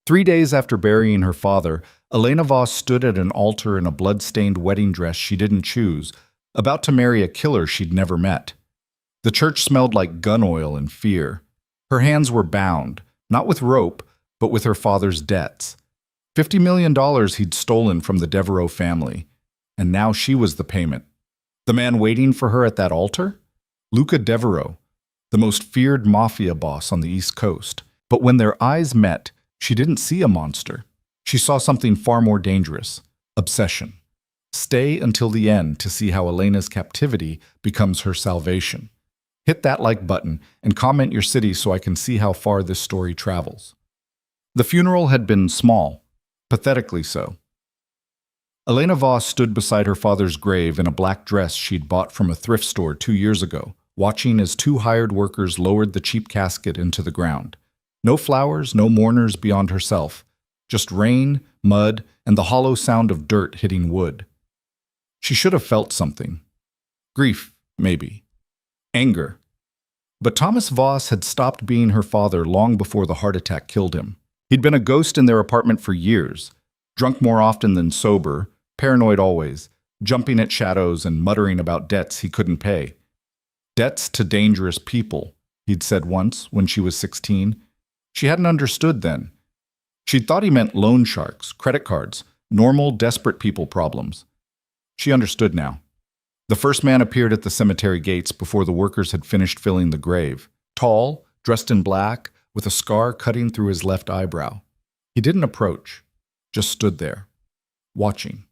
3 days after burying her father, Elena Voss stood at an altar in a blood-stained wedding dress she didn't choose, about to marry a killer she'd never met. The church smelled like gun oil and fear. Her hands were bound, not with rope, but with her father's debts. $50 million he'd stolen from the Devereaux family. And now she was the payment. The man waiting for her at that altar? Luca Devereaux, the most feared Mafia boss on the East Coast. But when their eyes met, she didn't see a monster. She saw something far more dangerous: obsession. Stay until the end to see how Elena's captivity becomes her salvation. Hit that like button and comment your city so I can see how far this story travels. The funeral had been small, pathetically so. Elena Voss stood beside her father's grave in a black dress she'd bought from a thrift store 2 years ago, watching as 2 hired workers lowered the cheap casket into the ground. No flowers, no mourners beyond herself. Just rain, mud, and the hollow sound of dirt hitting wood. She should have felt something. Grief, maybe. Anger. But Thomas Voss had stopped being her father long before the heart attack killed him. He'd been a ghost in their apartment for years, drunk more often than sober, paranoid always, jumping at shadows and muttering about debts he couldn't pay. Debts to dangerous people, he'd said once when she was 16. She hadn't understood then. She'd thought he meant loan sharks, credit cards, normal, desperate people problems. She understood now. The first man appeared at the cemetery gates before the workers had finished filling the grave. Tall, dressed in black, with a scar cutting through his left eyebrow. He didn't approach, just stood there, watching.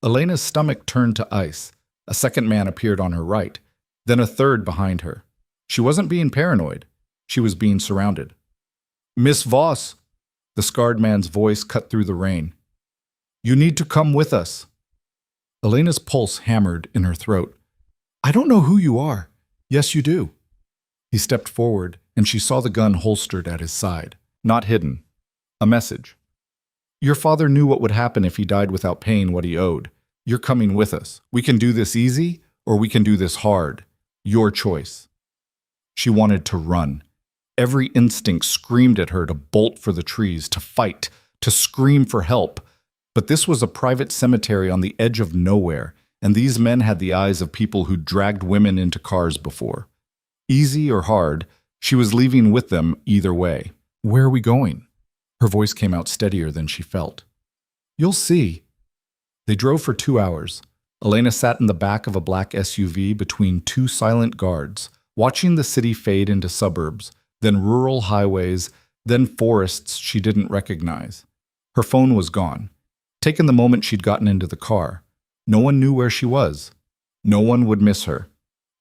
Elena's stomach turned to ice. A second man appeared on her right, then a third behind her. She wasn't being paranoid. She was being surrounded. "Miss Voss," the scarred man's voice cut through the rain. "You need to come with us." Elena's pulse hammered in her throat. "I don't know who you are." "Yes, you do." He stepped forward, and she saw the gun holstered at his side, not hidden. A message. "Your father knew what would happen if he died without paying what he owed. You're coming with us. We can do this easy, or we can do this hard. Your choice." She wanted to run. Every instinct screamed at her to bolt for the trees, to fight, to scream for help. But this was a private cemetery on the edge of nowhere, and these men had the eyes of people who'd dragged women into cars before. Easy or hard, she was leaving with them either way. "Where are we going?" Her voice came out steadier than she felt. "You'll see." They drove for 2 hours. Elena sat in the back of a black SUV between 2 silent guards, watching the city fade into suburbs, then rural highways, then forests she didn't recognize. Her phone was gone, taken the moment she'd gotten into the car. No one knew where she was. No one would miss her.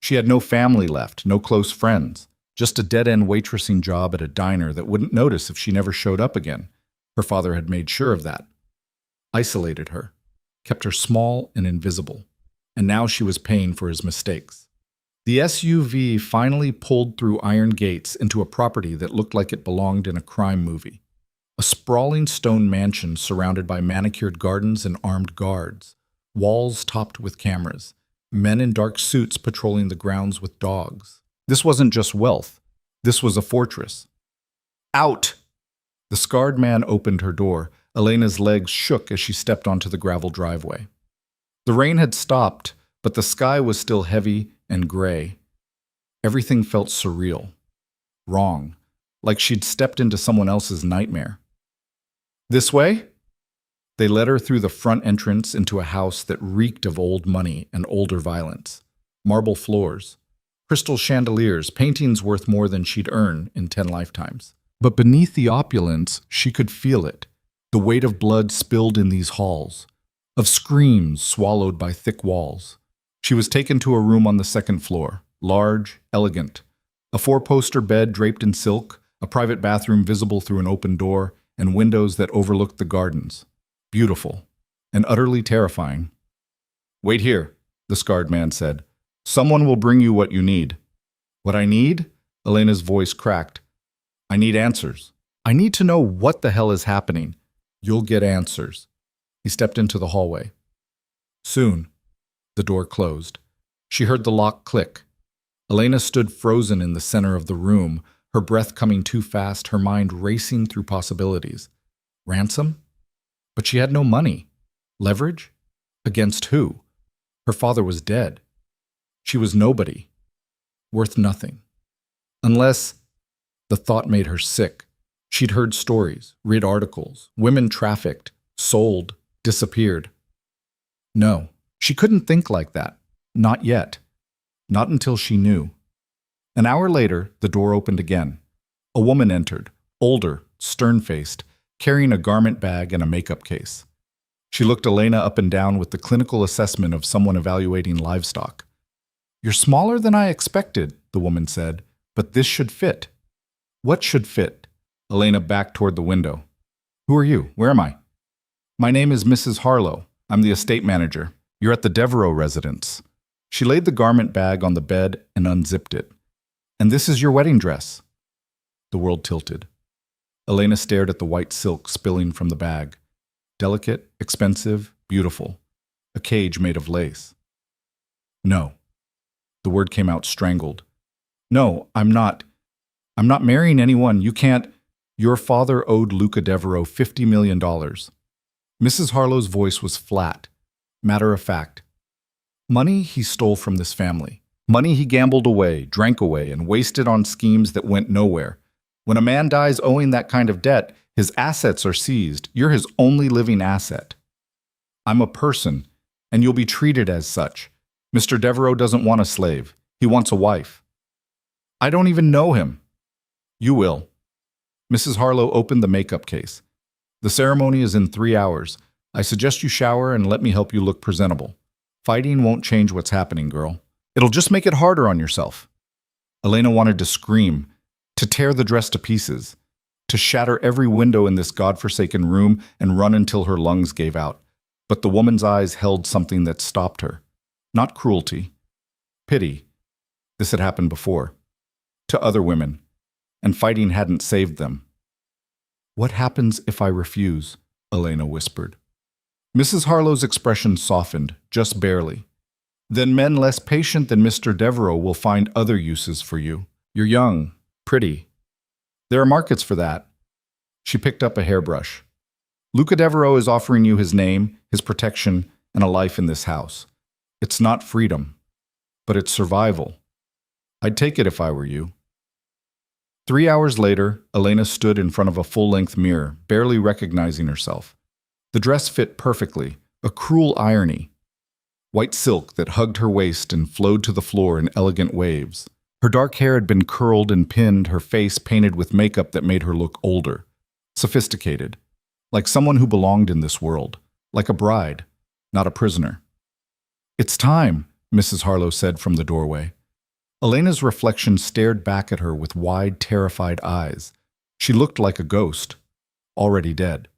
She had no family left, no close friends, just a dead-end waitressing job at a diner that wouldn't notice if she never showed up again. Her father had made sure of that. Isolated her, kept her small and invisible, and now she was paying for his mistakes. The SUV finally pulled through iron gates into a property that looked like it belonged in a crime movie. A sprawling stone mansion surrounded by manicured gardens and armed guards, walls topped with cameras, men in dark suits patrolling the grounds with dogs. This wasn't just wealth. This was a fortress. "Out!" The scarred man opened her door. Elena's legs shook as she stepped onto the gravel driveway. The rain had stopped, but the sky was still heavy and gray. Everything felt surreal, wrong, like she'd stepped into someone else's nightmare. "This way?" They led her through the front entrance into a house that reeked of old money and older violence. Marble floors, crystal chandeliers, paintings worth more than she'd earn in 10 lifetimes. But beneath the opulence, she could feel it, the weight of blood spilled in these halls, of screams swallowed by thick walls. She was taken to a room on the 2nd floor, large, elegant. A 4-poster bed draped in silk, a private bathroom visible through an open door, and windows that overlooked the gardens. Beautiful, and utterly terrifying. "Wait here," the scarred man said. "Someone will bring you what you need." "What I need?" Elena's voice cracked. "I need answers. I need to know what the hell is happening." "You'll get answers." He stepped into the hallway. Soon, the door closed. She heard the lock click. Elena stood frozen in the center of the room, her breath coming too fast, her mind racing through possibilities. Ransom? But she had no money. Leverage? Against who? Her father was dead. She was nobody. Worth nothing. Unless the thought made her sick. She'd heard stories, read articles, women trafficked, sold, disappeared. No, she couldn't think like that. Not yet. Not until she knew. An hour later, the door opened again. A woman entered, older, stern-faced, carrying a garment bag and a makeup case. She looked Elena up and down with the clinical assessment of someone evaluating livestock. "You're smaller than I expected," the woman said, "but this should fit." "What should fit?" Elena backed toward the window. "Who are you? Where am I?" "My name is Mrs. Harlow. I'm the estate manager. You're at the Devereaux residence." She laid the garment bag on the bed and unzipped it. "And this is your wedding dress." The world tilted. Elena stared at the white silk spilling from the bag. Delicate, expensive, beautiful. A cage made of lace. "No." The word came out strangled. "No, I'm not marrying anyone. You can't. Your father owed Luca Devereaux $50 million. Mrs. Harlow's voice was flat, matter of fact. Money he stole from this family. Money he gambled away, drank away, and wasted on schemes that went nowhere. When a man dies owing that kind of debt, his assets are seized. You're his only living asset. I'm a person, and you'll be treated as such. Mr. Devereaux doesn't want a slave. He wants a wife. I don't even know him." "You will." Mrs. Harlow opened the makeup case. "The ceremony is in 3 hours. I suggest you shower and let me help you look presentable. Fighting won't change what's happening, girl. It'll just make it harder on yourself." Elena wanted to scream, to tear the dress to pieces, to shatter every window in this godforsaken room and run until her lungs gave out. But the woman's eyes held something that stopped her. Not cruelty. Pity. This had happened before. To other women. And fighting hadn't saved them. "What happens if I refuse?" Elena whispered. Mrs. Harlow's expression softened, just barely. "Then men less patient than Mr. Devereaux will find other uses for you. You're young, pretty. There are markets for that." She picked up a hairbrush. "Luca Devereaux is offering you his name, his protection, and a life in this house. It's not freedom, but it's survival. I'd take it if I were you." 3 hours later, Elena stood in front of a full-length mirror, barely recognizing herself. The dress fit perfectly, a cruel irony. White silk that hugged her waist and flowed to the floor in elegant waves. Her dark hair had been curled and pinned, her face painted with makeup that made her look older, sophisticated, like someone who belonged in this world, like a bride, not a prisoner. "It's time," Mrs. Harlow said from the doorway. Elena's reflection stared back at her with wide, terrified eyes. She looked like a ghost, already dead.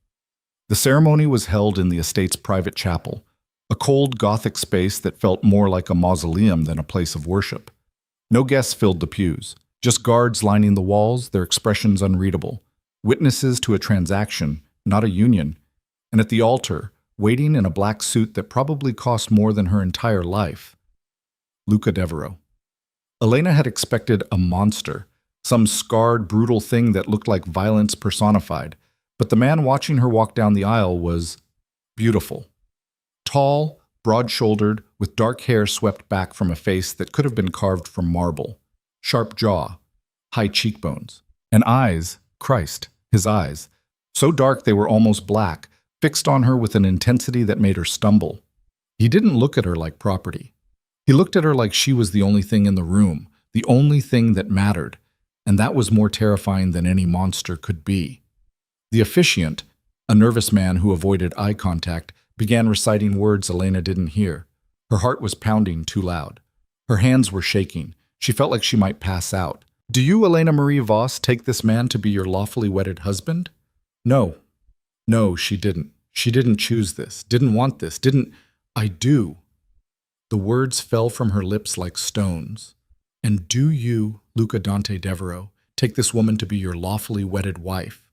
The ceremony was held in the estate's private chapel, a cold Gothic space that felt more like a mausoleum than a place of worship. No guests filled the pews, just guards lining the walls, their expressions unreadable, witnesses to a transaction, not a union, and at the altar, waiting in a black suit that probably cost more than her entire life, Luca Devereaux. Elena had expected a monster, some scarred, brutal thing that looked like violence personified, but the man watching her walk down the aisle was beautiful. Tall, broad-shouldered, with dark hair swept back from a face that could have been carved from marble, sharp jaw, high cheekbones, and eyes, Christ, his eyes, so dark they were almost black, fixed on her with an intensity that made her stumble. He didn't look at her like property. He looked at her like she was the only thing in the room, the only thing that mattered, and that was more terrifying than any monster could be. The officiant, a nervous man who avoided eye contact, began reciting words Elena didn't hear. Her heart was pounding too loud. Her hands were shaking. She felt like she might pass out. "Do you, Elena Marie Voss, take this man to be your lawfully wedded husband?" No. No, she didn't. She didn't choose this, didn't want this, didn't... "I do." The words fell from her lips like stones. "And do you, Luca Dante Devereaux, take this woman to be your lawfully wedded wife?"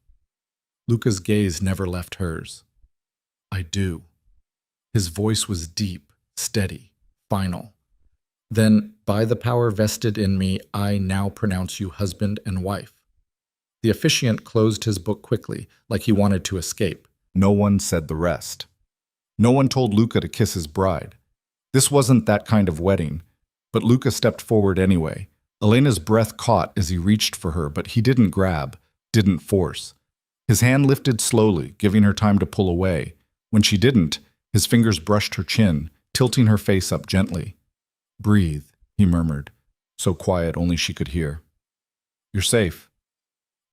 Luca's gaze never left hers. "I do." His voice was deep, steady, final. "Then, by the power vested in me, I now pronounce you husband and wife." The officiant closed his book quickly, like he wanted to escape. No one said the rest. No one told Luca to kiss his bride. This wasn't that kind of wedding, but Luca stepped forward anyway. Elena's breath caught as he reached for her, but he didn't grab, didn't force. His hand lifted slowly, giving her time to pull away. When she didn't, his fingers brushed her chin, tilting her face up gently. "Breathe," he murmured, so quiet only she could hear. "You're safe."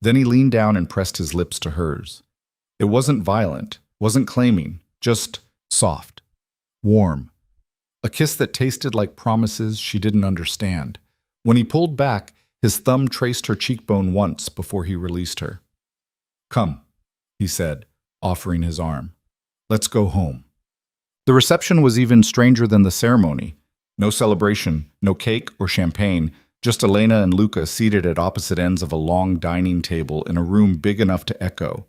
Then he leaned down and pressed his lips to hers. It wasn't violent, wasn't claiming, just soft, warm. A kiss that tasted like promises she didn't understand. When he pulled back, his thumb traced her cheekbone once before he released her. "Come," he said, offering his arm. "Let's go home." The reception was even stranger than the ceremony. No celebration, no cake or champagne, just Elena and Luca seated at opposite ends of a long dining table in a room big enough to echo.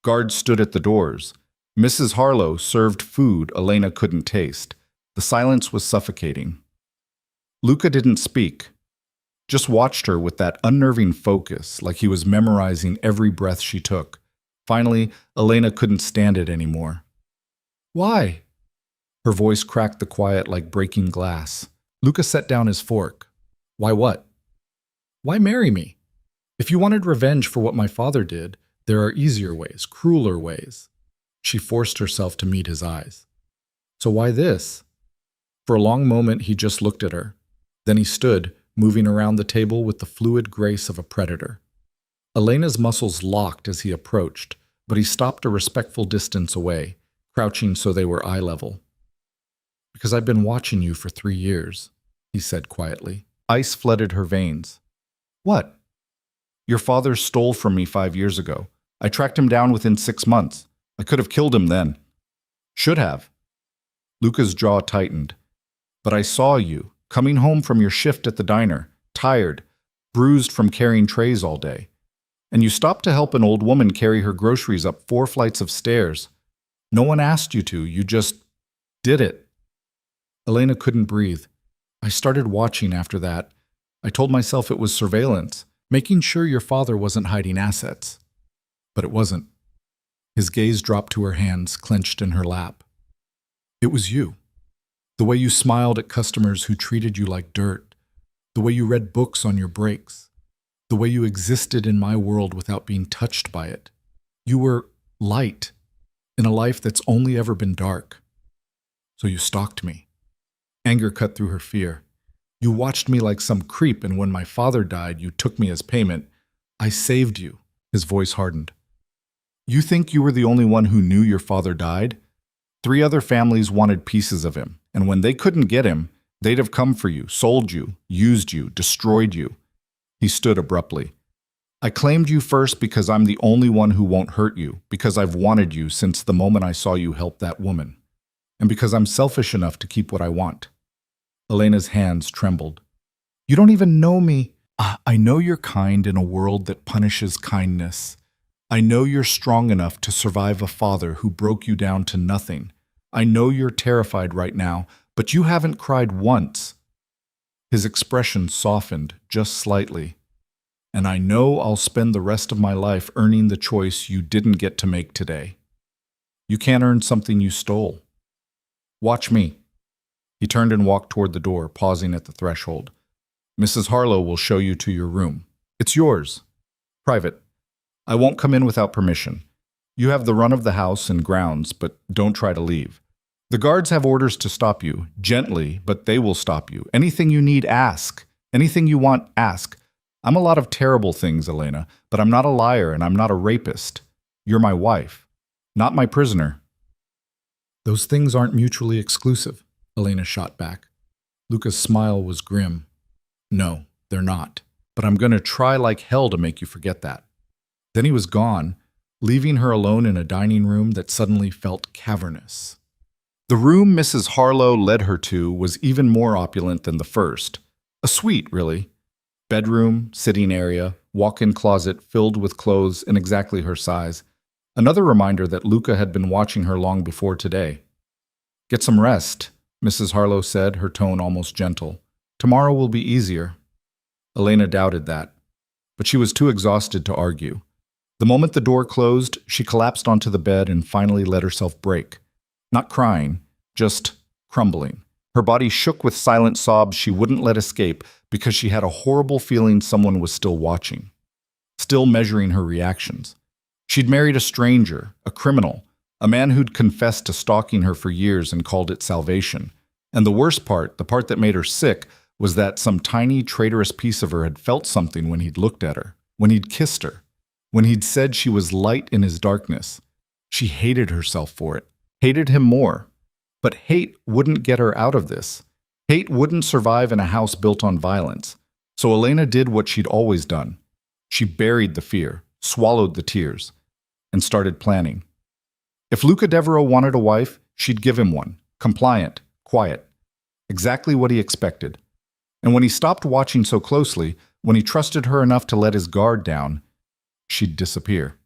Guards stood at the doors. Mrs. Harlow served food Elena couldn't taste. The silence was suffocating. Luca didn't speak, just watched her with that unnerving focus, like he was memorizing every breath she took. Finally, Elena couldn't stand it anymore. "Why?" Her voice cracked the quiet like breaking glass. Luca set down his fork. "Why what?" "Why marry me? If you wanted revenge for what my father did, there are easier ways, crueler ways." She forced herself to meet his eyes. "So why this?" For a long moment, he just looked at her. Then he stood, moving around the table with the fluid grace of a predator. Elena's muscles locked as he approached, but he stopped a respectful distance away, crouching so they were eye level. "Because I've been watching you for 3 years," he said quietly. Ice flooded her veins. "What?" "Your father stole from me 5 years ago. I tracked him down within 6 months. I could have killed him then. Should have." Luca's jaw tightened. "But I saw you, coming home from your shift at the diner, tired, bruised from carrying trays all day. And you stopped to help an old woman carry her groceries up 4 flights of stairs. No one asked you to, you just did it." Elena couldn't breathe. "I started watching after that. I told myself it was surveillance, making sure your father wasn't hiding assets. But it wasn't." His gaze dropped to her hands, clenched in her lap. "It was you. The way you smiled at customers who treated you like dirt. The way you read books on your breaks. The way you existed in my world without being touched by it. You were light in a life that's only ever been dark. So you stalked me." Anger cut through her fear. "You watched me like some creep, and when my father died, you took me as payment. I saved you." His voice hardened. "You think you were the only one who knew your father died? 3 other families wanted pieces of him, and when they couldn't get him, they'd have come for you, sold you, used you, destroyed you." He stood abruptly. "I claimed you first because I'm the only one who won't hurt you, because I've wanted you since the moment I saw you help that woman, and because I'm selfish enough to keep what I want." Elena's hands trembled. "You don't even know me." I know you're kind in a world that punishes kindness. I know you're strong enough to survive a father who broke you down to nothing. I know you're terrified right now, but you haven't cried once." His expression softened just slightly. "And I know I'll spend the rest of my life earning the choice you didn't get to make today. You can't earn something you stole. Watch me." He turned and walked toward the door, pausing at the threshold. "Mrs. Harlow will show you to your room. It's yours. Private. I won't come in without permission. You have the run of the house and grounds, but don't try to leave. The guards have orders to stop you, gently, but they will stop you. Anything you need, ask. Anything you want, ask. I'm a lot of terrible things, Elena, but I'm not a liar and I'm not a rapist. You're my wife, not my prisoner." "Those things aren't mutually exclusive," Elena shot back. Luca's smile was grim. "No, they're not. But I'm going to try like hell to make you forget that." Then he was gone, leaving her alone in a dining room that suddenly felt cavernous. The room Mrs. Harlow led her to was even more opulent than the first. A suite, really. Bedroom, sitting area, walk-in closet filled with clothes in exactly her size. Another reminder that Luca had been watching her long before today. "Get some rest," Mrs. Harlow said, her tone almost gentle. "Tomorrow will be easier." Elena doubted that. but she was too exhausted to argue. The moment the door closed, she collapsed onto the bed and finally let herself break. Not crying, just crumbling. Her body shook with silent sobs she wouldn't let escape because she had a horrible feeling someone was still watching, still measuring her reactions. She'd married a stranger, a criminal, a man who'd confessed to stalking her for years and called it salvation. And the worst part, the part that made her sick, was that some tiny, traitorous piece of her had felt something when he'd looked at her, when he'd kissed her, when he'd said she was light in his darkness. She hated herself for it, hated him more. But hate wouldn't get her out of this. Hate wouldn't survive in a house built on violence. So Elena did what she'd always done. She buried the fear, swallowed the tears, and started planning. If Luca Devereaux wanted a wife, she'd give him one, compliant, quiet, exactly what he expected. And when he stopped watching so closely, when he trusted her enough to let his guard down, she'd disappear.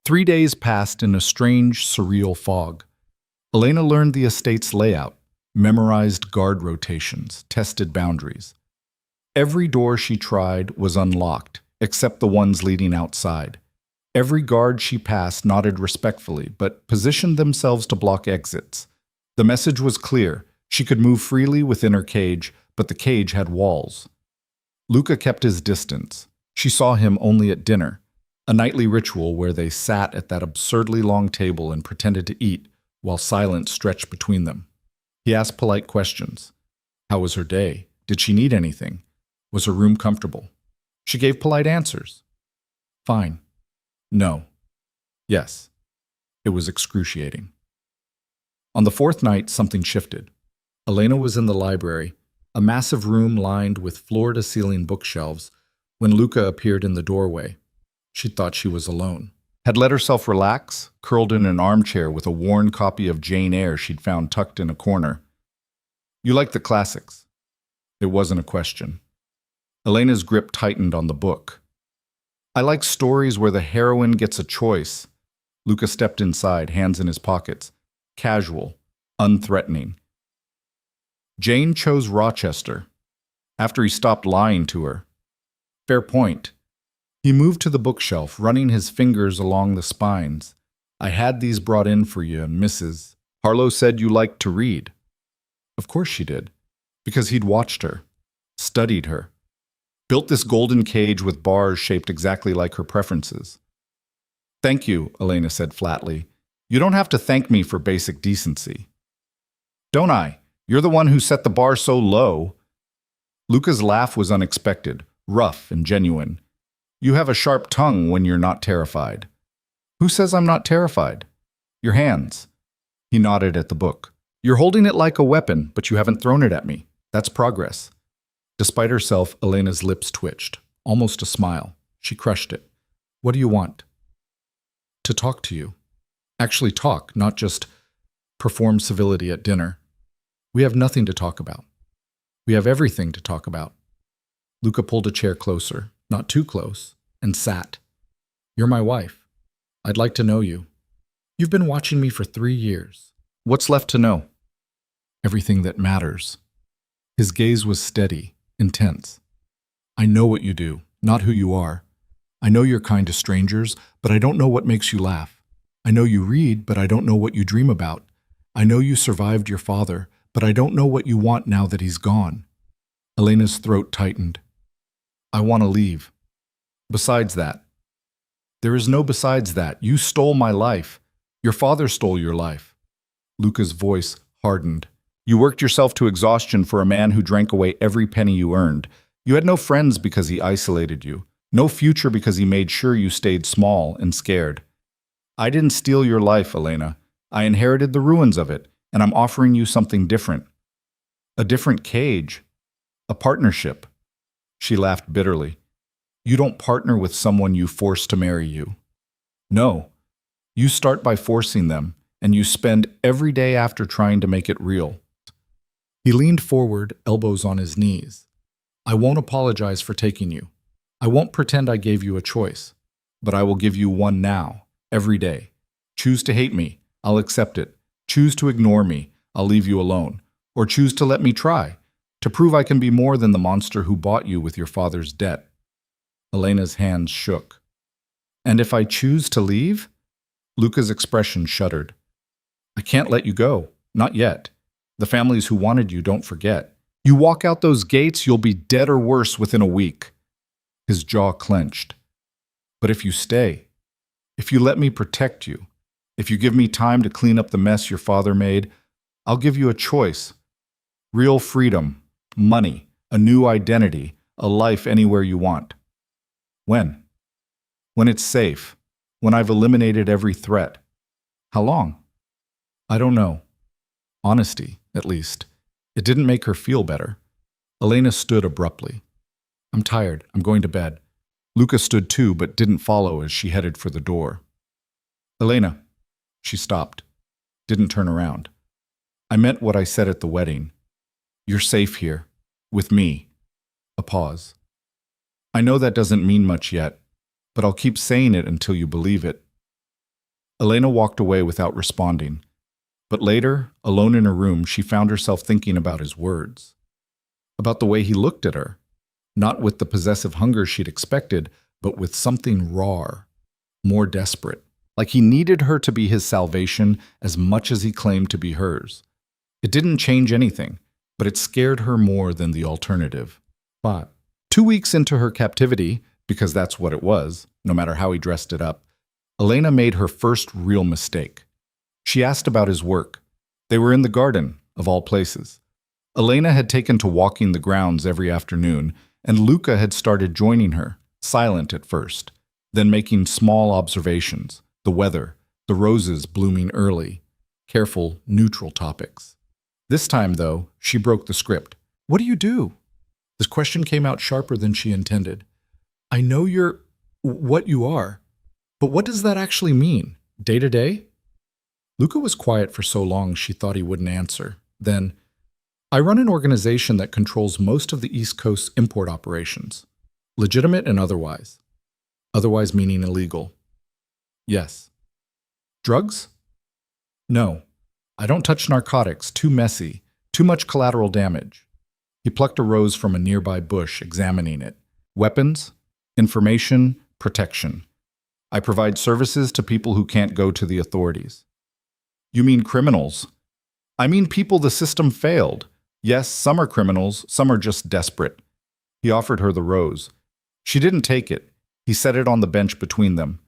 3 days passed in a strange, surreal fog. Elena learned the estate's layout, memorized guard rotations, tested boundaries. Every door she tried was unlocked, except the ones leading outside. Every guard she passed nodded respectfully, but positioned themselves to block exits. The message was clear. She could move freely within her cage, but the cage had walls. Luca kept his distance. She saw him only at dinner, a nightly ritual where they sat at that absurdly long table and pretended to eat, while silence stretched between them. He asked polite questions. How was her day? Did she need anything? Was her room comfortable? She gave polite answers. Fine. No. Yes. It was excruciating. On the fourth night, something shifted. Elena was in the library, a massive room lined with floor-to-ceiling bookshelves, when Luca appeared in the doorway. She thought she was alone. Had let herself relax, curled in an armchair with a worn copy of Jane Eyre she'd found tucked in a corner. You like the classics? It wasn't a question. Elena's grip tightened on the book. I like stories where the heroine gets a choice. Luca stepped inside, hands in his pockets. Casual, unthreatening. Jane chose Rochester, after he stopped lying to her. Fair point. He moved to the bookshelf, running his fingers along the spines. I had these brought in for you, Mrs. Harlow said you liked to read. Of course she did, because he'd watched her, studied her, built this golden cage with bars shaped exactly like her preferences. Thank you, Elena said flatly. You don't have to thank me for basic decency. Don't I? You're the one who set the bar so low. Luca's laugh was unexpected, rough and genuine. You have a sharp tongue when you're not terrified. Who says I'm not terrified? Your hands. He nodded at the book. You're holding it like a weapon, but you haven't thrown it at me. That's progress. Despite herself, Elena's lips twitched, almost a smile. She crushed it. What do you want? To talk to you. Actually talk, not just perform civility at dinner. We have nothing to talk about. We have everything to talk about. Luca pulled a chair closer, not too close, and sat. You're my wife. I'd like to know you. You've been watching me for 3 years. What's left to know? Everything that matters. His gaze was steady, intense. I know what you do, not who you are. I know you're kind to strangers, but I don't know what makes you laugh. I know you read, but I don't know what you dream about. I know you survived your father, but I don't know what you want now that he's gone. Elena's throat tightened. I want to leave. Besides that. There is no besides that. You stole my life. Your father stole your life. Luca's voice hardened. You worked yourself to exhaustion for a man who drank away every penny you earned. You had no friends because he isolated you. No future because he made sure you stayed small and scared. I didn't steal your life, Elena. I inherited the ruins of it, and I'm offering you something different. A different cage. A partnership. She laughed bitterly. You don't partner with someone you force to marry you. No. You start by forcing them, and you spend every day after trying to make it real. He leaned forward, elbows on his knees. I won't apologize for taking you. I won't pretend I gave you a choice. But I will give you one now, every day. Choose to hate me. I'll accept it. Choose to ignore me. I'll leave you alone. Or choose to let me try, to prove I can be more than the monster who bought you with your father's debt. Elena's hands shook. And if I choose to leave? Luca's expression shuddered. I can't let you go. Not yet. The families who wanted you don't forget. You walk out those gates, you'll be dead or worse within a week. His jaw clenched. But if you stay, if you let me protect you, if you give me time to clean up the mess your father made, I'll give you a choice. Real freedom, money, a new identity, a life anywhere you want. When? When it's safe. When I've eliminated every threat. How long? I don't know. Honesty, at least. It didn't make her feel better. Elena stood abruptly. I'm tired. I'm going to bed. Luca stood too, but didn't follow as she headed for the door. Elena. She stopped. Didn't turn around. I meant what I said at the wedding. You're safe here. With me. A pause. I know that doesn't mean much yet, but I'll keep saying it until you believe it. Elena walked away without responding. But later, alone in her room, she found herself thinking about his words. About the way he looked at her. Not with the possessive hunger she'd expected, but with something raw, more desperate. Like he needed her to be his salvation as much as he claimed to be hers. It didn't change anything, but it scared her more than the alternative. But 2 weeks into her captivity, because that's what it was, no matter how he dressed it up, Elena made her first real mistake. She asked about his work. They were in the garden, of all places. Elena had taken to walking the grounds every afternoon, and Luca had started joining her, silent at first, then making small observations, the weather, the roses blooming early, careful, neutral topics. This time, though, she broke the script. What do you do? This question came out sharper than she intended. I know you're what you are, but what does that actually mean? Day to day? Luca was quiet for so long she thought he wouldn't answer. Then, I run an organization that controls most of the East Coast's import operations, legitimate and otherwise. Otherwise meaning illegal. Yes. Drugs? No. I don't touch narcotics, too messy, too much collateral damage. He plucked a rose from a nearby bush, examining it. Weapons, information, protection. I provide services to people who can't go to the authorities. You mean criminals? I mean people the system failed. Yes, some are criminals, some are just desperate. He offered her the rose. She didn't take it. He set it on the bench between them.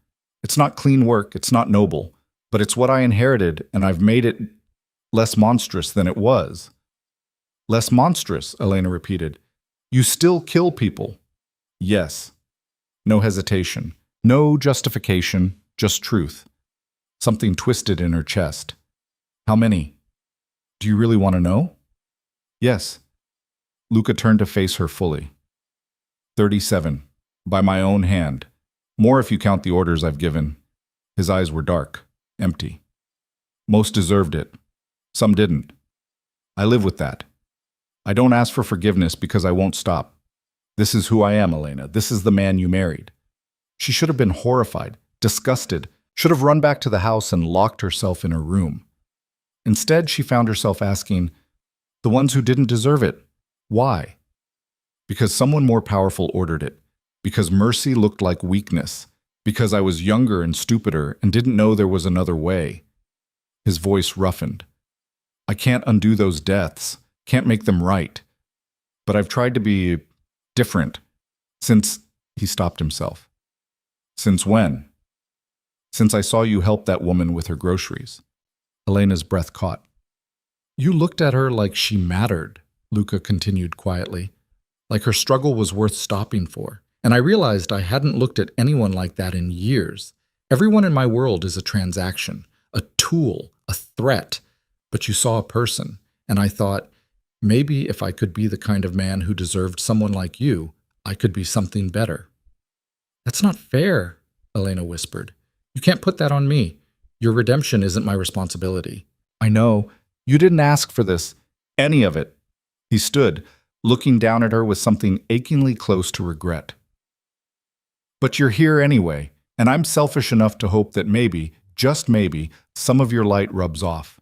It's not clean work, it's not noble, but it's what I inherited, and I've made it less monstrous than it was. Less monstrous, Elena repeated. You still kill people. Yes. No hesitation. No justification, just truth. Something twisted in her chest. How many? Do you really want to know? Yes. Luca turned to face her fully. 37. By my own hand. More if you count the orders I've given. His eyes were dark, empty. Most deserved it. Some didn't. I live with that. I don't ask for forgiveness because I won't stop. This is who I am, Elena. This is the man you married. She should have been horrified, disgusted, should have run back to the house and locked herself in her room. Instead, she found herself asking, the ones who didn't deserve it, why? Because someone more powerful ordered it. Because mercy looked like weakness. Because I was younger and stupider and didn't know there was another way. His voice roughened. I can't undo those deaths, can't make them right. But I've tried to be different since he stopped himself. Since when? Since I saw you help that woman with her groceries. Elena's breath caught. You looked at her like she mattered, Luca continued quietly, like her struggle was worth stopping for. And I realized I hadn't looked at anyone like that in years. Everyone in my world is a transaction, a tool, a threat. But you saw a person, and I thought, maybe if I could be the kind of man who deserved someone like you, I could be something better. That's not fair, Elena whispered. You can't put that on me. Your redemption isn't my responsibility. I know. You didn't ask for this. Any of it. He stood, looking down at her with something achingly close to regret. But you're here anyway, and I'm selfish enough to hope that maybe, just maybe, some of your light rubs off.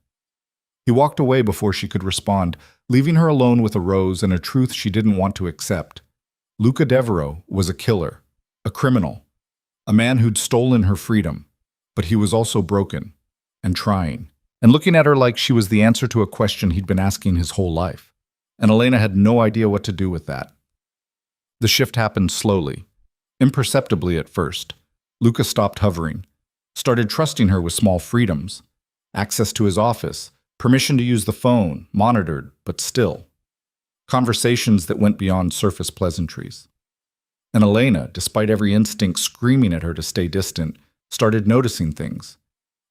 He walked away before she could respond, leaving her alone with a rose and a truth she didn't want to accept. Luca Devereaux was a killer. a criminal, a man who'd stolen her freedom, but he was also broken and trying, and looking at her like she was the answer to a question he'd been asking his whole life. And Elena had no idea what to do with that. The shift happened slowly, imperceptibly at first. Luca stopped hovering, started trusting her with small freedoms, access to his office, permission to use the phone, monitored, but still. Conversations that went beyond surface pleasantries. And Elena, despite every instinct screaming at her to stay distant, started noticing things.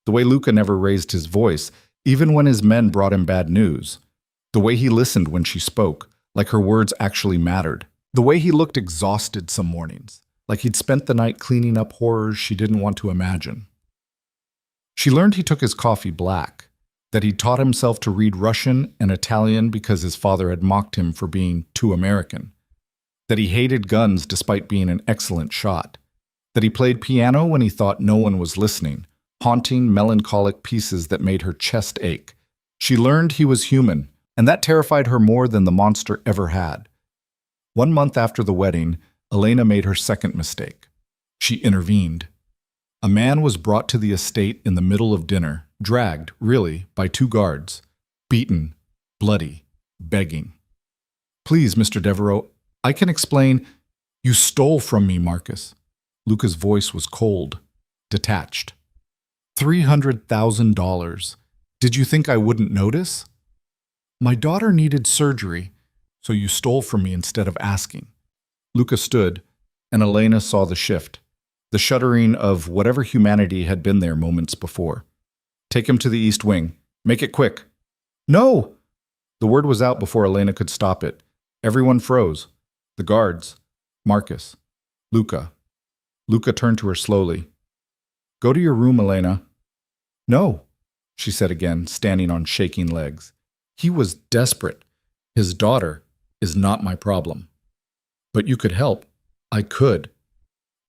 The way Luca never raised his voice, even when his men brought him bad news. The way he listened when she spoke, like her words actually mattered. The way he looked exhausted some mornings, like he'd spent the night cleaning up horrors she didn't want to imagine. She learned he took his coffee black, that he'd taught himself to read Russian and Italian because his father had mocked him for being too American, that he hated guns despite being an excellent shot, that he played piano when he thought no one was listening, haunting, melancholic pieces that made her chest ache. She learned he was human, and that terrified her more than the monster ever had. 1 month after the wedding, Elena made her second mistake. She intervened. A man was brought to the estate in the middle of dinner, dragged, really, by 2 guards, beaten, bloody, begging. "Please, Mr. Devereaux, I can explain. You stole from me, Marcus." Luca's voice was cold, detached. $300,000. Did you think I wouldn't notice? My daughter needed surgery, so you stole from me instead of asking. Luca stood, and Elena saw the shift, the shuddering of whatever humanity had been there moments before. "Take him to the East Wing. Make it quick." "No!" The word was out before Elena could stop it. Everyone froze. The guards, Marcus, Luca. Luca turned to her slowly. "Go to your room, Elena." "No," she said again, standing on shaking legs. He was desperate. His daughter is not my problem. "But you could help." "I could."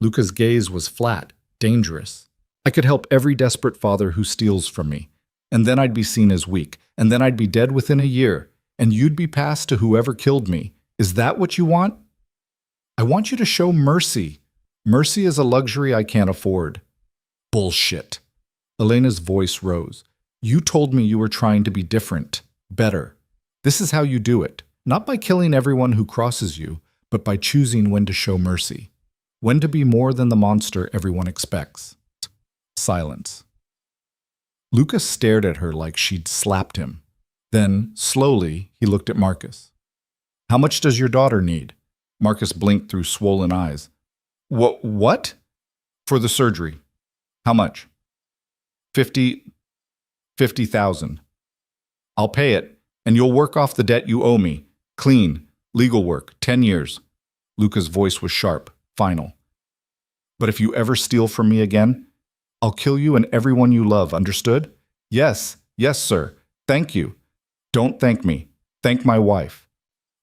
Luca's gaze was flat, dangerous. "I could help every desperate father who steals from me. And then I'd be seen as weak. And then I'd be dead within a year. And you'd be passed to whoever killed me. Is that what you want?" "I want you to show mercy. Mercy is a luxury I can't afford." "Bullshit." Elena's voice rose. "You told me you were trying to be different, better. This is how you do it. Not by killing everyone who crosses you, but by choosing when to show mercy. When to be more than the monster everyone expects." Silence. Lucas stared at her like she'd slapped him. Then, slowly, he looked at Marcus. "How much does your daughter need?" Marcus blinked through swollen eyes. What? "For the surgery." "How much?" 50,000. "I'll pay it, and you'll work off the debt you owe me. Clean, legal work, 10 years. Luca's voice was sharp, final. "But if you ever steal from me again, I'll kill you and everyone you love, understood?" Yes, sir. Thank you." "Don't thank me. Thank my wife."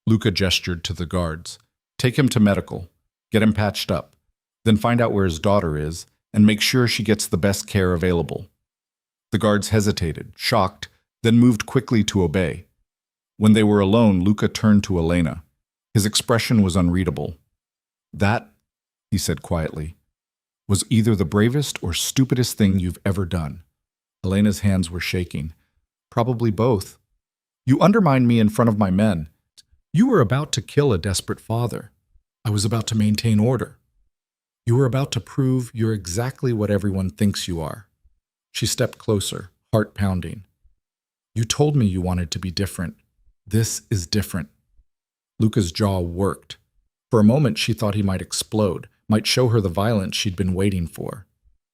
Luca gestured to the guards. "Take him to medical. Get him patched up. Then find out where his daughter is, and make sure she gets the best care available." The guards hesitated, shocked, then moved quickly to obey. When they were alone, Luca turned to Elena. His expression was unreadable. "That," he said quietly, "was either the bravest or stupidest thing you've ever done." Elena's hands were shaking. "Probably both. You undermined me in front of my men. You were about to kill a desperate father. I was about to maintain order. You were about to prove you're exactly what everyone thinks you are." She stepped closer, heart pounding. "You told me you wanted to be different. This is different." Luca's jaw worked. For a moment, she thought he might explode, might show her the violence she'd been waiting for.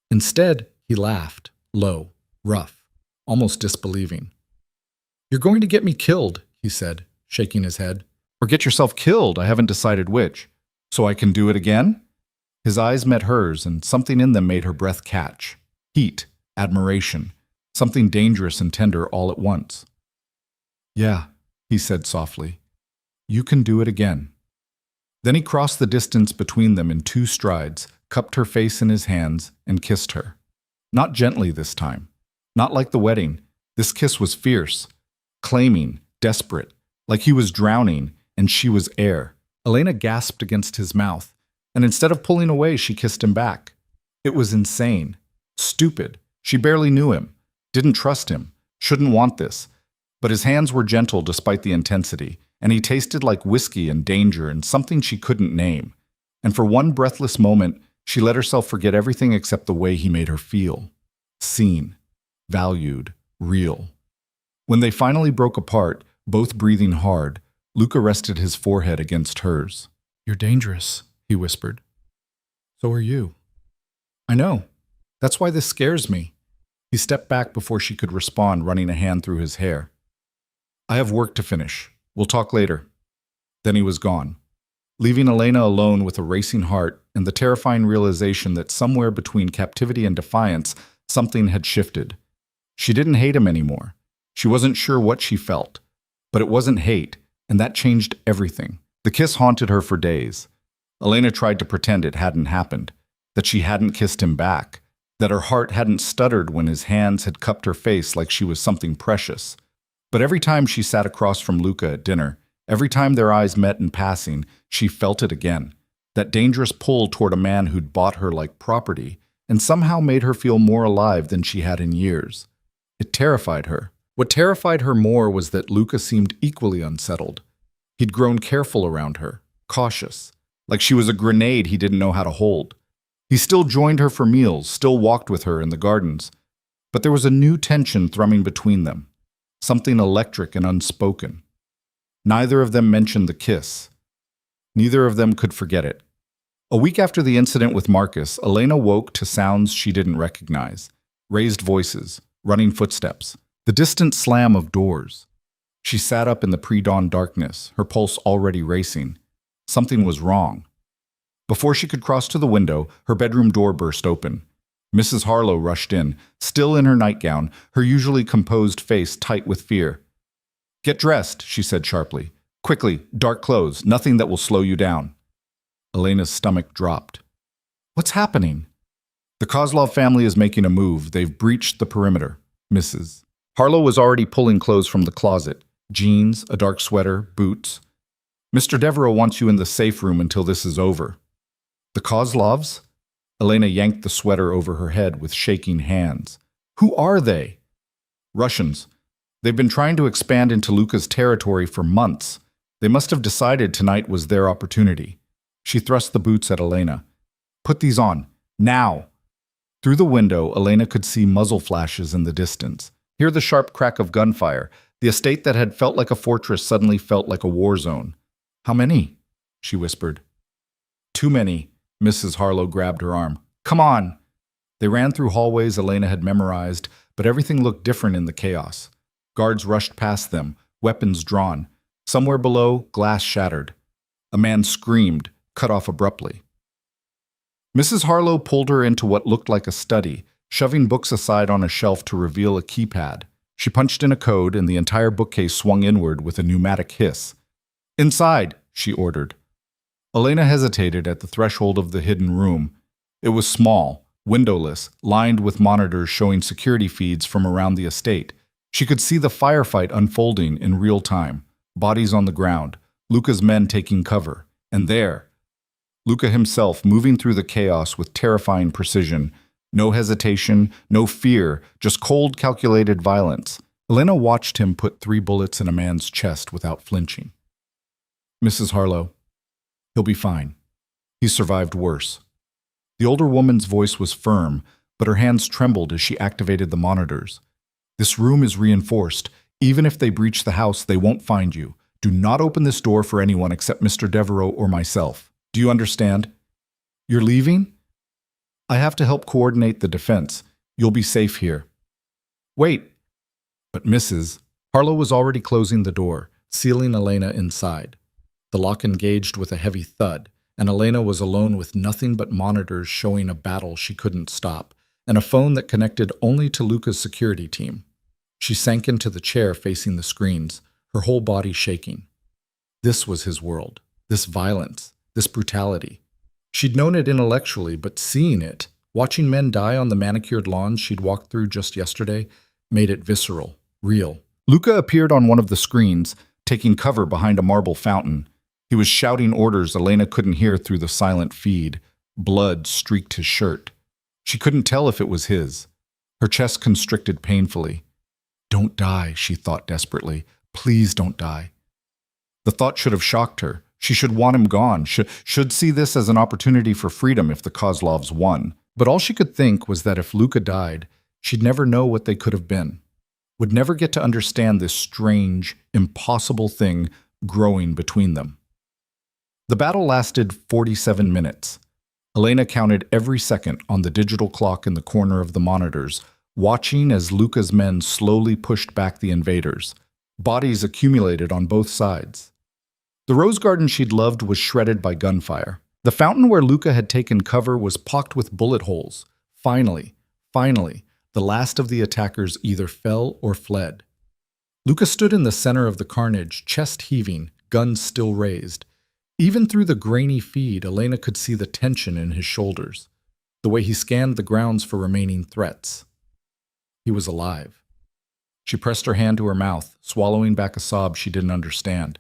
Instead, he laughed, low, rough, almost disbelieving. "You're going to get me killed," he said, shaking his head. "Or get yourself killed, I haven't decided which. So I can do it again?" His eyes met hers, and something in them made her breath catch. Heat, admiration, something dangerous and tender all at once. "Yeah," he said softly. "You can do it again." Then he crossed the distance between them in 2 strides, cupped her face in his hands, and kissed her. Not gently this time. Not like the wedding. This kiss was fierce, claiming, desperate, like he was drowning and she was air. Elena gasped against his mouth, and instead of pulling away, she kissed him back. It was insane. Stupid. She barely knew him. Didn't trust him. Shouldn't want this. But his hands were gentle despite the intensity, and he tasted like whiskey and danger and something she couldn't name. And for one breathless moment, she let herself forget everything except the way he made her feel. Seen. Valued. Real. When they finally broke apart, both breathing hard, Luca rested his forehead against hers. "You're dangerous," he whispered. "So are you." "I know. That's why this scares me." He stepped back before she could respond, running a hand through his hair. "I have work to finish. We'll talk later." Then he was gone, leaving Elena alone with a racing heart and the terrifying realization that somewhere between captivity and defiance, something had shifted. She didn't hate him anymore. She wasn't sure what she felt, but it wasn't hate, and that changed everything. The kiss haunted her for days. Elena tried to pretend it hadn't happened, that she hadn't kissed him back, that her heart hadn't stuttered when his hands had cupped her face like she was something precious. But every time she sat across from Luca at dinner, every time their eyes met in passing, she felt it again. That dangerous pull toward a man who'd bought her like property and somehow made her feel more alive than she had in years. It terrified her. What terrified her more was that Luca seemed equally unsettled. He'd grown careful around her, cautious, like she was a grenade he didn't know how to hold. He still joined her for meals, still walked with her in the gardens. But there was a new tension thrumming between them, something electric and unspoken. Neither of them mentioned the kiss. Neither of them could forget it. A week after the incident with Marcus, Elena woke to sounds she didn't recognize. Raised voices, running footsteps, the distant slam of doors. She sat up in the pre-dawn darkness, her pulse already racing. Something was wrong. Before she could cross to the window, her bedroom door burst open. Mrs. Harlow rushed in, still in her nightgown, her usually composed face tight with fear. "Get dressed," she said sharply. "Quickly, dark clothes, nothing that will slow you down." Elena's stomach dropped. "What's happening?" "The Kozlov family is making a move. They've breached the perimeter, Mrs." Harlow was already pulling clothes from the closet. Jeans, a dark sweater, boots. "Mr. Devereaux wants you in the safe room until this is over." "The Kozlovs?" Elena yanked the sweater over her head with shaking hands. "Who are they?" "Russians. They've been trying to expand into Luca's territory for months. They must have decided tonight was their opportunity." She thrust the boots at Elena. "Put these on. Now!" Through the window, Elena could see muzzle flashes in the distance. Hear the sharp crack of gunfire. The estate that had felt like a fortress suddenly felt like a war zone. "How many?" she whispered. "Too many." Mrs. Harlow grabbed her arm. "Come on!" They ran through hallways Elena had memorized, but everything looked different in the chaos. Guards rushed past them, weapons drawn. Somewhere below, glass shattered. A man screamed, cut off abruptly. Mrs. Harlow pulled her into what looked like a study, shoving books aside on a shelf to reveal a keypad. She punched in a code, and the entire bookcase swung inward with a pneumatic hiss. "Inside," she ordered. Elena hesitated at the threshold of the hidden room. It was small, windowless, lined with monitors showing security feeds from around the estate. She could see the firefight unfolding in real time, bodies on the ground, Luca's men taking cover, and there, Luca himself moving through the chaos with terrifying precision. No hesitation, no fear, just cold, calculated violence. Elena watched him put 3 bullets in a man's chest without flinching. "Mrs. Harlow, he'll be fine. He's survived worse." The older woman's voice was firm, but her hands trembled as she activated the monitors. "This room is reinforced. Even if they breach the house, they won't find you. Do not open this door for anyone except Mr. Devereaux or myself. Do you understand?" "You're leaving?" "I have to help coordinate the defense. You'll be safe here." "Wait." But Mrs. Harlow was already closing the door, sealing Elena inside. The lock engaged with a heavy thud, and Elena was alone with nothing but monitors showing a battle she couldn't stop, and a phone that connected only to Luca's security team. She sank into the chair facing the screens, her whole body shaking. This was his world, this violence, this brutality. She'd known it intellectually, but seeing it, watching men die on the manicured lawns she'd walked through just yesterday, made it visceral, real. Luca appeared on one of the screens, taking cover behind a marble fountain. He was shouting orders Elena couldn't hear through the silent feed. Blood streaked his shirt. She couldn't tell if it was his. Her chest constricted painfully. Don't die, she thought desperately. Please don't die. The thought should have shocked her. She should want him gone, should see this as an opportunity for freedom if the Kozlovs won. But all she could think was that if Luka died, she'd never know what they could have been. Would never get to understand this strange, impossible thing growing between them. The battle lasted 47 minutes. Elena counted every second on the digital clock in the corner of the monitors, watching as Luka's men slowly pushed back the invaders. Bodies accumulated on both sides. The rose garden she'd loved was shredded by gunfire. The fountain where Luka had taken cover was pocked with bullet holes. Finally, the last of the attackers either fell or fled. Luka stood in the center of the carnage, chest heaving, guns still raised. Even through the grainy feed, Elena could see the tension in his shoulders, the way he scanned the grounds for remaining threats. He was alive. She pressed her hand to her mouth, swallowing back a sob she didn't understand.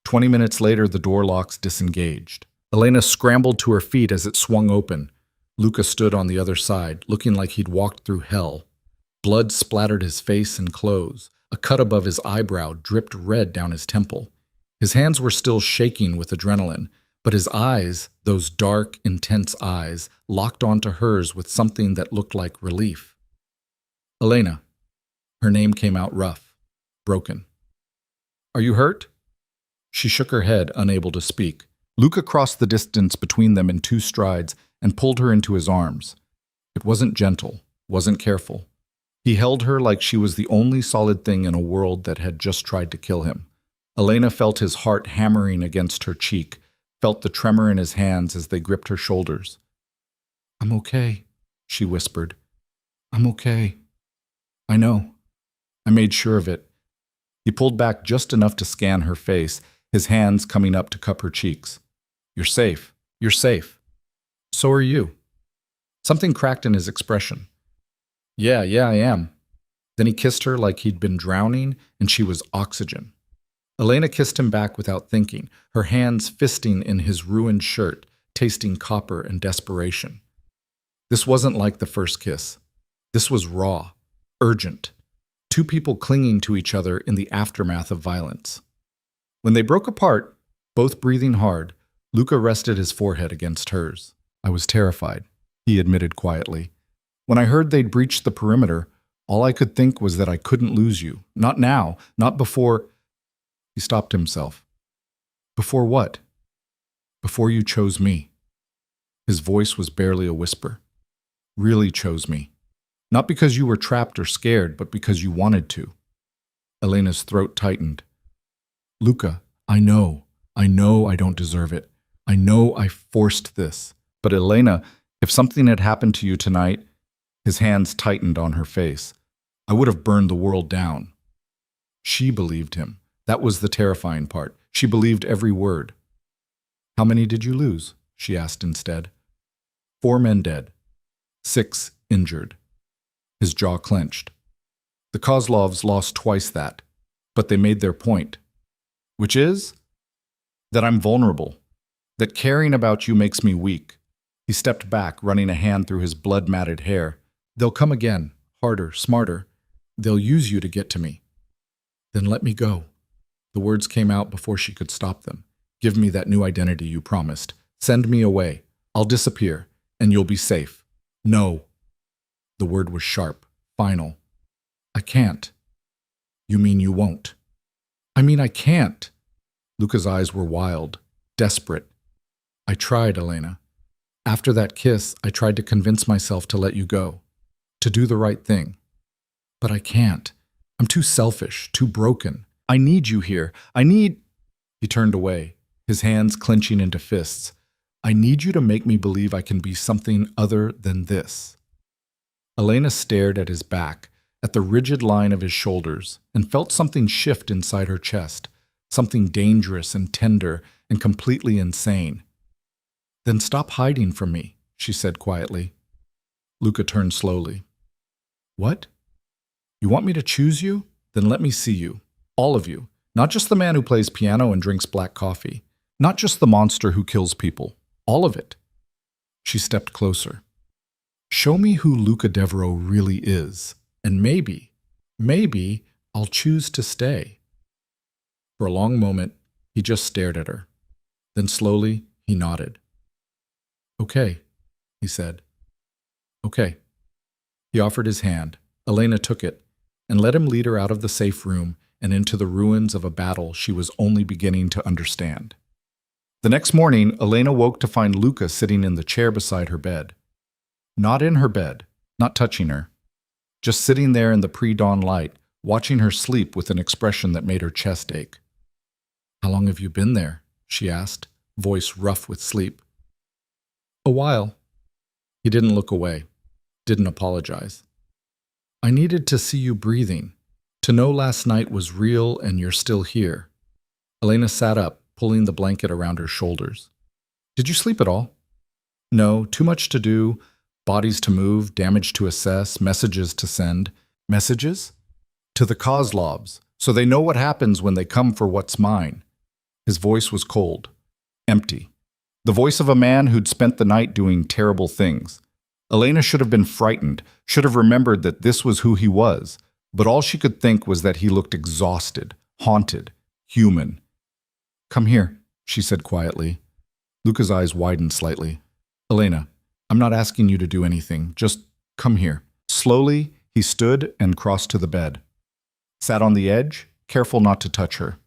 20 minutes later, the door locks disengaged. Elena scrambled to her feet as it swung open. Luka stood on the other side, looking like he'd walked through hell. Blood splattered his face and clothes. A cut above his eyebrow dripped red down his temple. His hands were still shaking with adrenaline, but his eyes, those dark, intense eyes, locked onto hers with something that looked like relief. Elena. Her name came out rough, broken. Are you hurt? She shook her head, unable to speak. Luka crossed the distance between them in 2 strides and pulled her into his arms. It wasn't gentle, wasn't careful. He held her like she was the only solid thing in a world that had just tried to kill him. Elena felt his heart hammering against her cheek, felt the tremor in his hands as they gripped her shoulders. I'm okay, she whispered. I'm okay. I know. I made sure of it. He pulled back just enough to scan her face, his hands coming up to cup her cheeks. You're safe. You're safe. So are you. Something cracked in his expression. Yeah, I am. Then he kissed her like he'd been drowning and she was oxygen. Elena kissed him back without thinking, her hands fisting in his ruined shirt, tasting copper and desperation. This wasn't like the first kiss. This was raw, urgent. 2 people clinging to each other in the aftermath of violence. When they broke apart, both breathing hard, Luka rested his forehead against hers. I was terrified, he admitted quietly. When I heard they'd breached the perimeter, all I could think was that I couldn't lose you. Not now, not before... He stopped himself. Before what? Before you chose me. His voice was barely a whisper. Really chose me. Not because you were trapped or scared, but because you wanted to. Elena's throat tightened. Luka, I know I don't deserve it. I know I forced this. But Elena, if something had happened to you tonight, his hands tightened on her face. I would have burned the world down. She believed him. That was the terrifying part. She believed every word. How many did you lose? She asked instead. 4 men dead. 6 injured. His jaw clenched. The Kozlovs lost twice that, but they made their point. Which is? That I'm vulnerable. That caring about you makes me weak. He stepped back, running a hand through his blood-matted hair. They'll come again, harder, smarter. They'll use you to get to me. Then let me go. The words came out before she could stop them. Give me that new identity you promised. Send me away. I'll disappear, and you'll be safe. No. The word was sharp, final. I can't. You mean you won't? I mean I can't. Luka's eyes were wild, desperate. I tried, Elena. After that kiss, I tried to convince myself to let you go, to do the right thing. But I can't. I'm too selfish, too broken. I need you here. He turned away, his hands clenching into fists. I need you to make me believe I can be something other than this. Elena stared at his back, at the rigid line of his shoulders, and felt something shift inside her chest, something dangerous and tender and completely insane. Then stop hiding from me, she said quietly. Luka turned slowly. What? You want me to choose you? Then let me see you. All of you. Not just the man who plays piano and drinks black coffee. Not just the monster who kills people. All of it. She stepped closer. Show me who Luca Devereaux really is, and maybe I'll choose to stay. For a long moment, he just stared at her. Then slowly, he nodded. Okay, he said. Okay. He offered his hand. Elena took it and let him lead her out of the safe room and into the ruins of a battle she was only beginning to understand. The next morning, Elena woke to find Luca sitting in the chair beside her bed. Not in her bed, not touching her. Just sitting there in the pre-dawn light, watching her sleep with an expression that made her chest ache. How long have you been there? She asked, voice rough with sleep. A while. He didn't look away, didn't apologize. I needed to see you breathing, to know last night was real and you're still here. Elena sat up, pulling the blanket around her shoulders. Did you sleep at all? No, too much to do, bodies to move, damage to assess, messages to send. Messages? To the Kozlovs, so they know what happens when they come for what's mine. His voice was cold, empty. The voice of a man who'd spent the night doing terrible things. Elena should have been frightened, should have remembered that this was who he was, but all she could think was that he looked exhausted, haunted, human. Come here, she said quietly. Luca's eyes widened slightly. Elena, I'm not asking you to do anything, just come here. Slowly, he stood and crossed to the bed. Sat on the edge, careful not to touch her.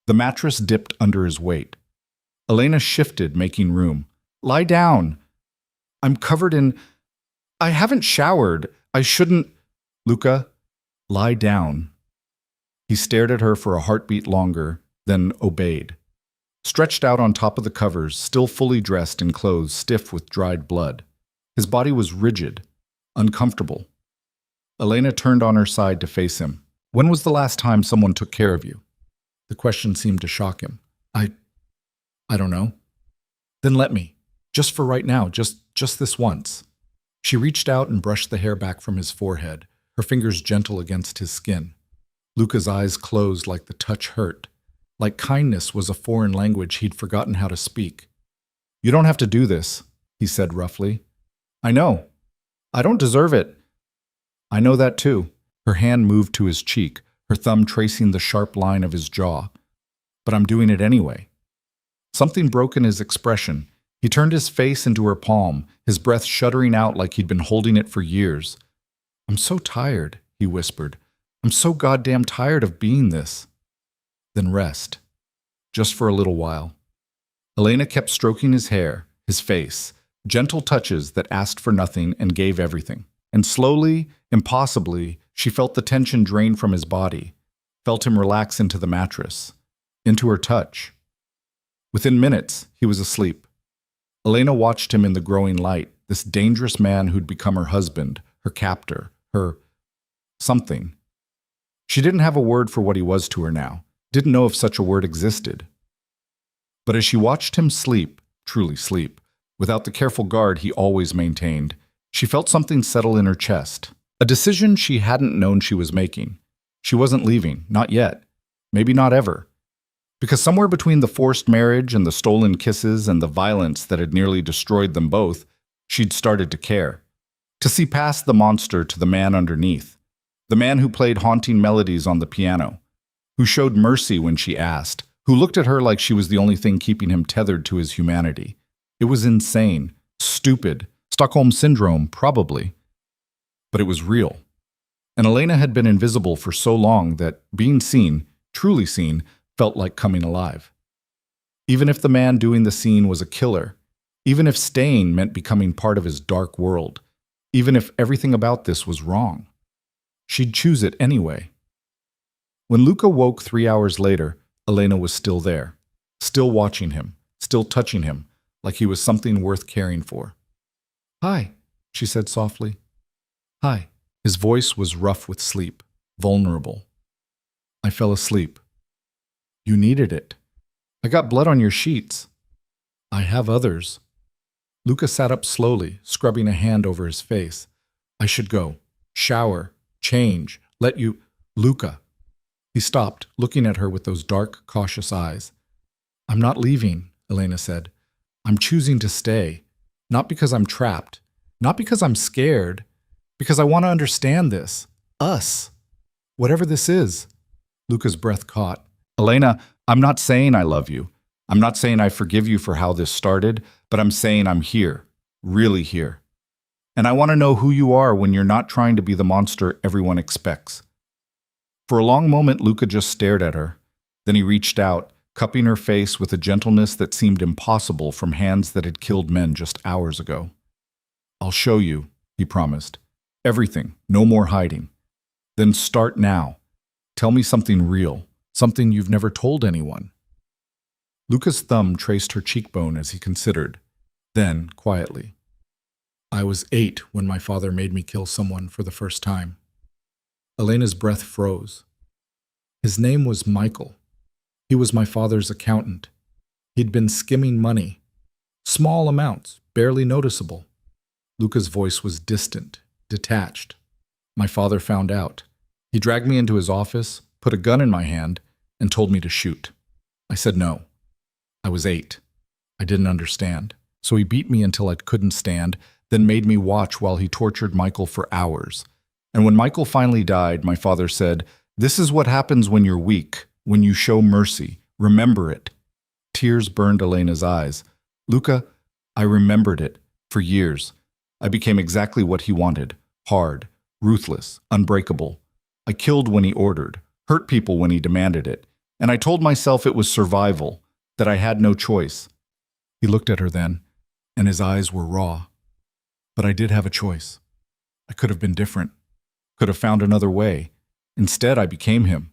The mattress dipped under his weight. Elena shifted, making room. Lie down. I'm covered in... I haven't showered. I shouldn't... Luca, lie down. He stared at her for a heartbeat longer, then obeyed. Stretched out on top of the covers, still fully dressed in clothes stiff with dried blood. His body was rigid, uncomfortable. Elena turned on her side to face him. When was the last time someone took care of you? The question seemed to shock him. I don't know. Then let me. Just for right now, just this once. She reached out and brushed the hair back from his forehead, her fingers gentle against his skin. Luca's eyes closed like the touch hurt. Like kindness was a foreign language he'd forgotten how to speak. You don't have to do this, he said roughly. I know. I don't deserve it. I know that too. Her hand moved to his cheek, her thumb tracing the sharp line of his jaw. But I'm doing it anyway. Something broke in his expression. He turned his face into her palm, his breath shuddering out like he'd been holding it for years. I'm so tired, he whispered. I'm so goddamn tired of being this. Then rest. Just for a little while. Elena kept stroking his hair, his face, gentle touches that asked for nothing and gave everything. And slowly, impossibly, she felt the tension drain from his body, felt him relax into the mattress, into her touch. Within minutes, he was asleep. Elena watched him in the growing light, this dangerous man who'd become her husband, her captor, her something. She didn't have a word for what he was to her now, didn't know if such a word existed. But as she watched him sleep, truly sleep, without the careful guard he always maintained, she felt something settle in her chest. A decision she hadn't known she was making. She wasn't leaving, not yet, maybe not ever. Because somewhere between the forced marriage and the stolen kisses and the violence that had nearly destroyed them both, she'd started to care. To see past the monster to the man underneath. The man who played haunting melodies on the piano. Who showed mercy when she asked. Who looked at her like she was the only thing keeping him tethered to his humanity. It was insane, stupid, Stockholm Syndrome, probably. But it was real. And Elena had been invisible for so long that being seen, truly seen, felt like coming alive. Even if the man doing the scene was a killer, even if staying meant becoming part of his dark world, even if everything about this was wrong, she'd choose it anyway. When Luca woke 3 hours later, Elena was still there, still watching him, still touching him, like he was something worth caring for. Hi, she said softly. Hi. His voice was rough with sleep, vulnerable. I fell asleep. You needed it. I got blood on your sheets. I have others. Luca sat up slowly, scrubbing a hand over his face. I should go. Shower. Change. Let you... Luca. He stopped, looking at her with those dark, cautious eyes. I'm not leaving. Elena said. I'm choosing to stay. Not because I'm trapped. Not because I'm scared. Because I want to understand this. Us. Whatever this is. Luca's breath caught. Elena, I'm not saying I love you. I'm not saying I forgive you for how this started, but I'm saying I'm here. Really here. And I want to know who you are when you're not trying to be the monster everyone expects. For a long moment, Luca just stared at her. Then he reached out, cupping her face with a gentleness that seemed impossible from hands that had killed men just hours ago. I'll show you, he promised. Everything, no more hiding. Then start now. Tell me something real, something you've never told anyone. Luca's thumb traced her cheekbone as he considered. Then, quietly, I was 8 when my father made me kill someone for the first time. Elena's breath froze. His name was Michael. He was my father's accountant. He'd been skimming money. Small amounts, barely noticeable. Luca's voice was distant, detached. My father found out. He dragged me into his office, put a gun in my hand, and told me to shoot. I said no. I was 8. I didn't understand. So he beat me until I couldn't stand, then made me watch while he tortured Michael for hours. And when Michael finally died, my father said, "This is what happens when you're weak, when you show mercy. Remember it." Tears burned Elena's eyes. Luca, I remembered it for years. I became exactly what he wanted. Hard, ruthless, unbreakable. I killed when he ordered, hurt people when he demanded it. And I told myself it was survival, that I had no choice. He looked at her then, and his eyes were raw. But I did have a choice. I could have been different, could have found another way. Instead, I became him.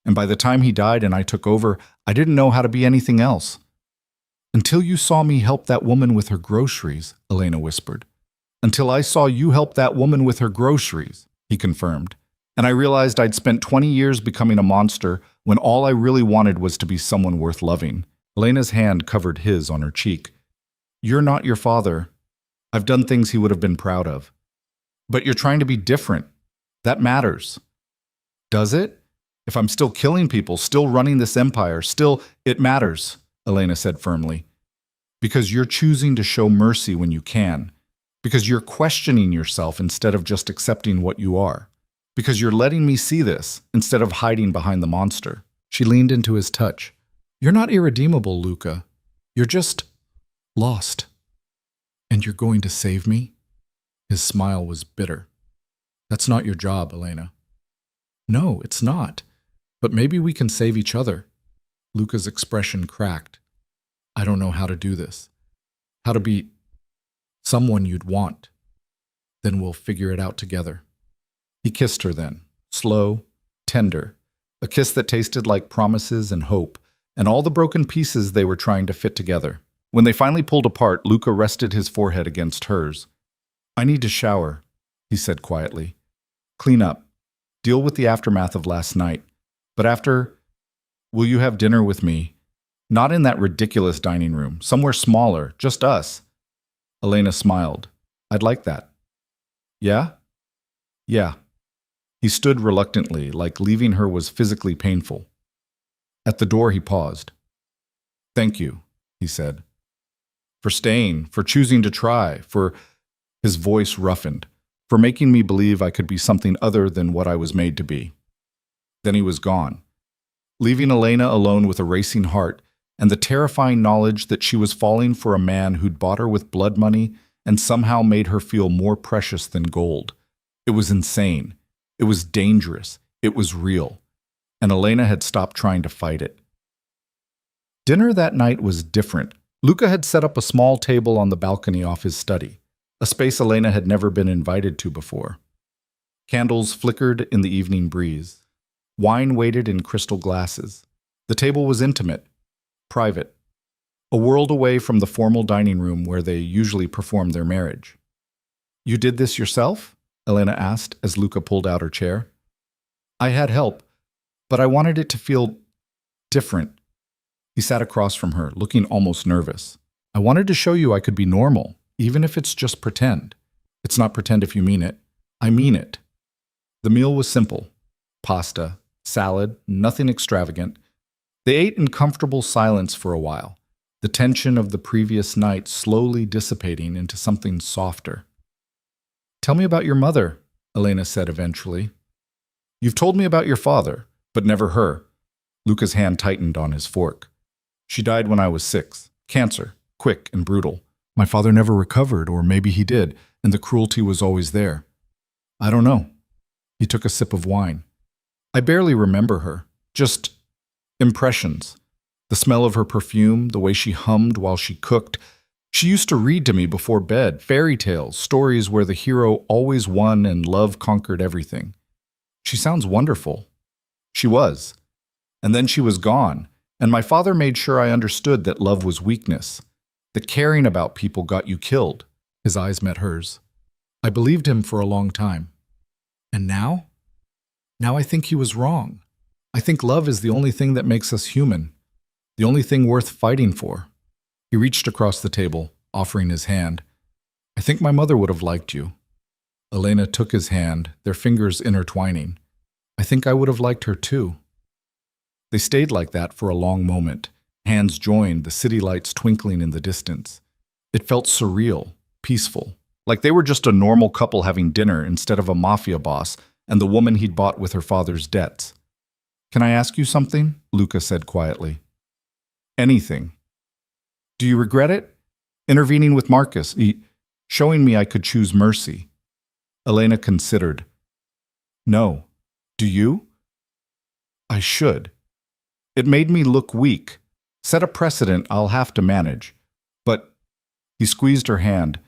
And by the time he died and I took over, I didn't know how to be anything else. Until you saw me help that woman with her groceries, Elena whispered. Until I saw you help that woman with her groceries, he confirmed. And I realized I'd spent 20 years becoming a monster when all I really wanted was to be someone worth loving. Elena's hand covered his on her cheek. You're not your father. I've done things he would have been proud of. But you're trying to be different. That matters. Does it? If I'm still killing people, still running this empire, still, it matters, Elena said firmly. Because you're choosing to show mercy when you can. Because you're questioning yourself instead of just accepting what you are. Because you're letting me see this instead of hiding behind the monster. She leaned into his touch. You're not irredeemable, Luca. You're just lost. And you're going to save me? His smile was bitter. That's not your job, Elena. No, it's not. But maybe we can save each other. Luca's expression cracked. I don't know how to do this. How to be someone you'd want. Then we'll figure it out together. He kissed her then, slow, tender, a kiss that tasted like promises and hope, and all the broken pieces they were trying to fit together. When they finally pulled apart, Luca rested his forehead against hers. I need to shower, he said quietly. Clean up. Deal with the aftermath of last night. But after, will you have dinner with me? Not in that ridiculous dining room, somewhere smaller, just us. Elena smiled. I'd like that. Yeah? Yeah. He stood reluctantly, like leaving her was physically painful. At the door he paused. Thank you, he said. For staying, for choosing to try, for, his voice roughened, for making me believe I could be something other than what I was made to be. Then he was gone, leaving Elena alone with a racing heart and the terrifying knowledge that she was falling for a man who'd bought her with blood money and somehow made her feel more precious than gold. It was insane. It was dangerous. It was real. And Elena had stopped trying to fight it. Dinner that night was different. Luca had set up a small table on the balcony off his study, a space Elena had never been invited to before. Candles flickered in the evening breeze. Wine waited in crystal glasses. The table was intimate, private, a world away from the formal dining room where they usually performed their marriage. You did this yourself? Elena asked as Luca pulled out her chair. I had help, but I wanted it to feel different. He sat across from her, looking almost nervous. I wanted to show you I could be normal, even if it's just pretend. It's not pretend if you mean it. I mean it. The meal was simple. Pasta, salad, nothing extravagant. They ate in comfortable silence for a while. the tension of the previous night slowly dissipating into something softer. "Tell me about your mother," Elena said eventually. "You've told me about your father, but never her." Luca's hand tightened on his fork. "She died when I was 6. Cancer, quick and brutal. My father never recovered, or maybe he did, and the cruelty was always there. I don't know." He took a sip of wine. "I barely remember her. Just impressions. The smell of her perfume, the way she hummed while she cooked. She used to read to me before bed, fairy tales, stories where the hero always won and love conquered everything. She sounds wonderful. She was. And then she was gone, and my father made sure I understood that love was weakness, that caring about people got you killed." His eyes met hers. "I believed him for a long time. And now? Now I think he was wrong. I think love is the only thing that makes us human, the only thing worth fighting for." He reached across the table, offering his hand. "I think my mother would have liked you." Elena took his hand, their fingers intertwining. "I think I would have liked her too." They stayed like that for a long moment, hands joined, the city lights twinkling in the distance. It felt surreal, peaceful, like they were just a normal couple having dinner instead of a mafia boss and the woman he'd bought with her father's debts. "Can I ask you something?" Luca said quietly. "Anything. Do you regret it? Intervening with Marcus, showing me I could choose mercy." Elena considered. "No. Do you?" "I should. It made me look weak. Set a precedent I'll have to manage. But," he squeezed her hand,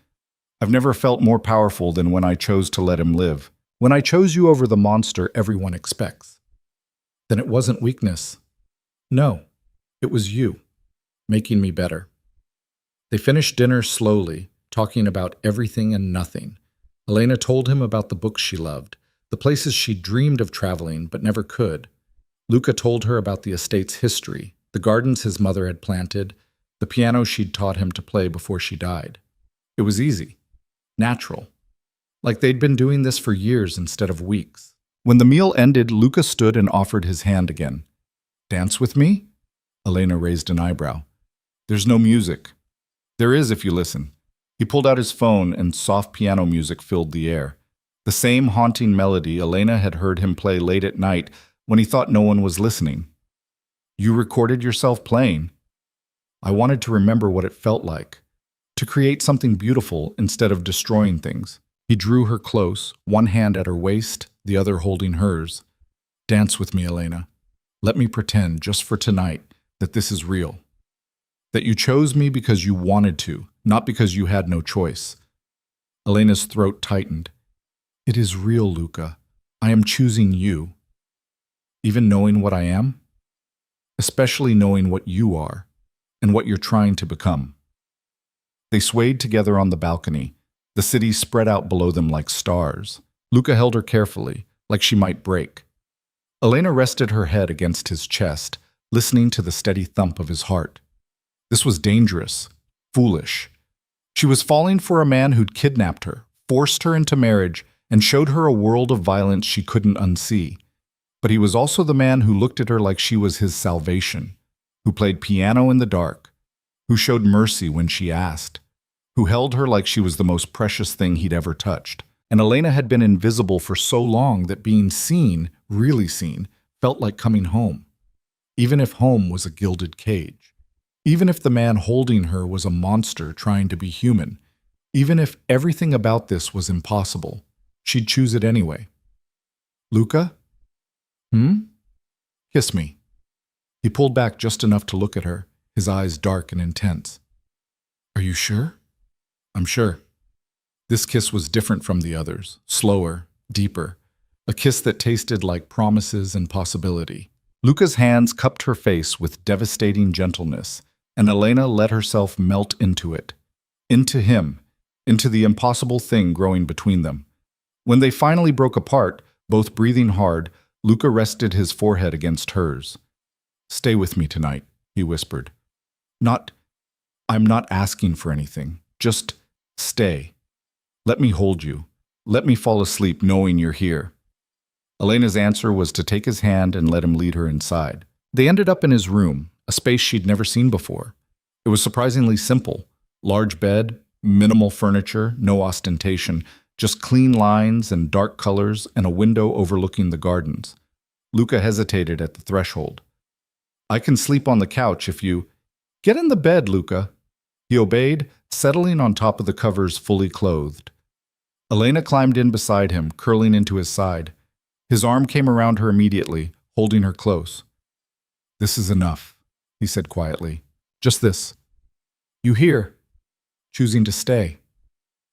"I've never felt more powerful than when I chose to let him live. When I chose you over the monster everyone expects." "Then it wasn't weakness." "No, it was you, making me better." They finished dinner slowly, talking about everything and nothing. Elena told him about the books she loved, the places she dreamed of traveling but never could. Luca told her about the estate's history, the gardens his mother had planted, the piano she'd taught him to play before she died. It was easy, natural, like they'd been doing this for years instead of weeks. When the meal ended, Luca stood and offered his hand again. "Dance with me?" Elena raised an eyebrow. "There's no music." "There is if you listen." He pulled out his phone and soft piano music filled the air. The same haunting melody Elena had heard him play late at night when he thought no one was listening. "You recorded yourself playing?" "I wanted to remember what it felt like, to create something beautiful instead of destroying things." He drew her close, one hand at her waist, the other holding hers. "Dance with me, Elena. Let me pretend, just for tonight, that this is real. That you chose me because you wanted to, not because you had no choice." Elena's throat tightened. "It is real, Luca. I am choosing you. Even knowing what I am? Especially knowing what you are, and what you're trying to become." They swayed together on the balcony, the city spread out below them like stars. Luca held her carefully, like she might break. Elena rested her head against his chest, listening to the steady thump of his heart. This was dangerous, foolish. She was falling for a man who'd kidnapped her, forced her into marriage, and showed her a world of violence she couldn't unsee. But he was also the man who looked at her like she was his salvation, who played piano in the dark, who showed mercy when she asked, who held her like she was the most precious thing he'd ever touched. And Elena had been invisible for so long that being seen, really seen, felt like coming home. Even if home was a gilded cage. Even if the man holding her was a monster trying to be human. Even if everything about this was impossible, she'd choose it anyway. "Luca? Kiss me." He pulled back just enough to look at her, his eyes dark and intense. "Are you sure?" "I'm sure." This kiss was different from the others, slower, deeper, a kiss that tasted like promises and possibility. Luca's hands cupped her face with devastating gentleness, and Elena let herself melt into it, into him, into the impossible thing growing between them. When they finally broke apart, both breathing hard, Luca rested his forehead against hers. "Stay with me tonight," he whispered. I'm not asking for anything. Just stay. Let me hold you. Let me fall asleep knowing you're here." Elena's answer was to take his hand and let him lead her inside. They ended up in his room, a space she'd never seen before. It was surprisingly simple. Large bed, minimal furniture, no ostentation, just clean lines and dark colors and a window overlooking the gardens. Luca hesitated at the threshold. I can sleep on the couch if you— Get in the bed, Luca. He obeyed, settling on top of the covers fully clothed. Elena climbed in beside him, curling into his side. His arm came around her immediately, holding her close. This is enough, he said quietly. Just this. You hear? Choosing to stay.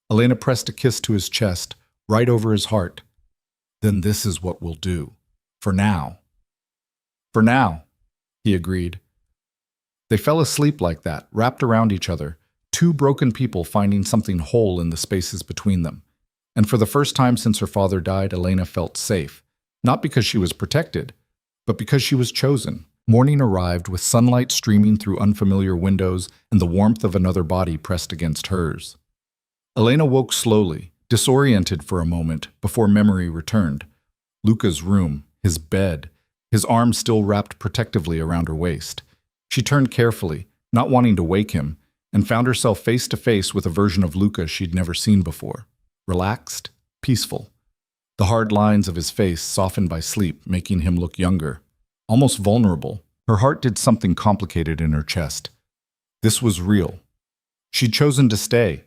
Elena pressed a kiss to his chest, right over his heart. Then this is what we'll do. For now. For now, he agreed. They fell asleep like that, wrapped around each other, two broken people finding something whole in the spaces between them. And for the first time since her father died, Elena felt safe, not because she was protected, but because she was chosen. Morning arrived with sunlight streaming through unfamiliar windows and the warmth of another body pressed against hers. Elena woke slowly, disoriented for a moment, before memory returned. Luca's room, his bed, his arms still wrapped protectively around her waist. She turned carefully, not wanting to wake him, and found herself face to face with a version of Luca she'd never seen before. Relaxed, peaceful. The hard lines of his face softened by sleep, making him look younger, almost vulnerable. Her heart did something complicated in her chest. This was real. She'd chosen to stay,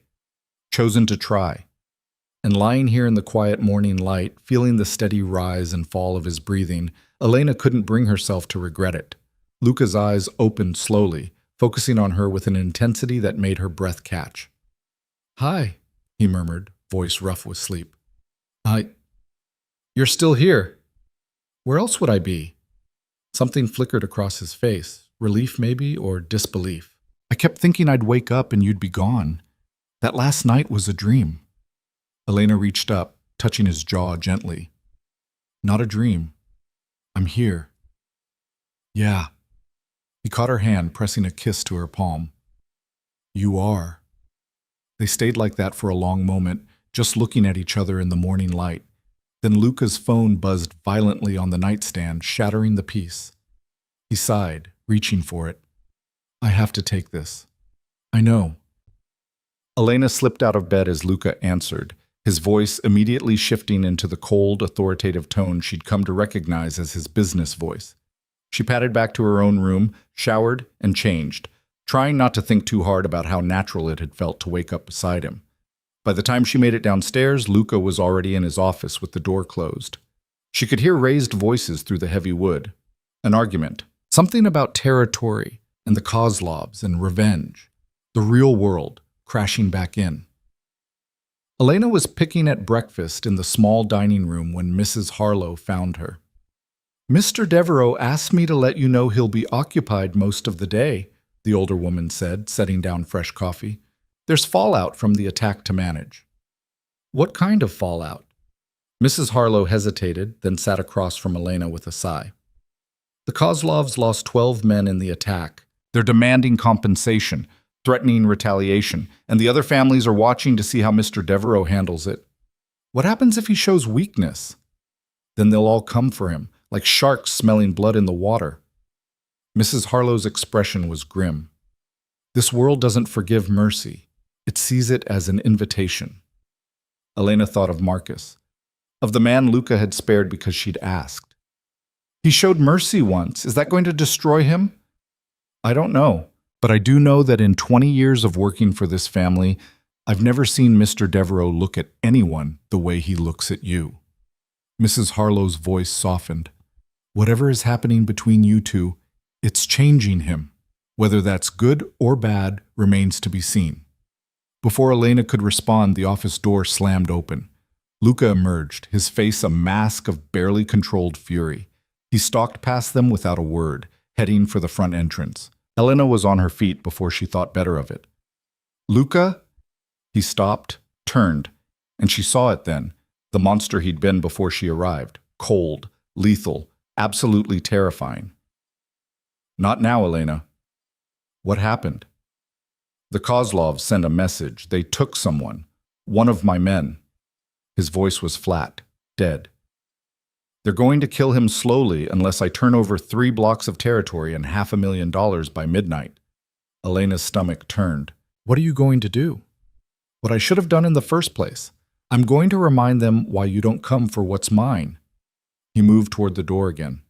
chosen to try. And lying here in the quiet morning light, feeling the steady rise and fall of his breathing, Elena couldn't bring herself to regret it. Luca's eyes opened slowly, focusing on her with an intensity that made her breath catch. Hi, he murmured, voice rough with sleep. You're still here. Where else would I be? Something flickered across his face, relief maybe, or disbelief. I kept thinking I'd wake up and you'd be gone. That last night was a dream. Elena reached up, touching his jaw gently. Not a dream. I'm here. Yeah. He caught her hand, pressing a kiss to her palm. You are. They stayed like that for a long moment, just looking at each other in the morning light. Then Luca's phone buzzed violently on the nightstand, shattering the peace. He sighed, reaching for it. I have to take this. I know. Elena slipped out of bed as Luca answered, his voice immediately shifting into the cold, authoritative tone she'd come to recognize as his business voice. She padded back to her own room, showered, and changed, trying not to think too hard about how natural it had felt to wake up beside him. By the time she made it downstairs, Luca was already in his office with the door closed. She could hear raised voices through the heavy wood. An argument. Something about territory and the Kozlovs and revenge. The real world crashing back in. Elena was picking at breakfast in the small dining room when Mrs. Harlow found her. Mr. Devereaux asked me to let you know he'll be occupied most of the day, the older woman said, setting down fresh coffee. There's fallout from the attack to manage. What kind of fallout? Mrs. Harlow hesitated, then sat across from Elena with a sigh. The Kozlovs lost 12 men in the attack. They're demanding compensation, threatening retaliation, and the other families are watching to see how Mr. Devereaux handles it. What happens if he shows weakness? Then they'll all come for him, like sharks smelling blood in the water. Mrs. Harlow's expression was grim. This world doesn't forgive mercy. It sees it as an invitation. Elena thought of Marcus, of the man Luca had spared because she'd asked. He showed mercy once. Is that going to destroy him? I don't know, but I do know that in 20 years of working for this family, I've never seen Mr. Devereaux look at anyone the way he looks at you. Mrs. Harlow's voice softened. Whatever is happening between you two, it's changing him. Whether that's good or bad remains to be seen. Before Elena could respond, the office door slammed open. Luca emerged, his face a mask of barely controlled fury. He stalked past them without a word, heading for the front entrance. Elena was on her feet before she thought better of it. Luca? He stopped, turned, and she saw it then, the monster he'd been before she arrived, cold, lethal, absolutely terrifying. Not now, Elena. What happened? The Kozlovs sent a message. They took someone, one of my men. His voice was flat, dead. They're going to kill him slowly unless I turn over 3 blocks of territory and $500,000 by midnight. Elena's stomach turned. What are you going to do? What I should have done in the first place. I'm going to remind them why you don't come for what's mine. He moved toward the door again.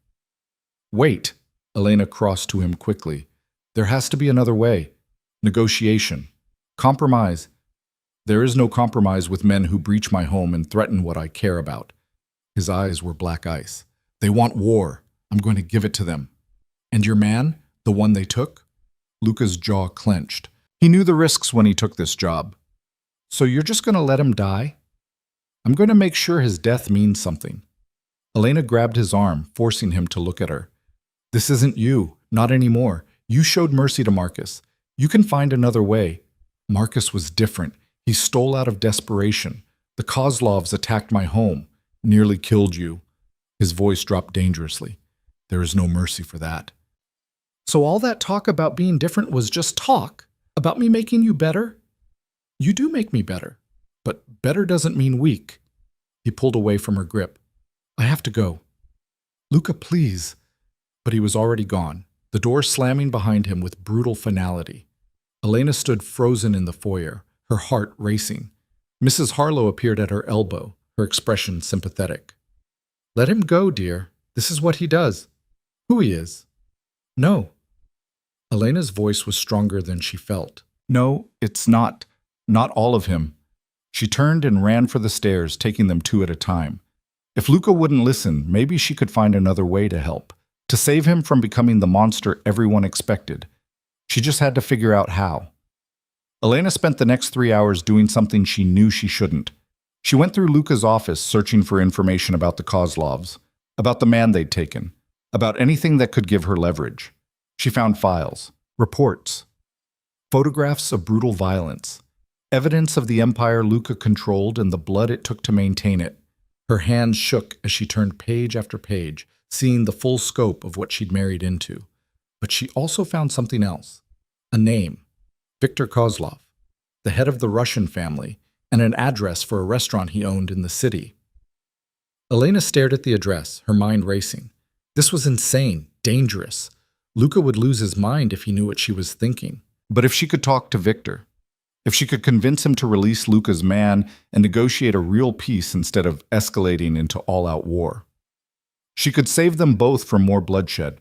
Wait, Elena crossed to him quickly. There has to be another way. Negotiation. Compromise. There is no compromise with men who breach my home and threaten what I care about. His eyes were black ice. They want war. I'm going to give it to them. And your man? The one they took? Luca's jaw clenched. He knew the risks when he took this job. So you're just going to let him die? I'm going to make sure his death means something. Elena grabbed his arm, forcing him to look at her. This isn't you. Not anymore. You showed mercy to Marcus. You can find another way. Marcus was different. He stole out of desperation. The Kozlovs attacked my home. Nearly killed you. His voice dropped dangerously. There is no mercy for that. So all that talk about being different was just talk? About me making you better? You do make me better. But better doesn't mean weak. He pulled away from her grip. I have to go. Luca, please. But he was already gone, the door slamming behind him with brutal finality. Elena stood frozen in the foyer, her heart racing. Mrs. Harlow appeared at her elbow, her expression sympathetic. Let him go, dear. This is what he does. Who he is. No. Elena's voice was stronger than she felt. No, it's not. Not all of him. She turned and ran for the stairs, taking them two at a time. If Luca wouldn't listen, maybe she could find another way to help, to save him from becoming the monster everyone expected. She just had to figure out how. Elena spent the next 3 hours doing something she knew she shouldn't. She went through Luca's office searching for information about the Kozlovs, about the man they'd taken, about anything that could give her leverage. She found files, reports, photographs of brutal violence, evidence of the empire Luca controlled and the blood it took to maintain it. Her hands shook as she turned page after page, seeing the full scope of what she'd married into. But she also found something else. A name. Viktor Kozlov, the head of the Russian family, and an address for a restaurant he owned in the city. Elena stared at the address, her mind racing. This was insane, dangerous. Luca would lose his mind if he knew what she was thinking. But if she could talk to Viktor, if she could convince him to release Luca's man and negotiate a real peace instead of escalating into all-out war, she could save them both from more bloodshed.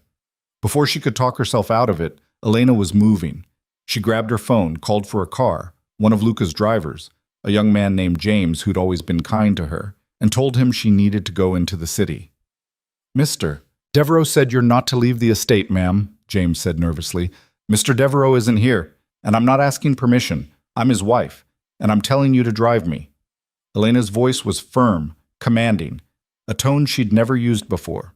Before she could talk herself out of it, Elena was moving. She grabbed her phone, called for a car, one of Luca's drivers, a young man named James who'd always been kind to her, and told him she needed to go into the city. Mr. Devereaux said you're not to leave the estate, ma'am, James said nervously. Mr. Devereaux isn't here, and I'm not asking permission. I'm his wife, and I'm telling you to drive me. Elena's voice was firm, commanding, a tone she'd never used before.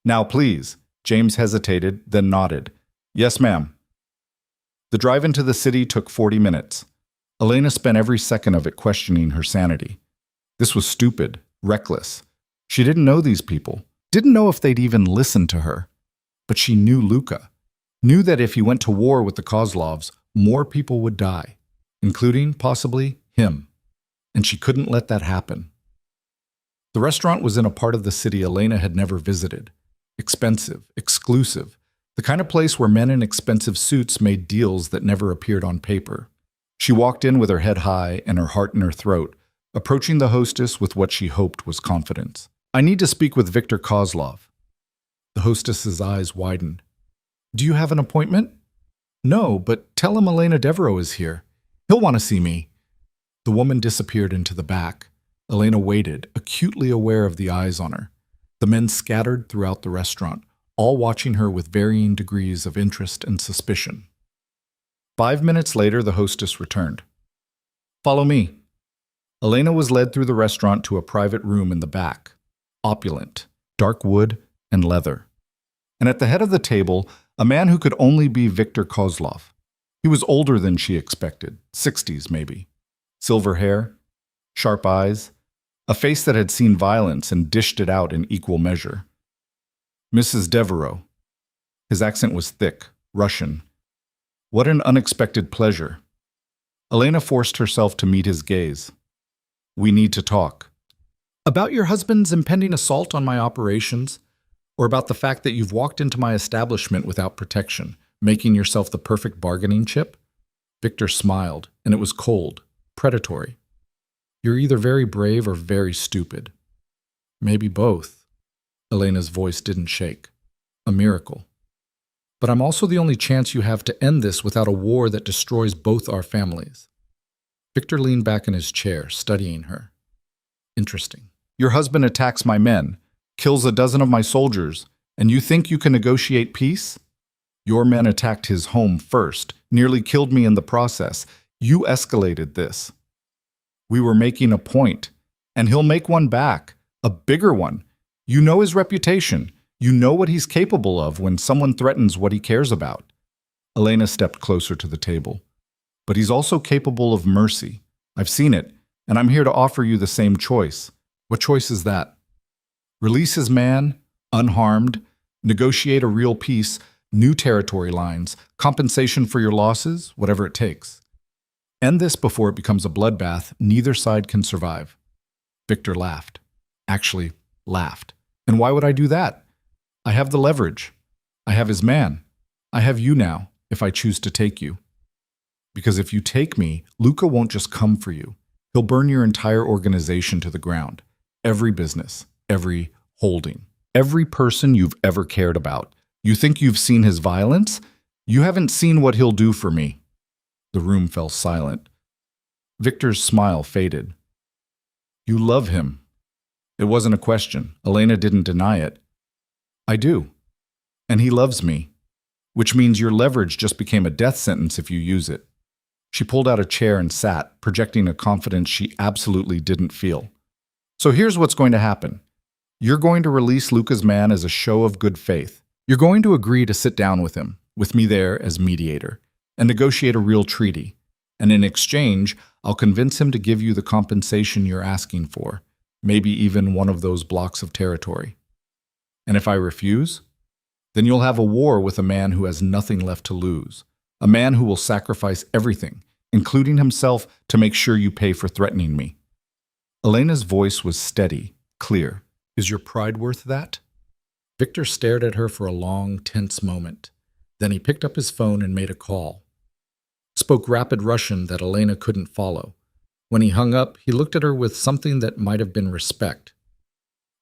Now, please. James hesitated, then nodded. Yes, ma'am. The drive into the city took 40 minutes. Elena spent every second of it questioning her sanity. This was stupid, reckless. She didn't know these people, didn't know if they'd even listen to her. But she knew Luca, knew that if he went to war with the Kozlovs, more people would die, including, possibly, him. And she couldn't let that happen. The restaurant was in a part of the city Elena had never visited. Expensive, exclusive, the kind of place where men in expensive suits made deals that never appeared on paper. She walked in with her head high and her heart in her throat, approaching the hostess with what she hoped was confidence. I need to speak with Viktor Kozlov. The hostess's eyes widened. Do you have an appointment? No, but tell him Elena Devereaux is here. He'll want to see me. The woman disappeared into the back. Elena waited, acutely aware of the eyes on her. The men scattered throughout the restaurant, all watching her with varying degrees of interest and suspicion. 5 minutes later, the hostess returned. Follow me. Elena was led through the restaurant to a private room in the back, opulent, dark wood and leather. And at the head of the table, a man who could only be Viktor Kozlov. He was older than she expected, 60s maybe. Silver hair, sharp eyes, a face that had seen violence and dished it out in equal measure. Mrs. Devereaux. His accent was thick, Russian. What an unexpected pleasure. Elena forced herself to meet his gaze. We need to talk. About your husband's impending assault on my operations, or about the fact that you've walked into my establishment without protection, Making yourself the perfect bargaining chip? Victor smiled, and it was cold, predatory. You're either very brave or very stupid. Maybe both. Elena's voice didn't shake. A miracle. But I'm also the only chance you have to end this without a war that destroys both our families. Victor leaned back in his chair, studying her. Interesting. Your husband attacks my men, kills a dozen of my soldiers, and you think you can negotiate peace? Your men attacked his home first, nearly killed me in the process. You escalated this. We were making a point, and he'll make one back, a bigger one. You know his reputation. You know what he's capable of when someone threatens what he cares about. Elena stepped closer to the table. But he's also capable of mercy. I've seen it, and I'm here to offer you the same choice. What choice is that? Release his man, unharmed, negotiate a real peace, new territory lines, compensation for your losses, whatever it takes. End this before it becomes a bloodbath neither side can survive. Victor laughed. Actually, laughed. And why would I do that? I have the leverage. I have his man. I have you now, if I choose to take you. Because if you take me, Luca won't just come for you. He'll burn your entire organization to the ground. Every business, every holding, every person you've ever cared about. You think you've seen his violence? You haven't seen what he'll do for me. The room fell silent. Victor's smile faded. You love him. It wasn't a question. Elena didn't deny it. I do. And he loves me. Which means your leverage just became a death sentence if you use it. She pulled out a chair and sat, projecting a confidence she absolutely didn't feel. So here's what's going to happen. You're going to release Luca's man as a show of good faith. You're going to agree to sit down with him, with me there as mediator, and negotiate a real treaty. And in exchange, I'll convince him to give you the compensation you're asking for, maybe even one of those blocks of territory. And if I refuse, then you'll have a war with a man who has nothing left to lose. A man who will sacrifice everything, including himself, to make sure you pay for threatening me. Elena's voice was steady, clear. Is your pride worth that? Victor stared at her for a long, tense moment. Then he picked up his phone and made a call. Spoke rapid Russian that Elena couldn't follow. When he hung up, he looked at her with something that might have been respect.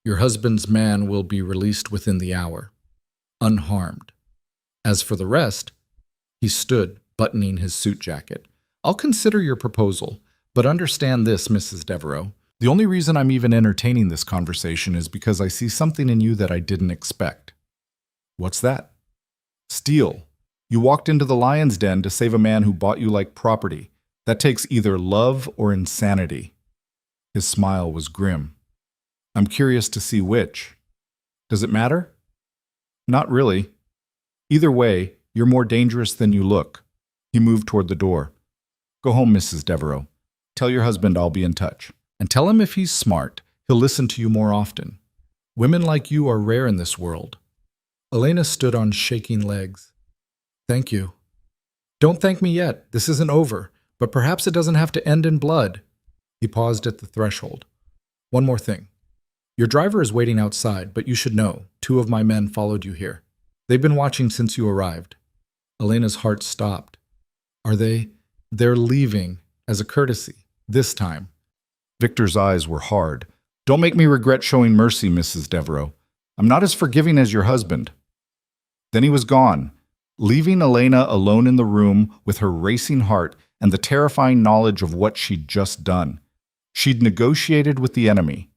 Your husband's man will be released within the hour, unharmed. As for the rest, he stood, buttoning his suit jacket. I'll consider your proposal, but understand this, Mrs. Devereaux. The only reason I'm even entertaining this conversation is because I see something in you that I didn't expect. What's that? Steel. You walked into the lion's den to save a man who bought you like property. That takes either love or insanity. His smile was grim. I'm curious to see which. Does it matter? Not really. Either way, you're more dangerous than you look. He moved toward the door. Go home, Mrs. Devereaux. Tell your husband I'll be in touch. And tell him if he's smart, he'll listen to you more often. Women like you are rare in this world. Elena stood on shaking legs. Thank you. Don't thank me yet. This isn't over, but perhaps it doesn't have to end in blood. He paused at the threshold. One more thing. Your driver is waiting outside, but you should know, 2 of my men followed you here. They've been watching since you arrived. Elena's heart stopped. Are they? They're leaving, as a courtesy, this time. Victor's eyes were hard. Don't make me regret showing mercy, Mrs. Devereaux. I'm not as forgiving as your husband. Then he was gone, leaving Elena alone in the room with her racing heart and the terrifying knowledge of what she'd just done. She'd negotiated with the enemy,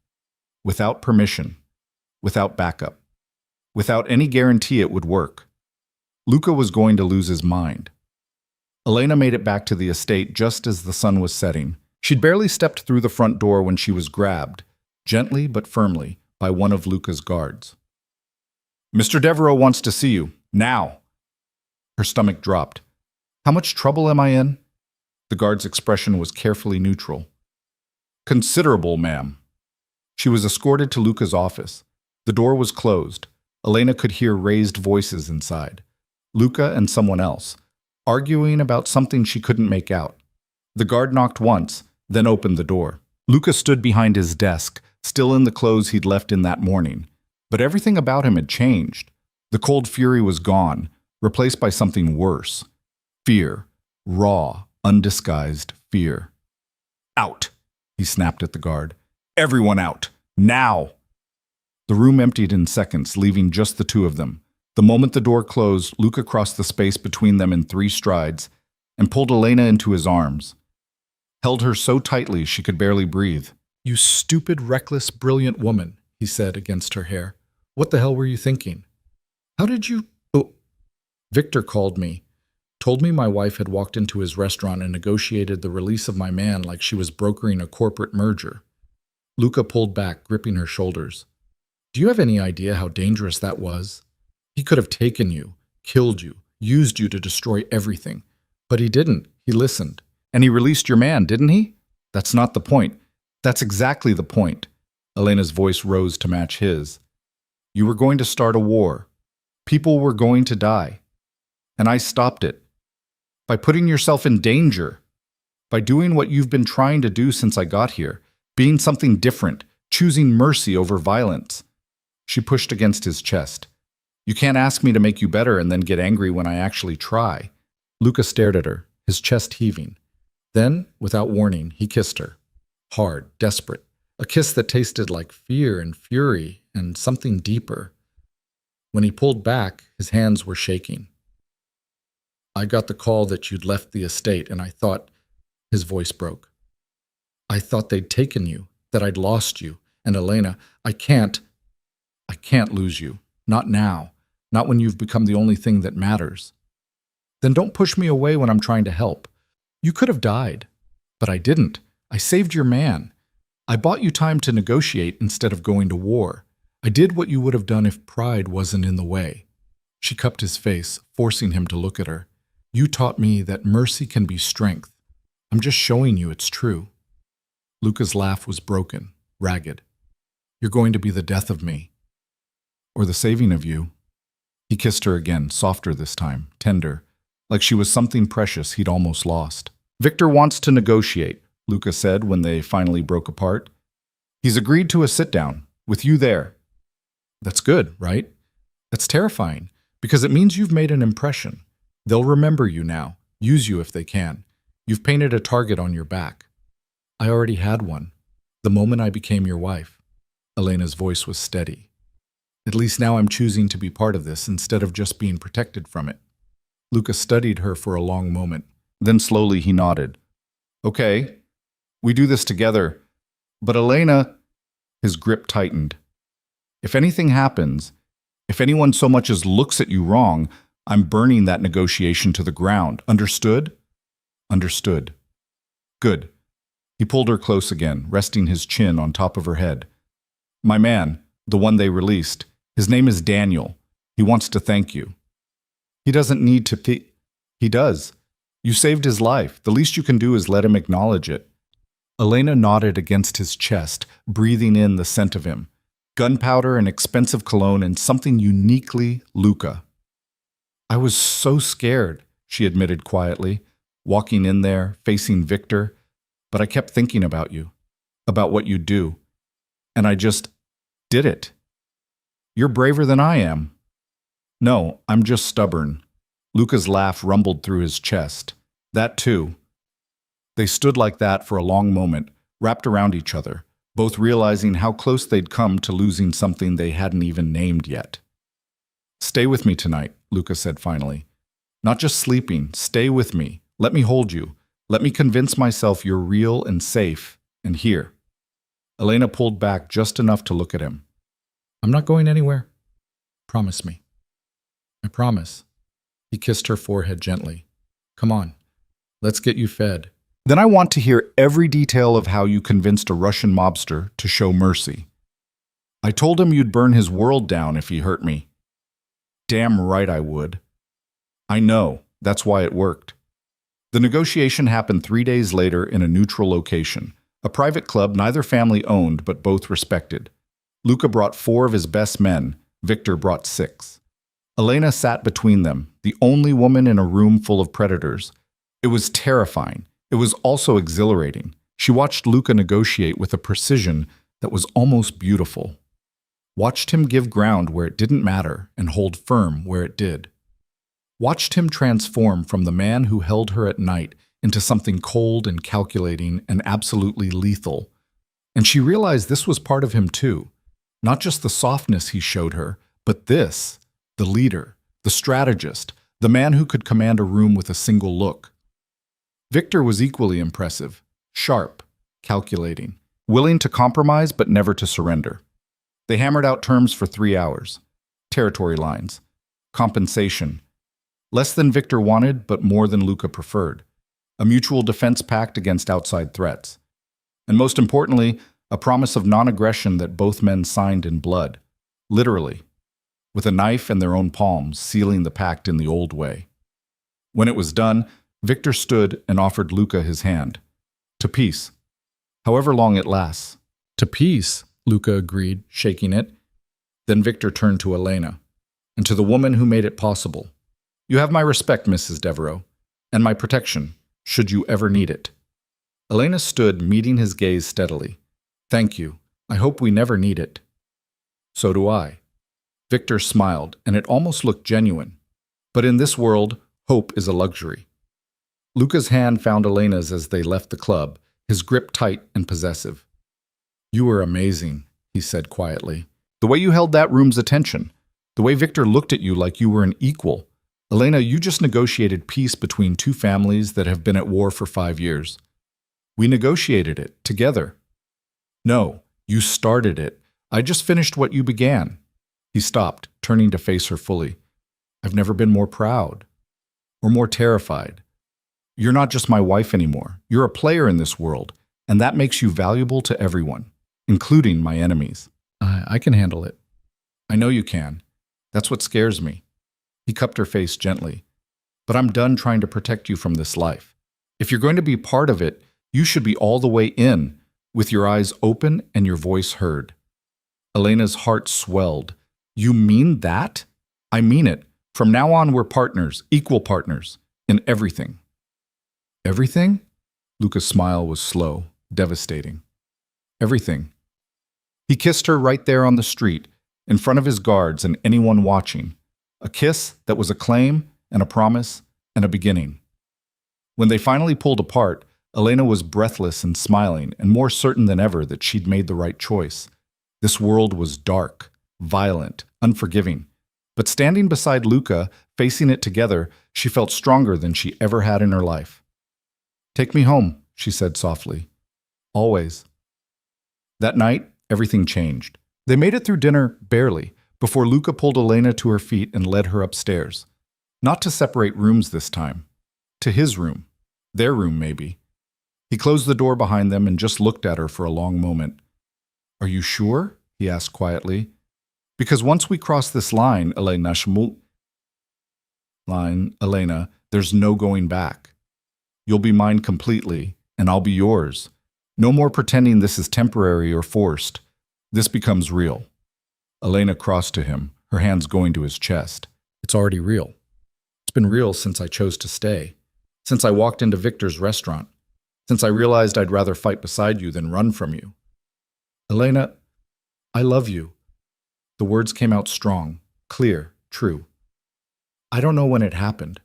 without permission, without backup, without any guarantee it would work. Luca was going to lose his mind. Elena made it back to the estate just as the sun was setting. She'd barely stepped through the front door when she was grabbed, gently but firmly, by one of Luca's guards. Mr. Devereaux wants to see you, now. Her stomach dropped. How much trouble am I in? The guard's expression was carefully neutral. Considerable, ma'am. She was escorted to Luca's office. The door was closed. Elena could hear raised voices inside. Luca and someone else, arguing about something she couldn't make out. The guard knocked once, then opened the door. Luca stood behind his desk, still in the clothes he'd left in that morning. But everything about him had changed. The cold fury was gone. replaced by something worse. Fear. Raw, undisguised fear. Out, he snapped at the guard. Everyone out. Now! The room emptied in seconds, leaving just the two of them. The moment the door closed, Luca crossed the space between them in 3 strides and pulled Elena into his arms. Held her so tightly she could barely breathe. "You stupid, reckless, brilliant woman," he said against her hair. "What the hell were you thinking? How did you— Oh, Victor called me. Told me my wife had walked into his restaurant and negotiated the release of my man like she was brokering a corporate merger." Luca pulled back, gripping her shoulders. "Do you have any idea how dangerous that was? He could have taken you, killed you, used you to destroy everything. But he didn't. He listened. And he released your man, didn't he? That's not the point. That's exactly the point." Elena's voice rose to match his. "You were going to start a war. People were going to die. And I stopped it. By putting yourself in danger. By doing what you've been trying to do since I got here. Being something different. Choosing mercy over violence." She pushed against his chest. "You can't ask me to make you better and then get angry when I actually try." Luca stared at her, his chest heaving. Then, without warning, he kissed her. Hard, desperate. A kiss that tasted like fear and fury and something deeper. When he pulled back, his hands were shaking. "I got the call that you'd left the estate, and I thought—" His voice broke. "I thought they'd taken you, that I'd lost you. And Elena, I can't lose you. Not now. Not when you've become the only thing that matters. Then don't push me away when I'm trying to help. You could have died. But I didn't. I saved your man. I bought you time to negotiate instead of going to war. I did what you would have done if pride wasn't in the way." She cupped his face, forcing him to look at her. "You taught me that mercy can be strength. I'm just showing you it's true." Luca's laugh was broken, ragged. "You're going to be the death of me. Or the saving of you." He kissed her again, softer this time, tender, like she was something precious he'd almost lost. "Victor wants to negotiate," Luca said when they finally broke apart. "He's agreed to a sit-down, with you there." "That's good, right? That's terrifying, because it means you've made an impression. They'll remember you now, use you if they can. You've painted a target on your back." "I already had one, the moment I became your wife." Elena's voice was steady. "At least now I'm choosing to be part of this instead of just being protected from it." Luca studied her for a long moment. Then slowly he nodded. "Okay, we do this together. But Elena—" His grip tightened. "If anything happens, if anyone so much as looks at you wrong, I'm burning that negotiation to the ground. Understood?" "Understood." "Good." He pulled her close again, resting his chin on top of her head. "My man, the one they released, his name is Daniel. He wants to thank you." "He doesn't need to— He does. You saved his life. The least you can do is let him acknowledge it." Elena nodded against his chest, breathing in the scent of him. Gunpowder and expensive cologne and something uniquely Luca. "I was so scared," she admitted quietly, walking in there, facing Victor. "But I kept thinking about you, about what you'd do. And I just did it. You're braver than I am." "No, I'm just stubborn." Luca's laugh rumbled through his chest. "That too." They stood like that for a long moment, wrapped around each other, both realizing how close they'd come to losing something they hadn't even named yet. "Stay with me tonight," Luca said finally. "Not just sleeping, stay with me. Let me hold you. Let me convince myself you're real and safe and here." Elena pulled back just enough to look at him. "I'm not going anywhere. Promise me." "I promise." He kissed her forehead gently. "Come on, let's get you fed. Then I want to hear every detail of how you convinced a Russian mobster to show mercy." "I told him you'd burn his world down if he hurt me." "Damn right I would." "I know. That's why it worked." The negotiation happened 3 days later in a neutral location, a private club neither family owned but both respected. Luca brought 4 of his best men. Victor brought 6. Elena sat between them, the only woman in a room full of predators. It was terrifying. It was also exhilarating. She watched Luca negotiate with a precision that was almost beautiful. Watched him give ground where it didn't matter and hold firm where it did. watched him transform from the man who held her at night into something cold and calculating and absolutely lethal. And she realized this was part of him too. Not just the softness he showed her, but this, the leader, the strategist, the man who could command a room with a single look. Victor was equally impressive, sharp, calculating, willing to compromise but never to surrender. They hammered out terms for 3 hours. Territory lines, compensation, less than Victor wanted but more than Luca preferred, a mutual defense pact against outside threats, and most importantly, a promise of non-aggression that both men signed in blood, literally, with a knife in their own palms, sealing the pact in the old way. When it was done, Victor stood and offered Luca his hand. To peace, however long it lasts. To peace, Luca agreed, shaking it. Then Victor turned to Elena, and to the woman who made it possible. You have my respect, Mrs. Devereaux, and my protection, should you ever need it. Elena stood, meeting his gaze steadily. Thank you. I hope we never need it. So do I. Victor smiled, and it almost looked genuine. But in this world, hope is a luxury. Luca's hand found Elena's as they left the club, his grip tight and possessive. You were amazing, he said quietly. The way you held that room's attention, the way Victor looked at you like you were an equal. Elena, you just negotiated peace between two families that have been at war for 5 years. We negotiated it, together. No, you started it. I just finished what you began. He stopped, turning to face her fully. I've never been more proud, or more terrified. You're not just my wife anymore. You're a player in this world, and that makes you valuable to everyone, including my enemies. I can handle it. I know you can. That's what scares me. He cupped her face gently. But I'm done trying to protect you from this life. If you're going to be part of it, you should be all the way in, with your eyes open and your voice heard. Elena's heart swelled. You mean that? I mean it. From now on, we're partners, equal partners, in everything. Everything? Luca's smile was slow, devastating. Everything. He kissed her right there on the street, in front of his guards and anyone watching. A kiss that was a claim and a promise and a beginning. When they finally pulled apart, Elena was breathless and smiling and more certain than ever that she'd made the right choice. This world was dark, violent, unforgiving. But standing beside Luca, facing it together, she felt stronger than she ever had in her life. Take me home, she said softly. Always. That night, everything changed. They made it through dinner, barely, before Luca pulled Elena to her feet and led her upstairs. Not to separate rooms this time. To his room. Their room, maybe. He closed the door behind them and just looked at her for a long moment. Are you sure? He asked quietly. Because once we cross this line, Elena, there's no going back. You'll be mine completely, and I'll be yours. No more pretending this is temporary or forced. This becomes real. Elena crossed to him, her hands going to his chest. It's already real. It's been real since I chose to stay. Since I walked into Victor's restaurant. Since I realized I'd rather fight beside you than run from you. Elena, I love you. The words came out strong, clear, true. I don't know when it happened.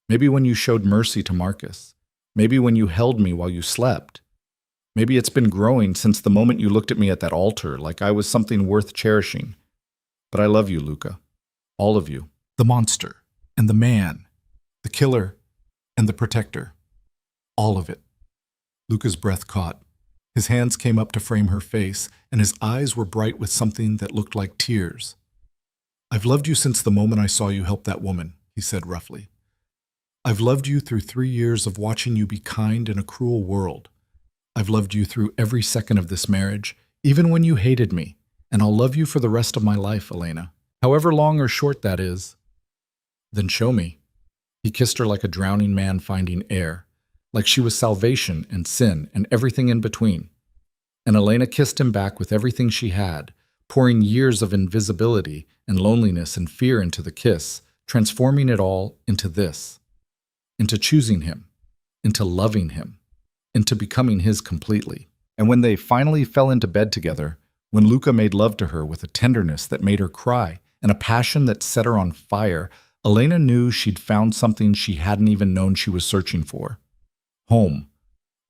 Maybe when you showed mercy to Marcus. Maybe when you held me while you slept. Maybe it's been growing since the moment you looked at me at that altar, like I was something worth cherishing. But I love you, Luca. All of you. The monster, and the man, the killer, and the protector. All of it. Luca's breath caught. His hands came up to frame her face, and his eyes were bright with something that looked like tears. I've loved you since the moment I saw you help that woman, he said roughly. I've loved you through 3 years of watching you be kind in a cruel world. I've loved you through every second of this marriage, even when you hated me, and I'll love you for the rest of my life, Elena. However long or short that is. Then show me. He kissed her like a drowning man finding air, like she was salvation and sin and everything in between. And Elena kissed him back with everything she had, pouring years of invisibility and loneliness and fear into the kiss, transforming it all into this. Into choosing him, into loving him, into becoming his completely. And when they finally fell into bed together, when Luca made love to her with a tenderness that made her cry and a passion that set her on fire, Elena knew she'd found something she hadn't even known she was searching for. Home.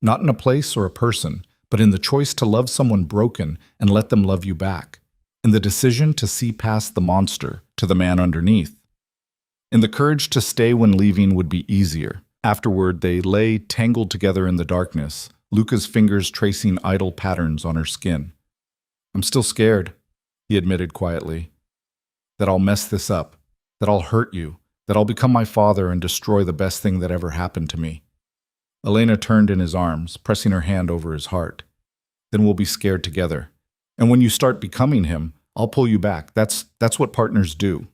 Not in a place or a person, but in the choice to love someone broken and let them love you back. In the decision to see past the monster to the man underneath. In the courage to stay when leaving would be easier. Afterward, they lay tangled together in the darkness, Luca's fingers tracing idle patterns on her skin. "I'm still scared," he admitted quietly. "That I'll mess this up, that I'll hurt you, that I'll become my father and destroy the best thing that ever happened to me." Elena turned in his arms, pressing her hand over his heart. "Then we'll be scared together. And when you start becoming him, I'll pull you back. That's what partners do."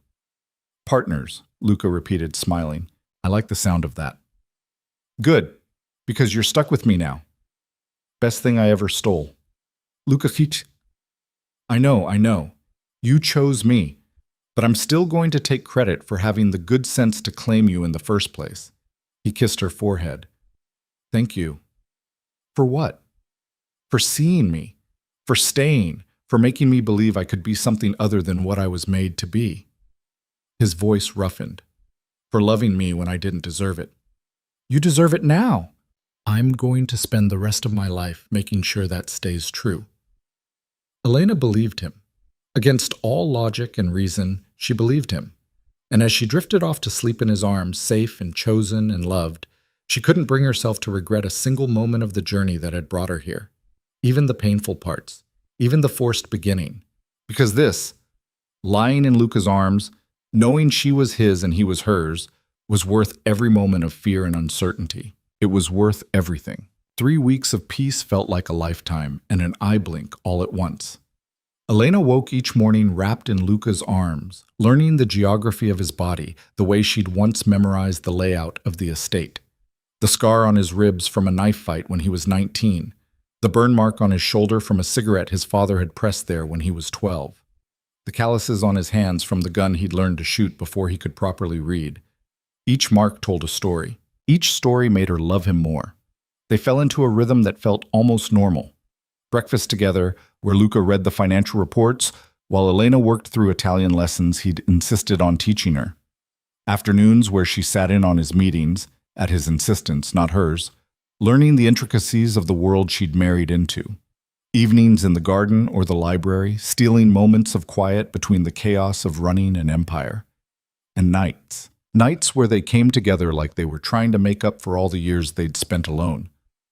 "Partners," Luca repeated, smiling. "I like the sound of that." "Good, because you're stuck with me now. Best thing I ever stole." Luca Fitch. I know. You chose me, but I'm still going to take credit for having the good sense to claim you in the first place." He kissed her forehead. "Thank you." "For what?" "For seeing me, for staying, for making me believe I could be something other than what I was made to be." His voice roughened. "For loving me when I didn't deserve it." "You deserve it now." "I'm going to spend the rest of my life making sure that stays true." Elena believed him. Against all logic and reason, she believed him. And as she drifted off to sleep in his arms, safe and chosen and loved, she couldn't bring herself to regret a single moment of the journey that had brought her here. Even the painful parts. Even the forced beginning. Because this, lying in Luca's arms, knowing she was his and he was hers, was worth every moment of fear and uncertainty. It was worth everything. 3 weeks of peace felt like a lifetime, and an eye blink all at once. Elena woke each morning wrapped in Luca's arms, learning the geography of his body, the way she'd once memorized the layout of the estate. The scar on his ribs from a knife fight when he was 19. The burn mark on his shoulder from a cigarette his father had pressed there when he was 12. The calluses on his hands from the gun he'd learned to shoot before he could properly read. Each mark told a story. Each story made her love him more. They fell into a rhythm that felt almost normal. Breakfast together, where Luca read the financial reports, while Elena worked through Italian lessons he'd insisted on teaching her. Afternoons where she sat in on his meetings, at his insistence, not hers, learning the intricacies of the world she'd married into. Evenings in the garden or the library, stealing moments of quiet between the chaos of running an empire. And nights. Nights where they came together like they were trying to make up for all the years they'd spent alone.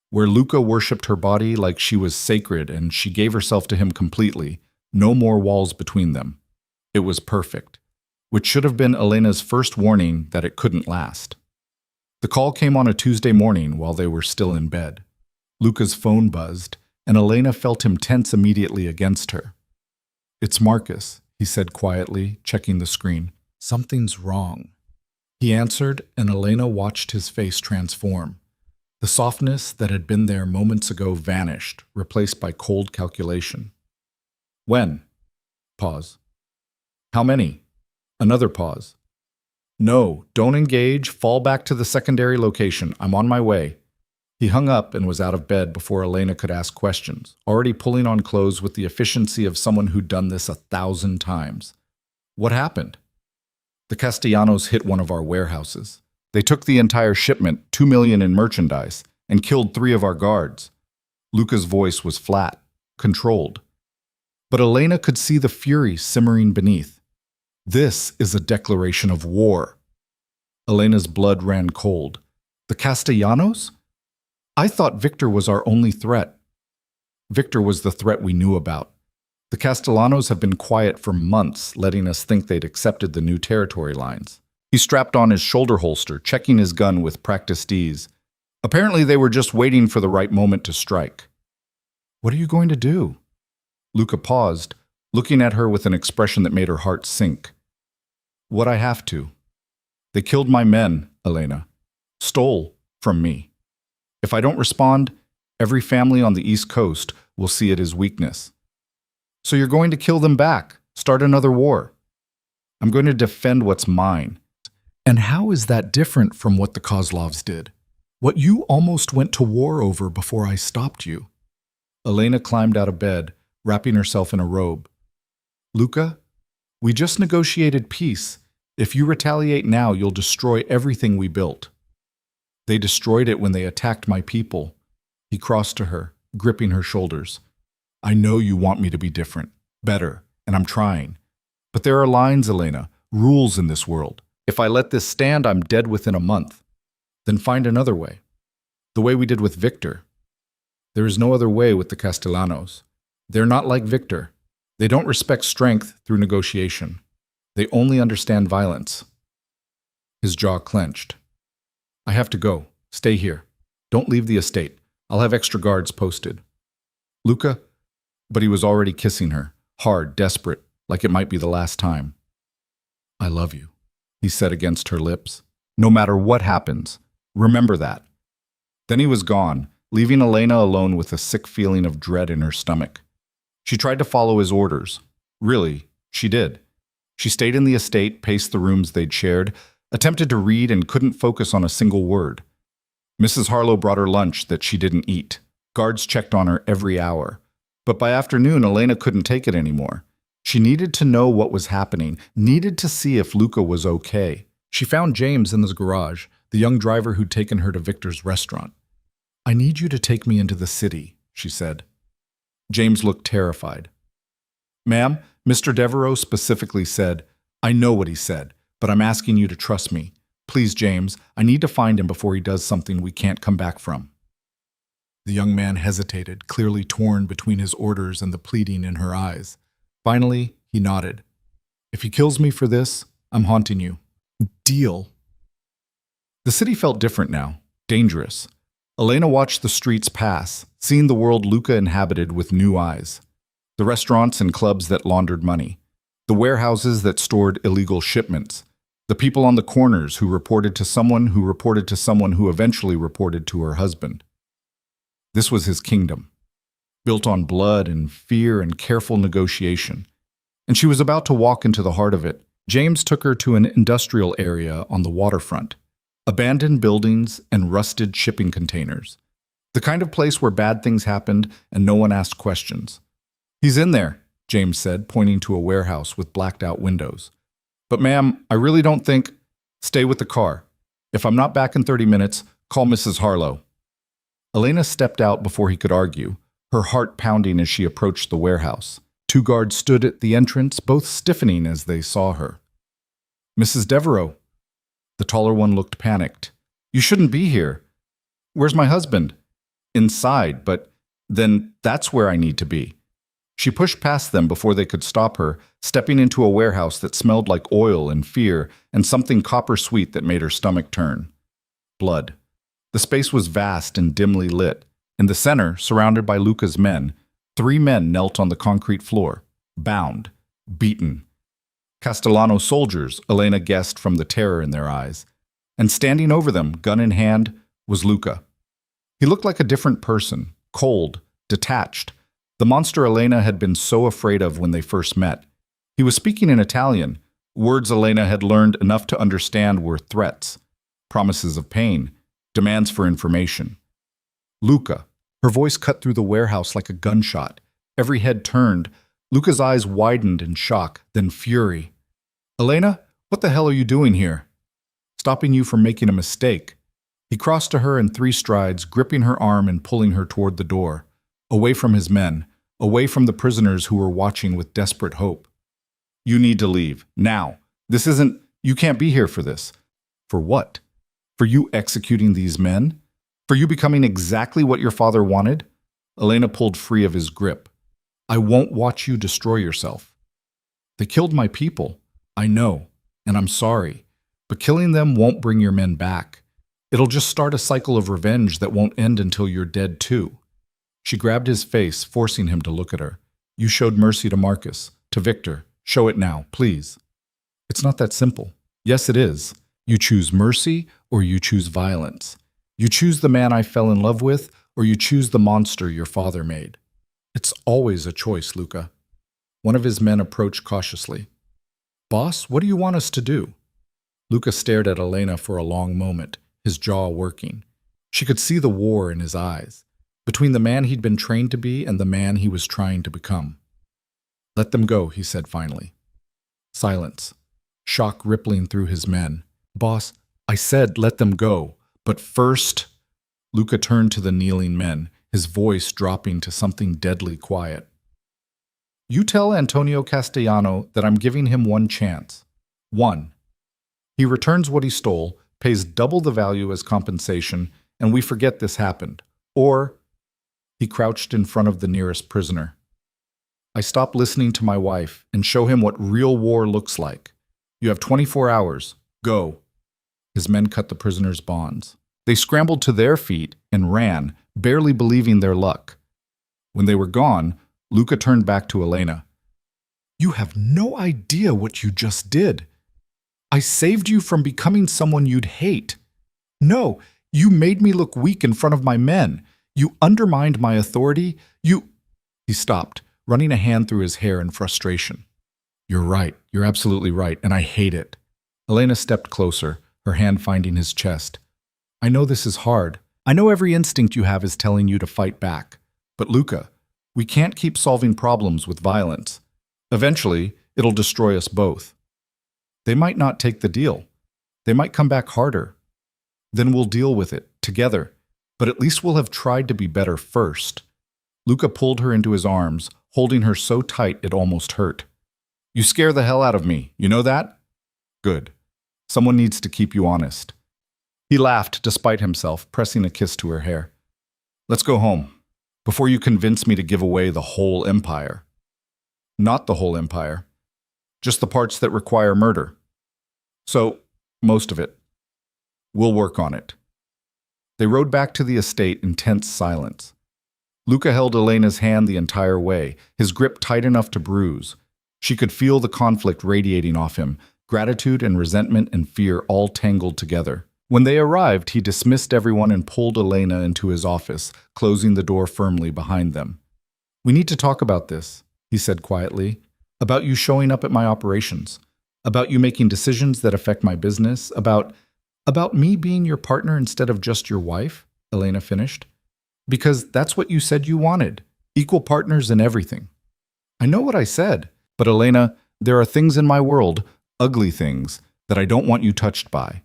Where Luca worshipped her body like she was sacred and she gave herself to him completely, no more walls between them. It was perfect, which should have been Elena's first warning that it couldn't last. The call came on a Tuesday morning while they were still in bed. Luca's phone buzzed, and Elena felt him tense immediately against her. "It's Marcus," he said quietly, checking the screen. "Something's wrong." He answered, and Elena watched his face transform. The softness that had been there moments ago vanished, replaced by cold calculation. "When?" Pause. "How many?" Another pause. "No, don't engage. Fall back to the secondary location. I'm on my way." He hung up and was out of bed before Elena could ask questions, already pulling on clothes with the efficiency of someone who'd done this 1,000 times. "What happened?" "The Castellanos hit one of our warehouses. They took the entire shipment, $2 million in merchandise, and killed 3 of our guards." Luca's voice was flat, controlled. But Elena could see the fury simmering beneath. "This is a declaration of war." Elena's blood ran cold. "The Castellanos? I thought Victor was our only threat." "Victor was the threat we knew about. The Castellanos have been quiet for months, letting us think they'd accepted the new territory lines." He strapped on his shoulder holster, checking his gun with practiced ease. "Apparently they were just waiting for the right moment to strike." "What are you going to do?" Luca paused, looking at her with an expression that made her heart sink. "What I have to. They killed my men, Elena. Stole from me. If I don't respond, every family on the East Coast will see it as weakness." "So you're going to kill them back, start another war?" "I'm going to defend what's mine." "And how is that different from what the Kozlovs did? What you almost went to war over before I stopped you?" Elena climbed out of bed, wrapping herself in a robe. "Luca, we just negotiated peace, If you retaliate now, you'll destroy everything we built. They destroyed it when they attacked my people. He crossed to her, gripping her shoulders. I know you want me to be different, better, and I'm trying. But there are lines, Elena, rules in this world. If I let this stand, I'm dead within a month. Then find another way. The way we did with Victor. There is no other way with the Castellanos. They're not like Victor. They don't respect strength through negotiation. They only understand violence. His jaw clenched. I have to go. Stay here. Don't leave the estate. I'll have extra guards posted. Luca? But he was already kissing her, hard, desperate, like it might be the last time. I love you, he said against her lips. No matter what happens, remember that. Then he was gone, leaving Elena alone with a sick feeling of dread in her stomach. She tried to follow his orders. Really, she did. She stayed in the estate, paced the rooms they'd shared, attempted to read and couldn't focus on a single word. Mrs. Harlow brought her lunch that she didn't eat. Guards checked on her every hour. But by afternoon, Elena couldn't take it anymore. She needed to know what was happening, needed to see if Luca was okay. She found James in his garage, the young driver who'd taken her to Victor's restaurant. I need you to take me into the city, she said. James looked terrified. Ma'am, Mr. Devereaux specifically said, I know what he said, but I'm asking you to trust me. Please, James, I need to find him before he does something we can't come back from. The young man hesitated, clearly torn between his orders and the pleading in her eyes. Finally, he nodded. If he kills me for this, I'm haunting you. Deal. The city felt different now, dangerous. Elena watched the streets pass, seeing the world Luca inhabited with new eyes. The restaurants and clubs that laundered money. The warehouses that stored illegal shipments. The people on the corners who reported to someone who reported to someone who eventually reported to her husband. This was his kingdom, built on blood and fear and careful negotiation. And she was about to walk into the heart of it. James took her to an industrial area on the waterfront. Abandoned buildings and rusted shipping containers. The kind of place where bad things happened and no one asked questions. He's in there, James said, pointing to a warehouse with blacked-out windows. But ma'am, I really don't think... Stay with the car. If I'm not back in 30 minutes, call Mrs. Harlow. Elena stepped out before he could argue, her heart pounding as she approached the warehouse. 2 guards stood at the entrance, both stiffening as they saw her. Mrs. Devereaux. The taller one looked panicked. You shouldn't be here. Where's my husband? Inside, but then that's where I need to be. She pushed past them before they could stop her, stepping into a warehouse that smelled like oil and fear and something copper-sweet that made her stomach turn. Blood. The space was vast and dimly lit. In the center, surrounded by Luca's men, 3 men knelt on the concrete floor, bound, beaten. Castellano soldiers, Elena guessed from the terror in their eyes. And standing over them, gun in hand, was Luca. He looked like a different person, cold, detached. The monster Elena had been so afraid of when they first met. He was speaking in Italian. Words Elena had learned enough to understand were threats, promises of pain, demands for information. Luca. Her voice cut through the warehouse like a gunshot. Every head turned. Luca's eyes widened in shock, then fury. Elena, what the hell are you doing here? Stopping you from making a mistake. He crossed to her in 3 strides, gripping her arm and pulling her toward the door. Away from his men, away from the prisoners who were watching with desperate hope. You need to leave, now. You can't be here for this. For what? For you executing these men? For you becoming exactly what your father wanted? Elena pulled free of his grip. I won't watch you destroy yourself. They killed my people. I know, and I'm sorry. But killing them won't bring your men back. It'll just start a cycle of revenge that won't end until you're dead too. She grabbed his face, forcing him to look at her. You showed mercy to Marcus, to Victor. Show it now, please. It's not that simple. Yes, it is. You choose mercy or you choose violence. You choose the man I fell in love with or you choose the monster your father made. It's always a choice, Luca. One of his men approached cautiously. Boss, what do you want us to do? Luca stared at Elena for a long moment, his jaw working. She could see the war in his eyes, between the man he'd been trained to be and the man he was trying to become. Let them go, he said finally. Silence. shock rippling through his men. "Boss, I said let them go, but first—" Luca turned to the kneeling men, his voice dropping to something deadly quiet. "You tell Antonio Castellano that I'm giving him one chance. One. He returns what he stole, pays double the value as compensation, and we forget this happened. Or—" He crouched in front of the nearest prisoner. "I stop listening to my wife and show him what real war looks like. You have 24 hours. Go." His men cut the prisoner's bonds. They scrambled to their feet and ran, barely believing their luck. When they were gone, Luca turned back to Elena. "You have no idea what you just did. I saved you from becoming someone you'd hate. No, you made me look weak in front of my men. You undermined my authority. You—" He stopped, running a hand through his hair in frustration. "You're right. You're absolutely right, and I hate it." Elena stepped closer, her hand finding his chest. "I know this is hard. I know every instinct you have is telling you to fight back. But Luca, we can't keep solving problems with violence. Eventually, it'll destroy us both. They might not take the deal. They might come back harder. Then we'll deal with it, together. But at least we'll have tried to be better first." Luca pulled her into his arms, holding her so tight it almost hurt. "You scare the hell out of me, you know that? Good. Someone needs to keep you honest." He laughed despite himself, pressing a kiss to her hair. "Let's go home, before you convince me to give away the whole empire." "Not the whole empire. Just the parts that require murder. So, most of it. We'll work on it." They rode back to the estate in tense silence. Luca held Elena's hand the entire way, his grip tight enough to bruise. She could feel the conflict radiating off him, gratitude and resentment and fear all tangled together. When they arrived, he dismissed everyone and pulled Elena into his office, closing the door firmly behind them. "We need to talk about this," he said quietly. "About you showing up at my operations. About you making decisions that affect my business. About me being your partner instead of just your wife," Elena finished. "Because that's what you said you wanted. Equal partners in everything." "I know what I said. But Elena, there are things in my world, ugly things, that I don't want you touched by,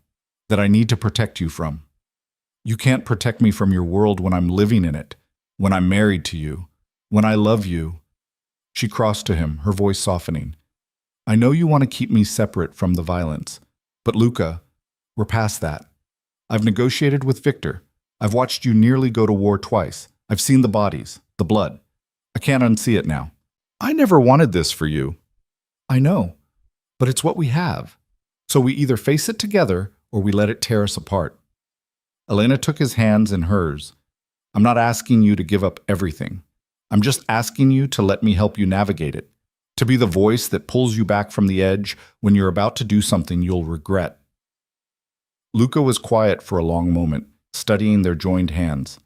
that I need to protect you from. You can't protect me from your world when I'm living in it, when I'm married to you, when I love you." She crossed to him, her voice softening. "I know you want to keep me separate from the violence, but Luca, we're past that. I've negotiated with Victor. I've watched you nearly go to war twice. I've seen the bodies, the blood. I can't unsee it now. I never wanted this for you." "I know, but it's what we have. So we either face it together or we let it tear us apart." Elena took his hands in hers. "I'm not asking you to give up everything. I'm just asking you to let me help you navigate it, to be the voice that pulls you back from the edge when you're about to do something you'll regret." Luca was quiet for a long moment, studying their joined hands.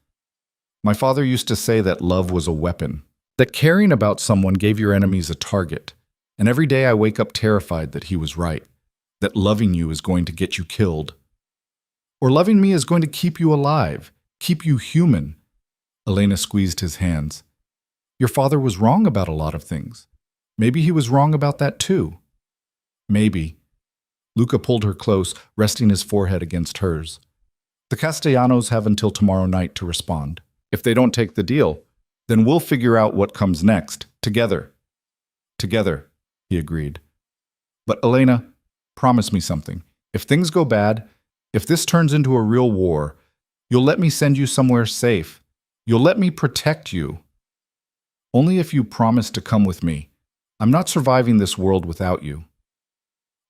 "My father used to say that love was a weapon, that caring about someone gave your enemies a target. And every day I wake up terrified that he was right, that loving you is going to get you killed. Or loving me is going to keep you alive, keep you human." Elena squeezed his hands. "Your father was wrong about a lot of things. Maybe he was wrong about that too." "Maybe." Luca pulled her close, resting his forehead against hers. "The Castellanos have until tomorrow night to respond. If they don't take the deal, then we'll figure out what comes next, together." "Together," he agreed. "But Elena, promise me something. If things go bad, if this turns into a real war, you'll let me send you somewhere safe. You'll let me protect you. Only if you promise to come with me. I'm not surviving this world without you."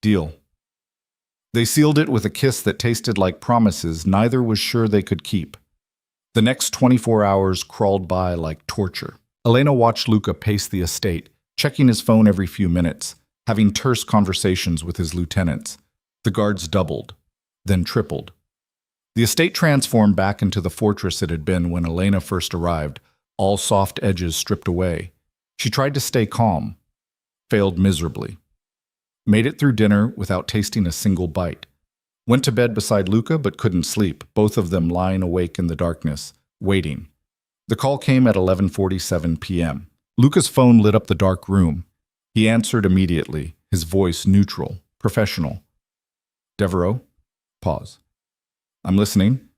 "Deal." They sealed it with a kiss that tasted like promises neither was sure they could keep. The next 24 hours crawled by like torture. Elena watched Luca pace the estate, checking his phone every few minutes, having terse conversations with his lieutenants. The guards doubled, then tripled. The estate transformed back into the fortress it had been when Elena first arrived, all soft edges stripped away. She tried to stay calm, failed miserably. Made it through dinner without tasting a single bite. Went to bed beside Luca but couldn't sleep, both of them lying awake in the darkness, waiting. The call came at 11:47 p.m. Luca's phone lit up the dark room. He answered immediately, his voice neutral, Professional. Devereaux. Pause. I'm listening.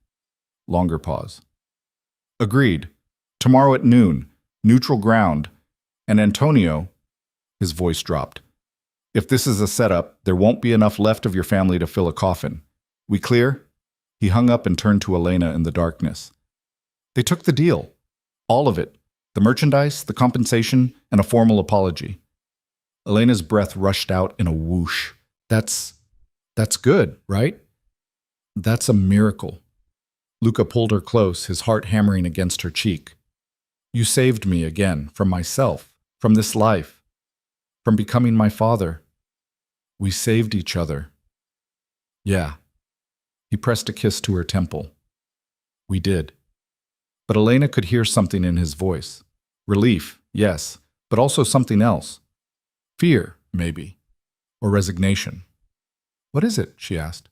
Longer pause. Agreed. Tomorrow at noon. Neutral ground. And Antonio, his voice dropped. If this is a setup, there won't be enough left of your family to fill a coffin. We clear? He hung up and turned to Elena in the darkness. They took the deal. All of it. The merchandise, the compensation, and a formal apology. Elena's breath rushed out in a whoosh. That's good, right? That's a miracle. Luca pulled her close, his heart hammering against her cheek. You saved me again, from myself, from this life, from becoming my father. We saved each other. Yeah. He pressed a kiss to her temple. We did. But Elena could hear something in his voice. Relief, yes, but also something else. Fear, maybe. Or resignation. What is it? She asked.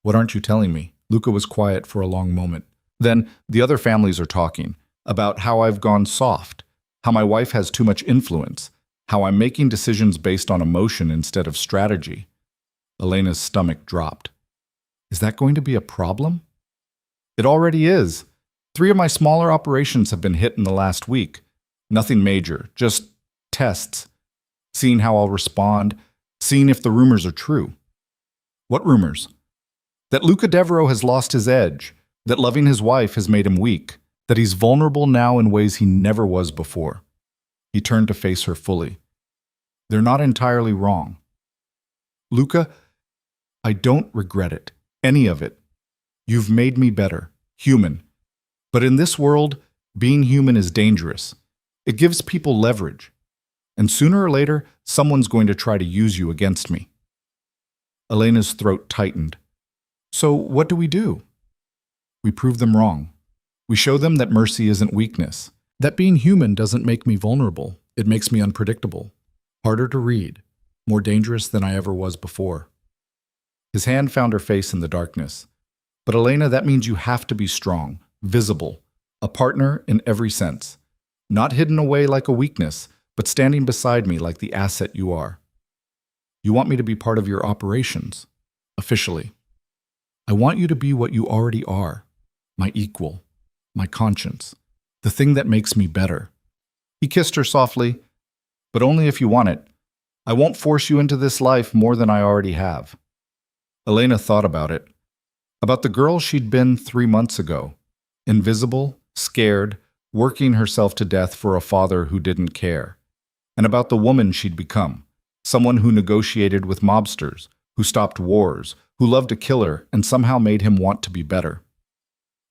What aren't you telling me? Luca was quiet for a long moment. Then, the other families are talking about how I've gone soft, how my wife has too much influence, how I'm making decisions based on emotion instead of strategy. Elena's stomach dropped. Is that going to be a problem? It already is. 3 of my smaller operations have been hit in the last week. Nothing major, just tests. Seeing how I'll respond, seeing if the rumors are true. What rumors? That Luca Devereaux has lost his edge, that loving his wife has made him weak, that he's vulnerable now in ways he never was before. He turned to face her fully. They're not entirely wrong. Luca, I don't regret it, any of it. You've made me better, human. But in this world, being human is dangerous. It gives people leverage. And sooner or later, someone's going to try to use you against me. Elena's throat tightened. So what do? We prove them wrong. We show them that mercy isn't weakness, that being human doesn't make me vulnerable. It makes me unpredictable, harder to read, more dangerous than I ever was before. His hand found her face in the darkness. But Elena, that means you have to be strong, visible, a partner in every sense. Not hidden away like a weakness, but standing beside me like the asset you are. You want me to be part of your operations, officially. I want you to be what you already are, my equal, my conscience, the thing that makes me better. He kissed her softly, but only if you want it. I won't force you into this life more than I already have. Elena thought about it, about the girl she'd been 3 months ago, invisible, scared, working herself to death for a father who didn't care, and about the woman she'd become, someone who negotiated with mobsters, who stopped wars, who loved a killer and somehow made him want to be better.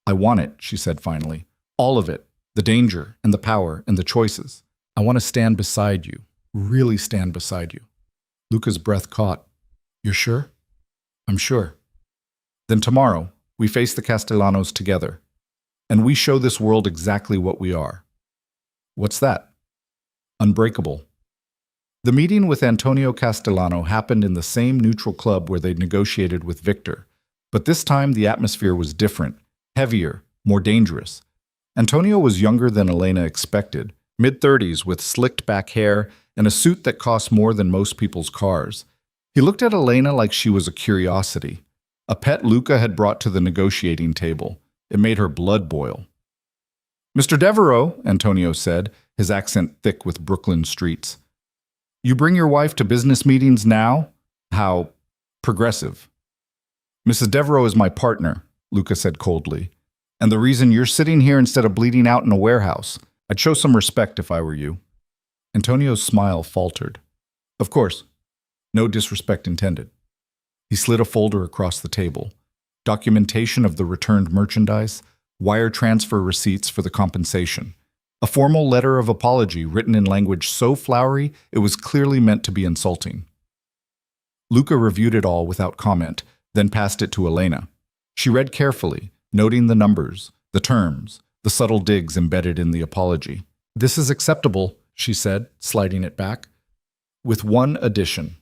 I want it, she said finally. All of it, the danger and the power and the choices. I want to stand beside you, really stand beside you. Luca's breath caught. You're sure? I'm sure. Then tomorrow, we face the Castellanos together, and we show this world exactly what we are. What's that? Unbreakable. The meeting with Antonio Castellano happened in the same neutral club where they'd negotiated with Victor, but this time the atmosphere was different, heavier, more dangerous. Antonio was younger than Elena expected, mid-30s with slicked back hair and a suit that cost more than most people's cars. He looked at Elena like she was a curiosity, a pet Luca had brought to the negotiating table. It made her blood boil. Mr. Devereaux, Antonio said, his accent thick with Brooklyn streets. You bring your wife to business meetings now? How progressive. Mrs. Devereaux is my partner, Luca said coldly. And the reason you're sitting here instead of bleeding out in a warehouse. I'd show some respect if I were you. Antonio's smile faltered. Of course. No disrespect intended. He slid a folder across the table. Documentation of the returned merchandise, wire transfer receipts for the compensation. A formal letter of apology written in language so flowery it was clearly meant to be insulting. Luca reviewed it all without comment, then passed it to Elena. She read carefully, noting the numbers, the terms, the subtle digs embedded in the apology. This is acceptable, she said, sliding it back. With one addition.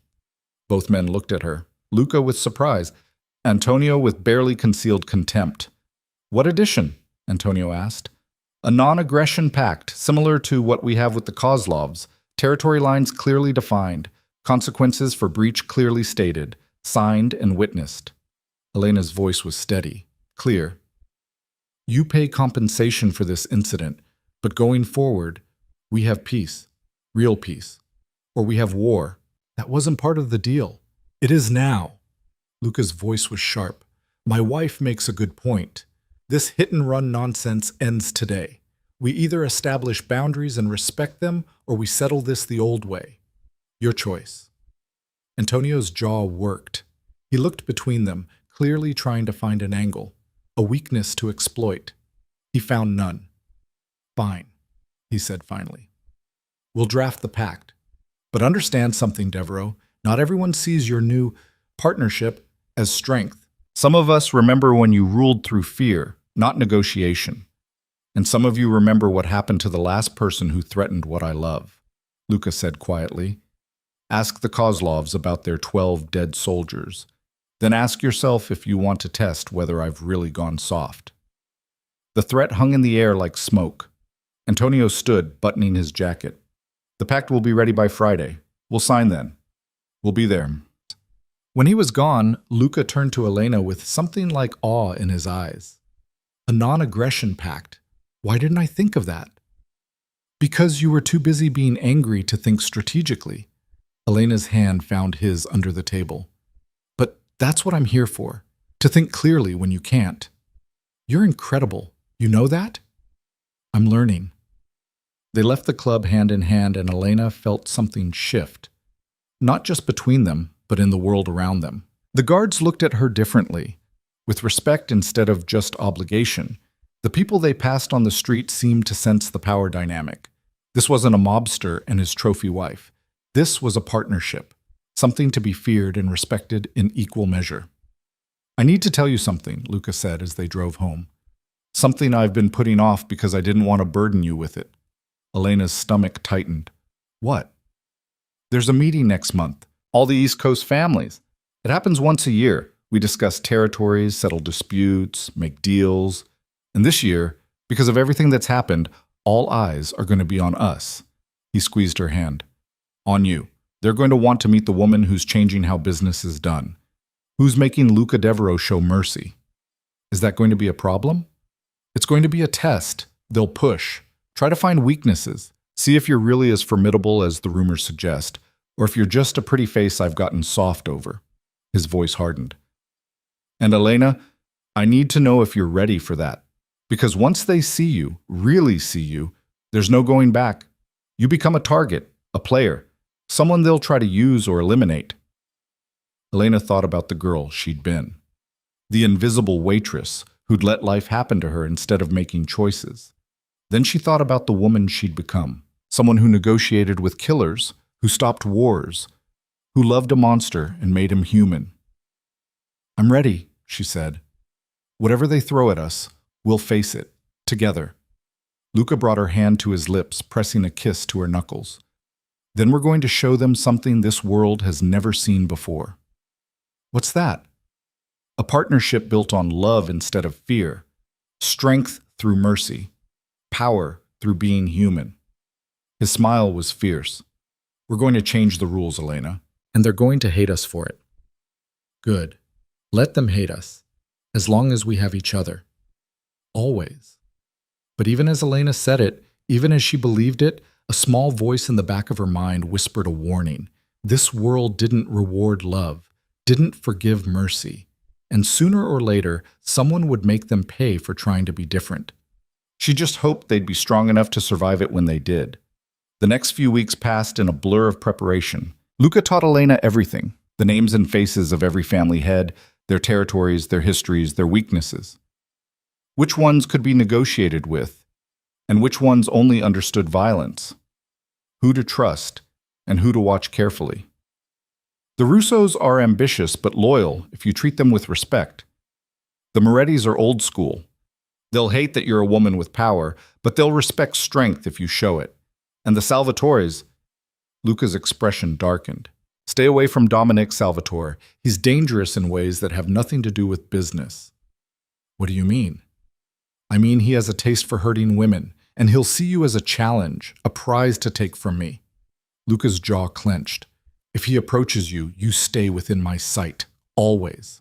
Both men looked at her, Luca with surprise, Antonio with barely concealed contempt. What addition? Antonio asked. A non-aggression pact, similar to what we have with the Kozlovs, territory lines clearly defined, consequences for breach clearly stated, signed and witnessed. Elena's voice was steady, clear. You pay compensation for this incident, but going forward, we have peace, real peace. Or we have war. That wasn't part of the deal. It is now. Luca's voice was sharp. My wife makes a good point. This hit-and-run nonsense ends today. We either establish boundaries and respect them, or we settle this the old way. Your choice. Antonio's jaw worked. He looked between them, clearly trying to find an angle, a weakness to exploit. He found none. Fine, he said finally. We'll draft the pact. But understand something, Devereaux. Not everyone sees your new partnership as strength. Some of us remember when you ruled through fear, not negotiation. And some of you remember what happened to the last person who threatened what I love, Luca said quietly. Ask the Kozlovs about their 12 dead soldiers. Then ask yourself if you want to test whether I've really gone soft. The threat hung in the air like smoke. Antonio stood, buttoning his jacket. The pact will be ready by Friday. We'll sign then. We'll be there. When he was gone, Luca turned to Elena with something like awe in his eyes. A non-aggression pact. Why didn't I think of that? Because you were too busy being angry to think strategically. Elena's hand found his under the table. But that's what I'm here for, to think clearly when you can't. You're incredible. You know that? I'm learning. They left the club hand in hand, and Elena felt something shift. Not just between them, but in the world around them. The guards looked at her differently, with respect instead of just obligation. The people they passed on the street seemed to sense the power dynamic. This wasn't a mobster and his trophy wife. This was a partnership, something to be feared and respected in equal measure. I need to tell you something, Luca said as they drove home. Something I've been putting off because I didn't want to burden you with it. Elena's stomach tightened. What? There's a meeting next month. All the East Coast families. It happens once a year. We discuss territories, settle disputes, make deals. And this year, because of everything that's happened, all eyes are going to be on us. He squeezed her hand. On you. They're going to want to meet the woman who's changing how business is done. Who's making Luca Devereaux show mercy. Is that going to be a problem? It's going to be a test. They'll push. Try to find weaknesses. See if you're really as formidable as the rumors suggest, or if you're just a pretty face I've gotten soft over. His voice hardened. And Elena, I need to know if you're ready for that. Because once they see you, really see you, there's no going back. You become a target, a player, someone they'll try to use or eliminate. Elena thought about the girl she'd been. The invisible waitress who'd let life happen to her instead of making choices. Then she thought about the woman she'd become, someone who negotiated with killers, who stopped wars, who loved a monster and made him human. I'm ready, she said. Whatever they throw at us, we'll face it, together. Luca brought her hand to his lips, pressing a kiss to her knuckles. Then we're going to show them something this world has never seen before. What's that? A partnership built on love instead of fear, strength through mercy, power through being human. His smile was fierce. We're going to change the rules, Elena, and they're going to hate us for it. Good. Let them hate us, as long as we have each other. Always. But even as Elena said it, even as she believed it, a small voice in the back of her mind whispered a warning. This world didn't reward love, didn't forgive mercy, and sooner or later, someone would make them pay for trying to be different. She just hoped they'd be strong enough to survive it when they did. The next few weeks passed in a blur of preparation. Luca taught Elena everything, the names and faces of every family head, their territories, their histories, their weaknesses. Which ones could be negotiated with, and which ones only understood violence. Who to trust, and who to watch carefully. The Russos are ambitious but loyal if you treat them with respect. The Morettis are old school. They'll hate that you're a woman with power, but they'll respect strength if you show it. And the Salvatores, Luca's expression darkened. Stay away from Dominic Salvatore. He's dangerous in ways that have nothing to do with business. What do you mean? I mean he has a taste for hurting women, and he'll see you as a challenge, a prize to take from me. Luca's jaw clenched. If he approaches you, you stay within my sight, always.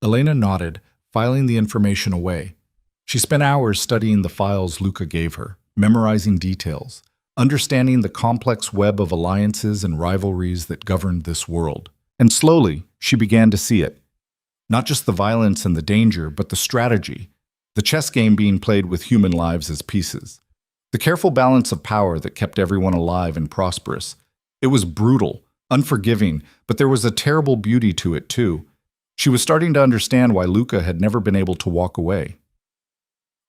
Elena nodded, filing the information away. She spent hours studying the files Luca gave her, memorizing details, understanding the complex web of alliances and rivalries that governed this world. And slowly, she began to see it. Not just the violence and the danger, but the strategy, the chess game being played with human lives as pieces. The careful balance of power that kept everyone alive and prosperous. It was brutal, unforgiving, but there was a terrible beauty to it too. She was starting to understand why Luca had never been able to walk away.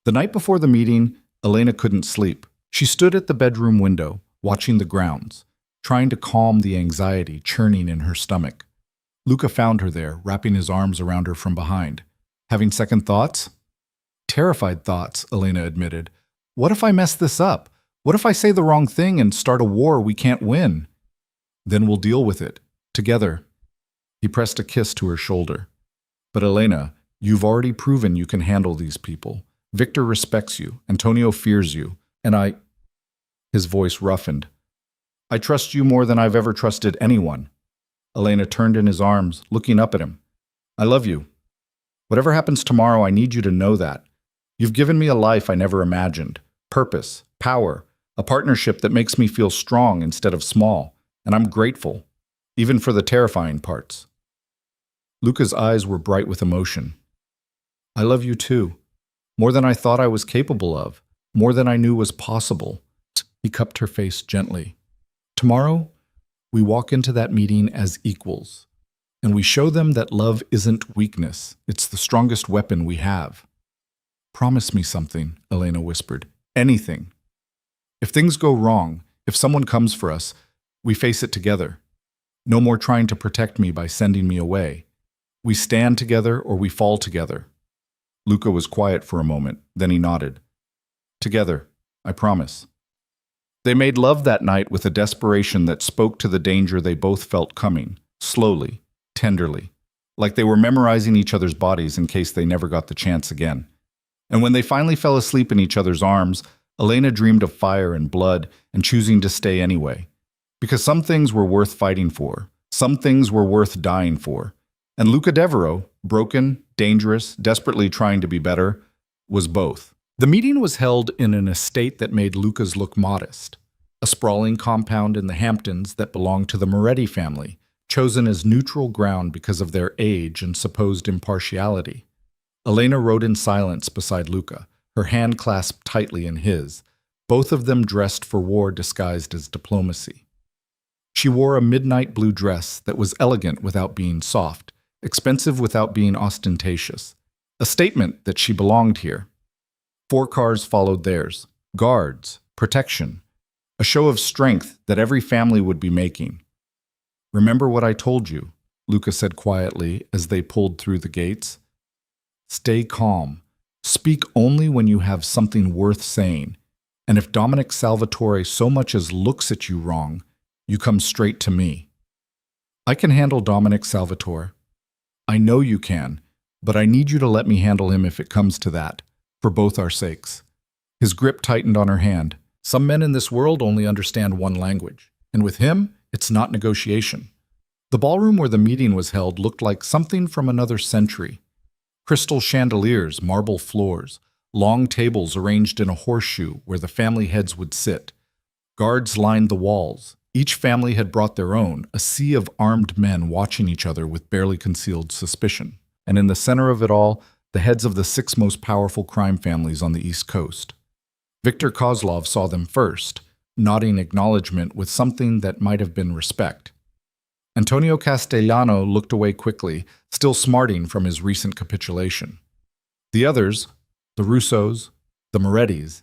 The night before the meeting, Elena couldn't sleep. She stood at the bedroom window, watching the grounds, trying to calm the anxiety churning in her stomach. Luca found her there, wrapping his arms around her from behind. Having second thoughts? Terrified thoughts, Elena admitted. What if I mess this up? What if I say the wrong thing and start a war we can't win? Then we'll deal with it, together. He pressed a kiss to her shoulder. But Elena, you've already proven you can handle these people. Victor respects you, Antonio fears you, and His voice roughened. I trust you more than I've ever trusted anyone. Elena turned in his arms, looking up at him. I love you. Whatever happens tomorrow, I need you to know that. You've given me a life I never imagined. Purpose, power, a partnership that makes me feel strong instead of small, and I'm grateful, even for the terrifying parts. Luca's eyes were bright with emotion. I love you too. More than I thought I was capable of, more than I knew was possible. He cupped her face gently. Tomorrow, we walk into that meeting as equals, and we show them that love isn't weakness, it's the strongest weapon we have. Promise me something, Elena whispered. Anything. If things go wrong, if someone comes for us, we face it together. No more trying to protect me by sending me away. We stand together or we fall together. Luca was quiet for a moment, then he nodded. Together, I promise. They made love that night with a desperation that spoke to the danger they both felt coming, slowly, tenderly, like they were memorizing each other's bodies in case they never got the chance again. And when they finally fell asleep in each other's arms, Elena dreamed of fire and blood and choosing to stay anyway. Because some things were worth fighting for, some things were worth dying for. And Luca Devereaux, broken, dangerous, desperately trying to be better, was both. The meeting was held in an estate that made Luca's look modest, a sprawling compound in the Hamptons that belonged to the Moretti family, chosen as neutral ground because of their age and supposed impartiality. Elena rode in silence beside Luca, her hand clasped tightly in his, both of them dressed for war disguised as diplomacy. She wore a midnight blue dress that was elegant without being soft, expensive without being ostentatious, a statement that she belonged here. 4 cars followed theirs, guards, protection, a show of strength that every family would be making. Remember what I told you, Luca said quietly as they pulled through the gates. Stay calm. Speak only when you have something worth saying. And if Dominic Salvatore so much as looks at you wrong, you come straight to me. I can handle Dominic Salvatore. I know you can, but I need you to let me handle him if it comes to that, for both our sakes. His grip tightened on her hand. Some men in this world only understand one language, and with him, it's not negotiation. The ballroom where the meeting was held looked like something from another century. Crystal chandeliers, marble floors, long tables arranged in a horseshoe where the family heads would sit. Guards lined the walls. Each family had brought their own, a sea of armed men watching each other with barely concealed suspicion. And in the center of it all, the heads of the 6 most powerful crime families on the East Coast. Victor Kozlov saw them first, nodding acknowledgement with something that might have been respect. Antonio Castellano looked away quickly, still smarting from his recent capitulation. The others, the Russos, the Morettis,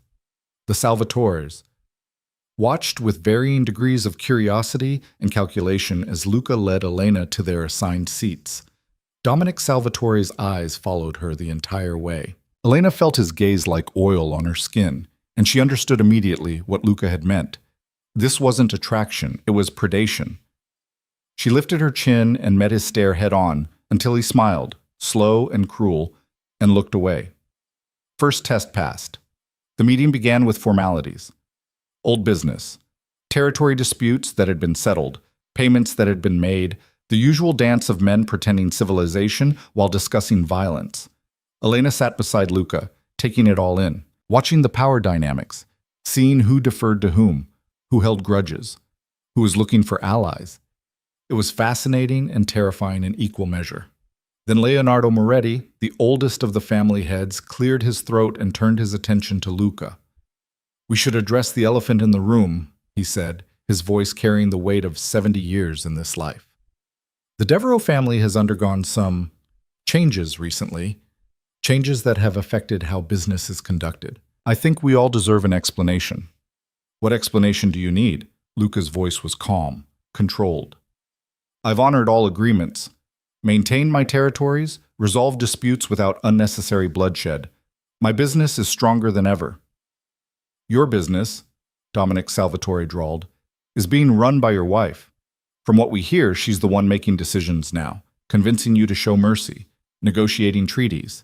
the Salvatores, watched with varying degrees of curiosity and calculation as Luca led Elena to their assigned seats. Dominic Salvatore's eyes followed her the entire way. Elena felt his gaze like oil on her skin, and she understood immediately what Luca had meant. This wasn't attraction, it was predation. She lifted her chin and met his stare head-on until he smiled, slow and cruel, and looked away. First test passed. The meeting began with formalities. Old business. Territory disputes that had been settled, payments that had been made, the usual dance of men pretending civilization while discussing violence. Elena sat beside Luca, taking it all in, watching the power dynamics, seeing who deferred to whom, who held grudges, who was looking for allies. It was fascinating and terrifying in equal measure. Then Leonardo Moretti, the oldest of the family heads, cleared his throat and turned his attention to Luca. "We should address the elephant in the room," he said, his voice carrying the weight of 70 years in this life. "The Devereaux family has undergone some changes recently, changes that have affected how business is conducted. I think we all deserve an explanation." "What explanation do you need?" Luca's voice was calm, controlled. "I've honored all agreements, maintained my territories, resolved disputes without unnecessary bloodshed. My business is stronger than ever." "Your business," Dominic Salvatore drawled, "is being run by your wife. From what we hear, she's the one making decisions now, convincing you to show mercy, negotiating treaties."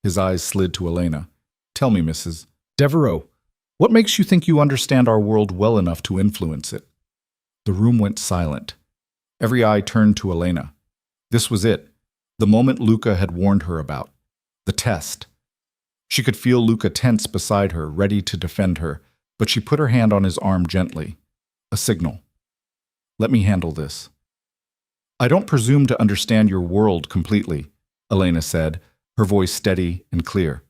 His eyes slid to Elena. "Tell me, Mrs. Devereaux, what makes you think you understand our world well enough to influence it?" The room went silent. Every eye turned to Elena. This was it, the moment Luca had warned her about. The test. She could feel Luca tense beside her, ready to defend her, but she put her hand on his arm gently. A signal. "Let me handle this." "I don't presume to understand your world completely," Elena said, her voice steady and clear.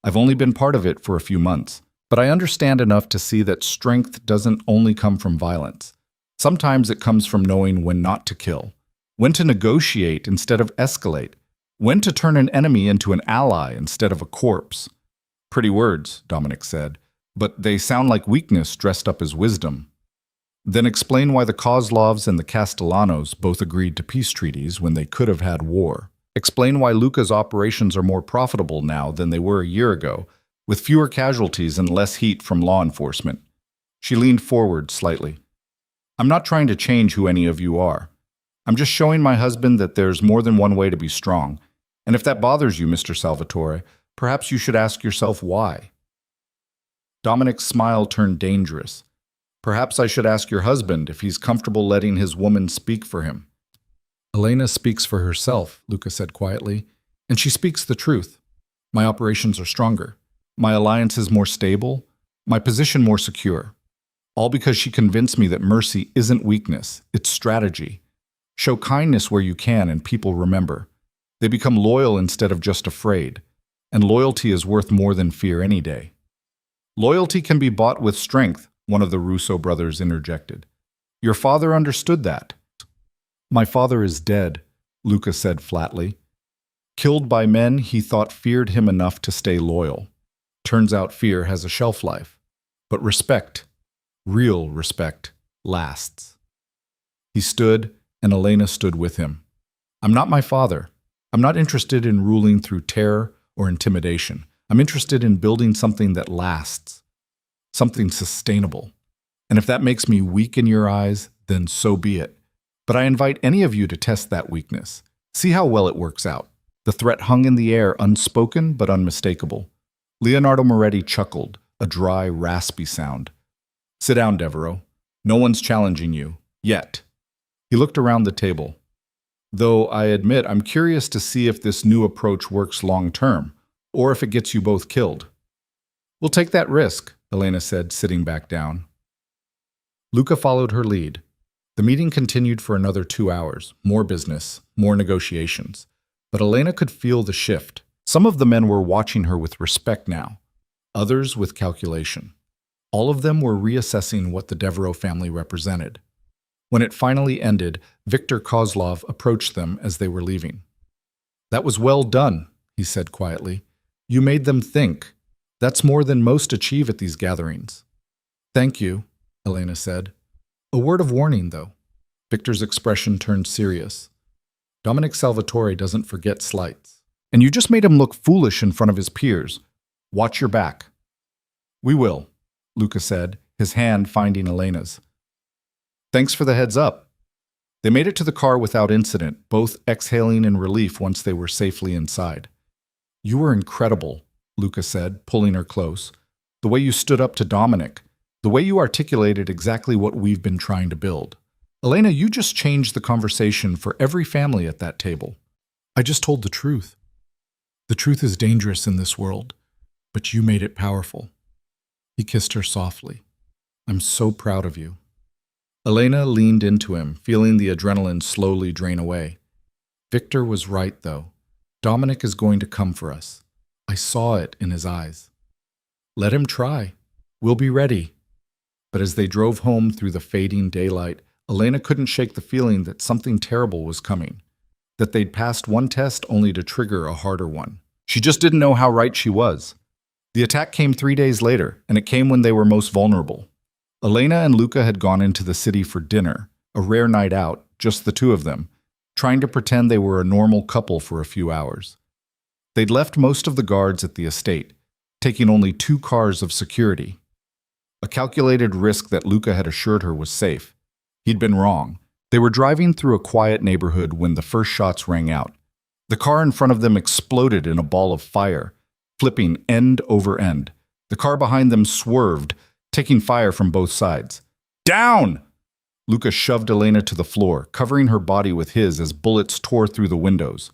"I've only been part of it for a few months, but I understand enough to see that strength doesn't only come from violence. Sometimes it comes from knowing when not to kill, when to negotiate instead of escalate, when to turn an enemy into an ally instead of a corpse." "Pretty words," Dominic said, "but they sound like weakness dressed up as wisdom." "Then explain why the Kozlovs and the Castellanos both agreed to peace treaties when they could have had war. Explain why Luca's operations are more profitable now than they were a year ago, with fewer casualties and less heat from law enforcement." She leaned forward slightly. "I'm not trying to change who any of you are. I'm just showing my husband that there's more than one way to be strong. And if that bothers you, Mr. Salvatore, perhaps you should ask yourself why." Dominic's smile turned dangerous. "Perhaps I should ask your husband if he's comfortable letting his woman speak for him." "Elena speaks for herself," Luca said quietly, "and she speaks the truth. My operations are stronger. My alliance is more stable. My position more secure. All because she convinced me that mercy isn't weakness, it's strategy. Show kindness where you can and people remember. They become loyal instead of just afraid. And loyalty is worth more than fear any day." "Loyalty can be bought with strength," one of the Russo brothers interjected. "Your father understood that." "My father is dead," Luca said flatly. "Killed by men he thought feared him enough to stay loyal. Turns out fear has a shelf life. But respect, real respect, lasts." He stood, and Elena stood with him. "I'm not my father. I'm not interested in ruling through terror or intimidation. I'm interested in building something that lasts, something sustainable. And if that makes me weak in your eyes, then so be it. But I invite any of you to test that weakness. See how well it works out." The threat hung in the air, unspoken but unmistakable. Leonardo Moretti chuckled, a dry, raspy sound. "Sit down, Devereaux. No one's challenging you. Yet." He looked around the table. "Though I admit I'm curious to see if this new approach works long-term, or if it gets you both killed." "We'll take that risk," Elena said, sitting back down. Luca followed her lead. The meeting continued for another 2 hours, more business, more negotiations. But Elena could feel the shift. Some of the men were watching her with respect now, others with calculation. All of them were reassessing what the Devereaux family represented. When it finally ended, Victor Kozlov approached them as they were leaving. "That was well done," he said quietly. "You made them think. That's more than most achieve at these gatherings." "Thank you," Elena said. "A word of warning, though." Victor's expression turned serious. "Dominic Salvatore doesn't forget slights. And you just made him look foolish in front of his peers. Watch your back." "We will," Luca said, his hand finding Elena's. "Thanks for the heads up." They made it to the car without incident, both exhaling in relief once they were safely inside. "You were incredible," Luca said, pulling her close. "The way you stood up to Dominic, the way you articulated exactly what we've been trying to build. Elena, you just changed the conversation for every family at that table. I just told the truth. The truth is dangerous in this world, but you made it powerful. He kissed her softly. I'm so proud of you. Elena leaned into him, feeling the adrenaline slowly drain away. Victor was right, though. Dominic is going to come for us. I saw it in his eyes. Let him try. We'll be ready. But as they drove home through the fading daylight, Elena couldn't shake the feeling that something terrible was coming, that they'd passed one test only to trigger a harder one. She just didn't know how right she was. The attack came 3 days later, and it came when they were most vulnerable. Elena and Luca had gone into the city for dinner, a rare night out, just the two of them, trying to pretend they were a normal couple for a few hours. They'd left most of the guards at the estate, taking only 2 cars of security. A calculated risk that Luca had assured her was safe. He'd been wrong. They were driving through a quiet neighborhood when the first shots rang out. The car in front of them exploded in a ball of fire, flipping end over end. The car behind them swerved, taking fire from both sides. Down! Luca shoved Elena to the floor, covering her body with his as bullets tore through the windows.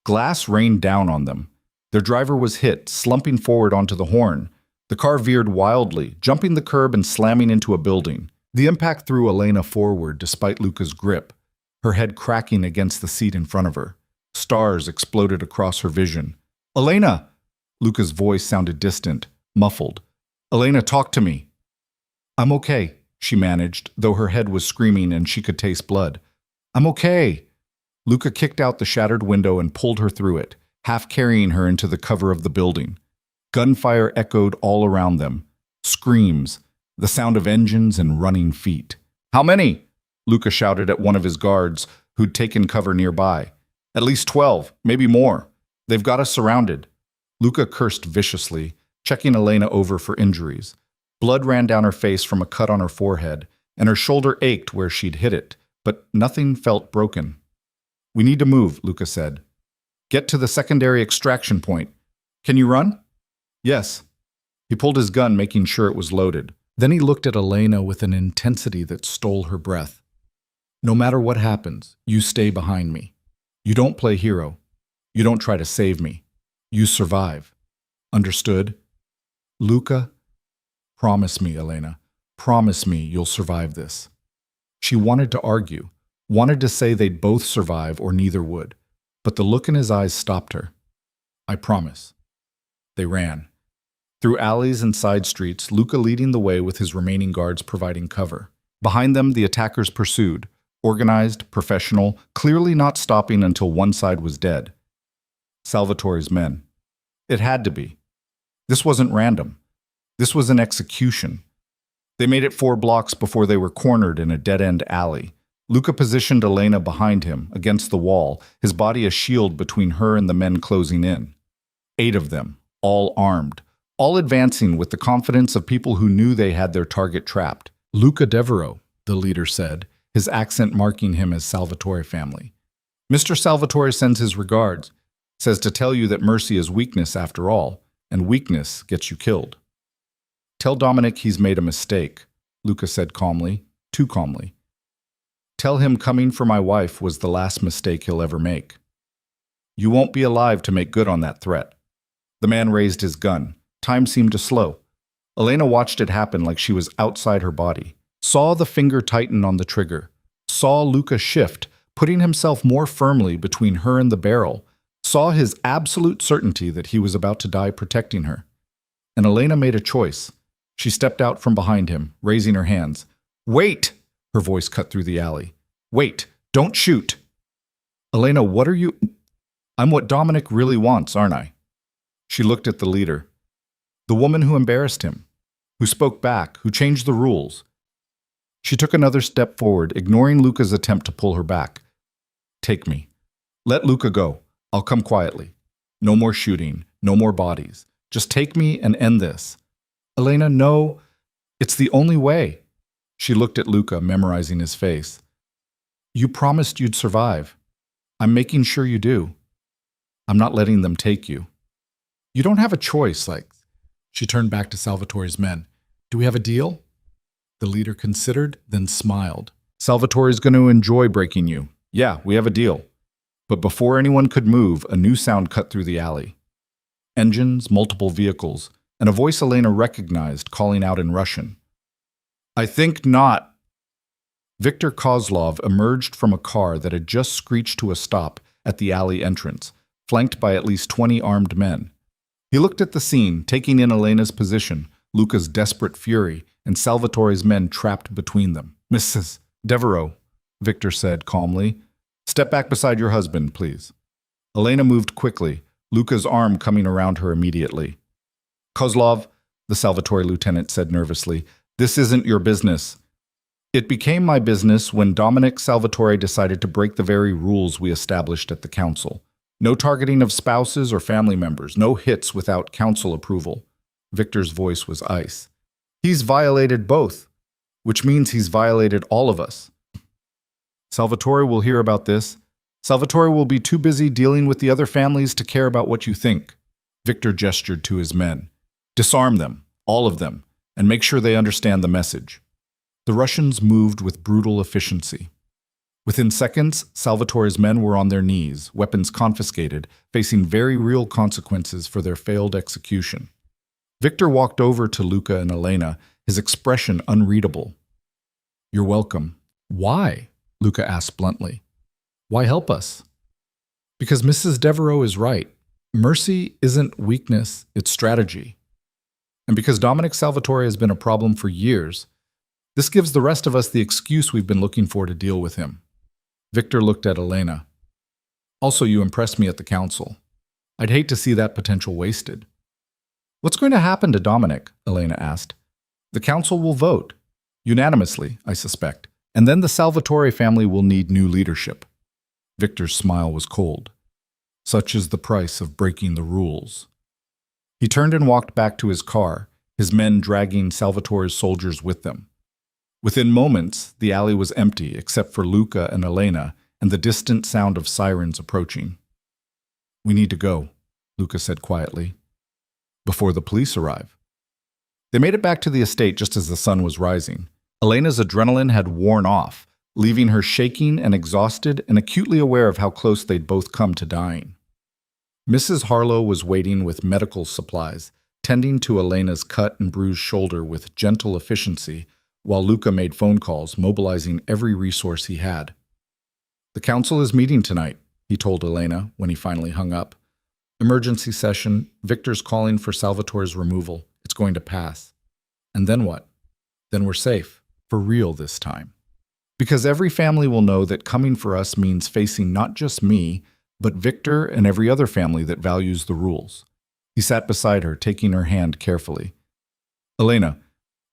Glass rained down on them. Their driver was hit, slumping forward onto the horn. The car veered wildly, jumping the curb and slamming into a building. The impact threw Elena forward despite Luca's grip, her head cracking against the seat in front of her. Stars exploded across her vision. Elena! Luca's voice sounded distant, muffled. Elena, talk to me. I'm okay, she managed, though her head was screaming and she could taste blood. I'm okay. Luca kicked out the shattered window and pulled her through it, half carrying her into the cover of the building. Gunfire echoed all around them. Screams, the sound of engines and running feet. How many? Luca shouted at one of his guards, who'd taken cover nearby. At least 12, maybe more. They've got us surrounded. Luca cursed viciously, checking Elena over for injuries. Blood ran down her face from a cut on her forehead, and her shoulder ached where she'd hit it, but nothing felt broken. We need to move, Luca said. Get to the secondary extraction point. Can you run? Yes. He pulled his gun, making sure it was loaded. Then he looked at Elena with an intensity that stole her breath. No matter what happens, you stay behind me. You don't play hero. You don't try to save me. You survive. Understood? Luca, promise me, Elena. Promise me you'll survive this. She wanted to argue, wanted to say they'd both survive or neither would, but the look in his eyes stopped her. I promise. They ran. Through alleys and side streets, Luca leading the way with his remaining guards providing cover. Behind them, the attackers pursued, organized, professional, clearly not stopping until one side was dead. Salvatore's men. It had to be. This wasn't random. This was an execution. They made it 4 blocks before they were cornered in a dead-end alley. Luca positioned Elena behind him, against the wall, his body a shield between her and the men closing in. 8 of them, all armed, all advancing with the confidence of people who knew they had their target trapped. Luca Devereaux, the leader said, his accent marking him as Salvatore family. Mr. Salvatore sends his regards, says to tell you that mercy is weakness after all, and weakness gets you killed. Tell Dominic he's made a mistake, Luca said calmly, too calmly. Tell him coming for my wife was the last mistake he'll ever make. You won't be alive to make good on that threat. The man raised his gun. Time seemed to slow. Elena watched it happen like she was outside her body, saw the finger tighten on the trigger, saw Luca shift, putting himself more firmly between her and the barrel, saw his absolute certainty that he was about to die protecting her. And Elena made a choice. She stepped out from behind him, raising her hands. Wait! Her voice cut through the alley. Wait! Don't shoot! Elena, what are you... I'm what Dominic really wants, aren't I? She looked at the leader. The woman who embarrassed him, who spoke back, who changed the rules. She took another step forward, ignoring Luca's attempt to pull her back. Take me. Let Luca go. I'll come quietly. No more shooting, no more bodies. Just take me and end this. Elena, no. It's the only way. She looked at Luca, memorizing his face. You promised you'd survive. I'm making sure you do. I'm not letting them take you. You don't have a choice, like... She turned back to Salvatore's men. Do we have a deal? The leader considered, then smiled. Salvatore's going to enjoy breaking you. Yeah, we have a deal. But before anyone could move, a new sound cut through the alley. Engines, multiple vehicles, and a voice Elena recognized calling out in Russian. I think not. Viktor Kozlov emerged from a car that had just screeched to a stop at the alley entrance, flanked by at least 20 armed men. He looked at the scene, taking in Elena's position, Luca's desperate fury, and Salvatore's men trapped between them. Mrs. Devereaux, Viktor said calmly, step back beside your husband, please. Elena moved quickly, Luca's arm coming around her immediately. Kozlov, the Salvatore lieutenant said nervously, this isn't your business. It became my business when Dominic Salvatore decided to break the very rules we established at the council. No targeting of spouses or family members, no hits without council approval. Victor's voice was ice. He's violated both, which means he's violated all of us. Salvatore will hear about this. Salvatore will be too busy dealing with the other families to care about what you think. Victor gestured to his men. Disarm them, all of them, and make sure they understand the message. The Russians moved with brutal efficiency. Within seconds, Salvatore's men were on their knees, weapons confiscated, facing very real consequences for their failed execution. Victor walked over to Luca and Elena, his expression unreadable. You're welcome. Why? Luca asked bluntly. Why help us? Because Mrs. Devereaux is right. Mercy isn't weakness, it's strategy. And because Dominic Salvatore has been a problem for years, this gives the rest of us the excuse we've been looking for to deal with him. Victor looked at Elena. Also, you impressed me at the council. I'd hate to see that potential wasted. What's going to happen to Dominic? Elena asked. The council will vote. Unanimously, I suspect. And then the Salvatore family will need new leadership. Victor's smile was cold. Such is the price of breaking the rules. He turned and walked back to his car, his men dragging Salvatore's soldiers with them. Within moments, the alley was empty except for Luca and Elena and the distant sound of sirens approaching. We need to go, Luca said quietly, before the police arrive. They made it back to the estate just as the sun was rising. Elena's adrenaline had worn off, leaving her shaking and exhausted and acutely aware of how close they'd both come to dying. Mrs. Harlow was waiting with medical supplies, tending to Elena's cut and bruised shoulder with gentle efficiency, while Luca made phone calls, mobilizing every resource he had. The council is meeting tonight, he told Elena when he finally hung up. Emergency session, Victor's calling for Salvatore's removal. It's going to pass. And then what? Then we're safe, for real this time. Because every family will know that coming for us means facing not just me, but Victor and every other family that values the rules. He sat beside her, taking her hand carefully. Elena,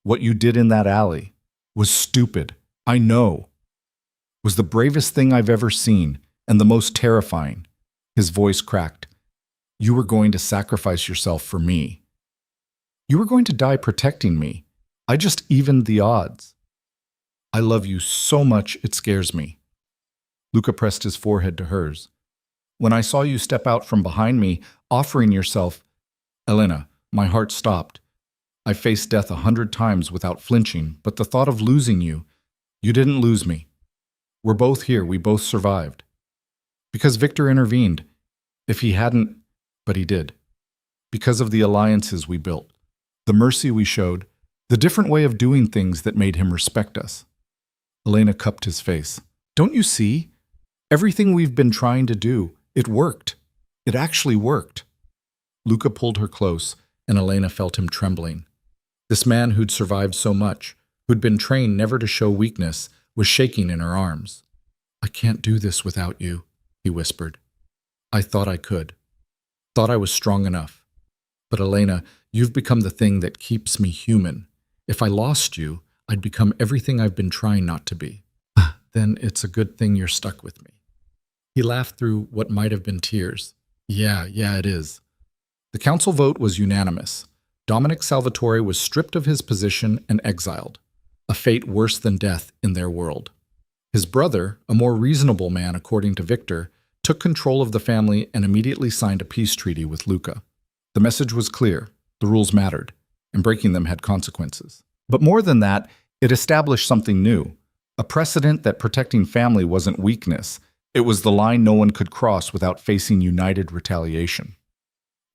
what you did in that alley was stupid. I know. Was the bravest thing I've ever seen, and the most terrifying. His voice cracked. You were going to sacrifice yourself for me. You were going to die protecting me. I just evened the odds. I love you so much it scares me. Luca pressed his forehead to hers. When I saw you step out from behind me, offering yourself, Elena, my heart stopped. I faced death 100 times without flinching, but the thought of losing you, you didn't lose me. We're both here, we both survived. Because Victor intervened. If he hadn't, but he did. Because of the alliances we built, the mercy we showed, the different way of doing things that made him respect us. Elena cupped his face. Don't you see? Everything we've been trying to do, it worked. It actually worked. Luca pulled her close, and Elena felt him trembling. This man who'd survived so much, who'd been trained never to show weakness, was shaking in her arms. I can't do this without you, he whispered. I thought I could. Thought I was strong enough. But Elena, you've become the thing that keeps me human. If I lost you, I'd become everything I've been trying not to be. Then it's a good thing you're stuck with me. He laughed through what might have been tears. Yeah, it is. The council vote was unanimous. Dominic Salvatore was stripped of his position and exiled, a fate worse than death in their world. His brother, a more reasonable man according to Victor, took control of the family and immediately signed a peace treaty with Luca. The message was clear, the rules mattered, and breaking them had consequences. But more than that, it established something new, a precedent that protecting family wasn't weakness. It was the line no one could cross without facing united retaliation.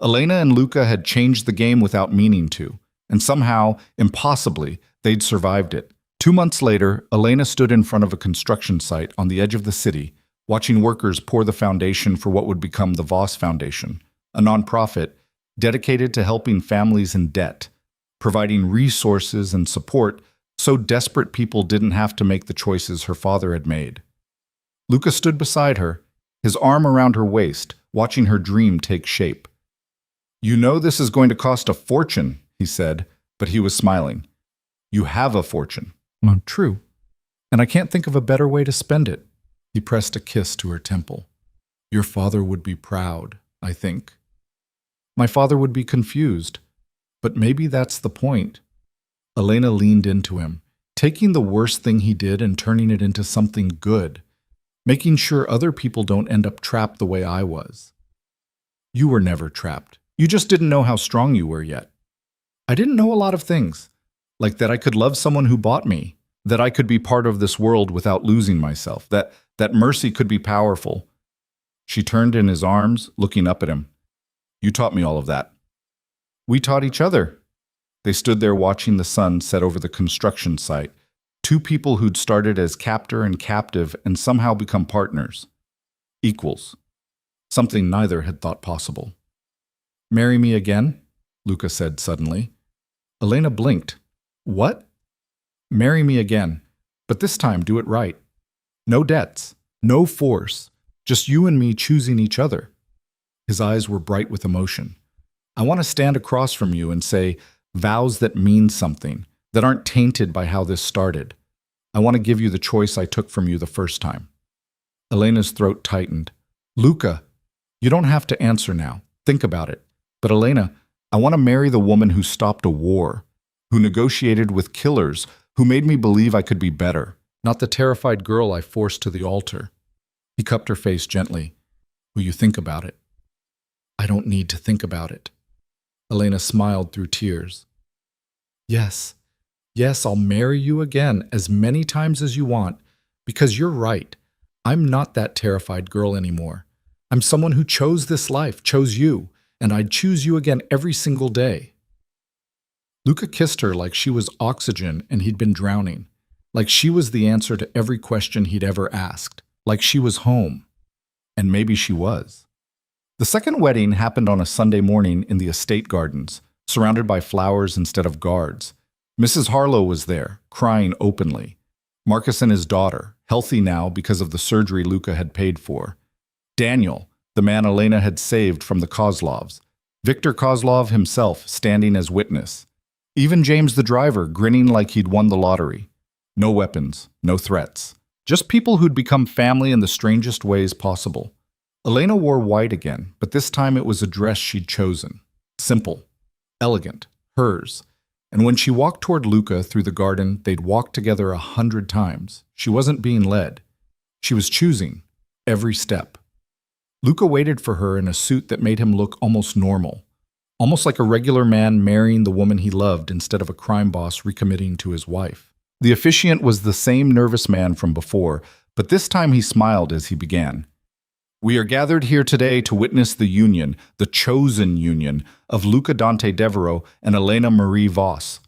Elena and Luca had changed the game without meaning to, and somehow, impossibly, they'd survived it. 2 months later, Elena stood in front of a construction site on the edge of the city, watching workers pour the foundation for what would become the Voss Foundation, a nonprofit dedicated to helping families in debt, providing resources and support so desperate people didn't have to make the choices her father had made. Luca stood beside her, his arm around her waist, watching her dream take shape. "You know this is going to cost a fortune," he said, but he was smiling. "You have a fortune." True. And I can't think of a better way to spend it. He pressed a kiss to her temple. "Your father would be proud, I think." "My father would be confused. But maybe that's the point." Elena leaned into him, taking the worst thing he did and turning it into something good, making sure other people don't end up trapped the way I was. "You were never trapped. You just didn't know how strong you were yet." "I didn't know a lot of things, like that I could love someone who bought me, that I could be part of this world without losing myself, that mercy could be powerful." She turned in his arms, looking up at him. "You taught me all of that." "We taught each other." They stood there watching the sun set over the construction site, two people who'd started as captor and captive and somehow become partners. Equals. Something neither had thought possible. "Marry me again?" Luca said suddenly. Elena blinked. "What?" "Marry me again, but this time do it right. No debts, no force, just you and me choosing each other." His eyes were bright with emotion. "I want to stand across from you and say vows that mean something, that aren't tainted by how this started. I want to give you the choice I took from you the first time." Elena's throat tightened. "Luca, you don't have to answer now. Think about it. But Elena, I want to marry the woman who stopped a war, who negotiated with killers, who made me believe I could be better, not the terrified girl I forced to the altar." He cupped her face gently. "Will you think about it?" "I don't need to think about it." Elena smiled through tears. Yes, I'll marry you again as many times as you want, because you're right. I'm not that terrified girl anymore. I'm someone who chose this life, chose you, and I'd choose you again every single day." Luca kissed her like she was oxygen and he'd been drowning, like she was the answer to every question he'd ever asked, like she was home. And maybe she was. The second wedding happened on a Sunday morning in the estate gardens, surrounded by flowers instead of guards. Mrs. Harlow was there, crying openly. Marcus and his daughter, healthy now because of the surgery Luca had paid for. Daniel, the man Elena had saved from the Kozlovs. Viktor Kozlov himself standing as witness. Even James the driver grinning like he'd won the lottery. No weapons, no threats. Just people who'd become family in the strangest ways possible. Elena wore white again, but this time it was a dress she'd chosen. Simple, elegant, hers. And when she walked toward Luca through the garden, they'd walked together 100 times. She wasn't being led. She was choosing, every step. Luca waited for her in a suit that made him look almost normal. Almost like a regular man marrying the woman he loved instead of a crime boss recommitting to his wife. The officiant was the same nervous man from before, but this time he smiled as he began. "We are gathered here today to witness the union, the chosen union, of Luca Dante Devereaux and Elena Marie Voss."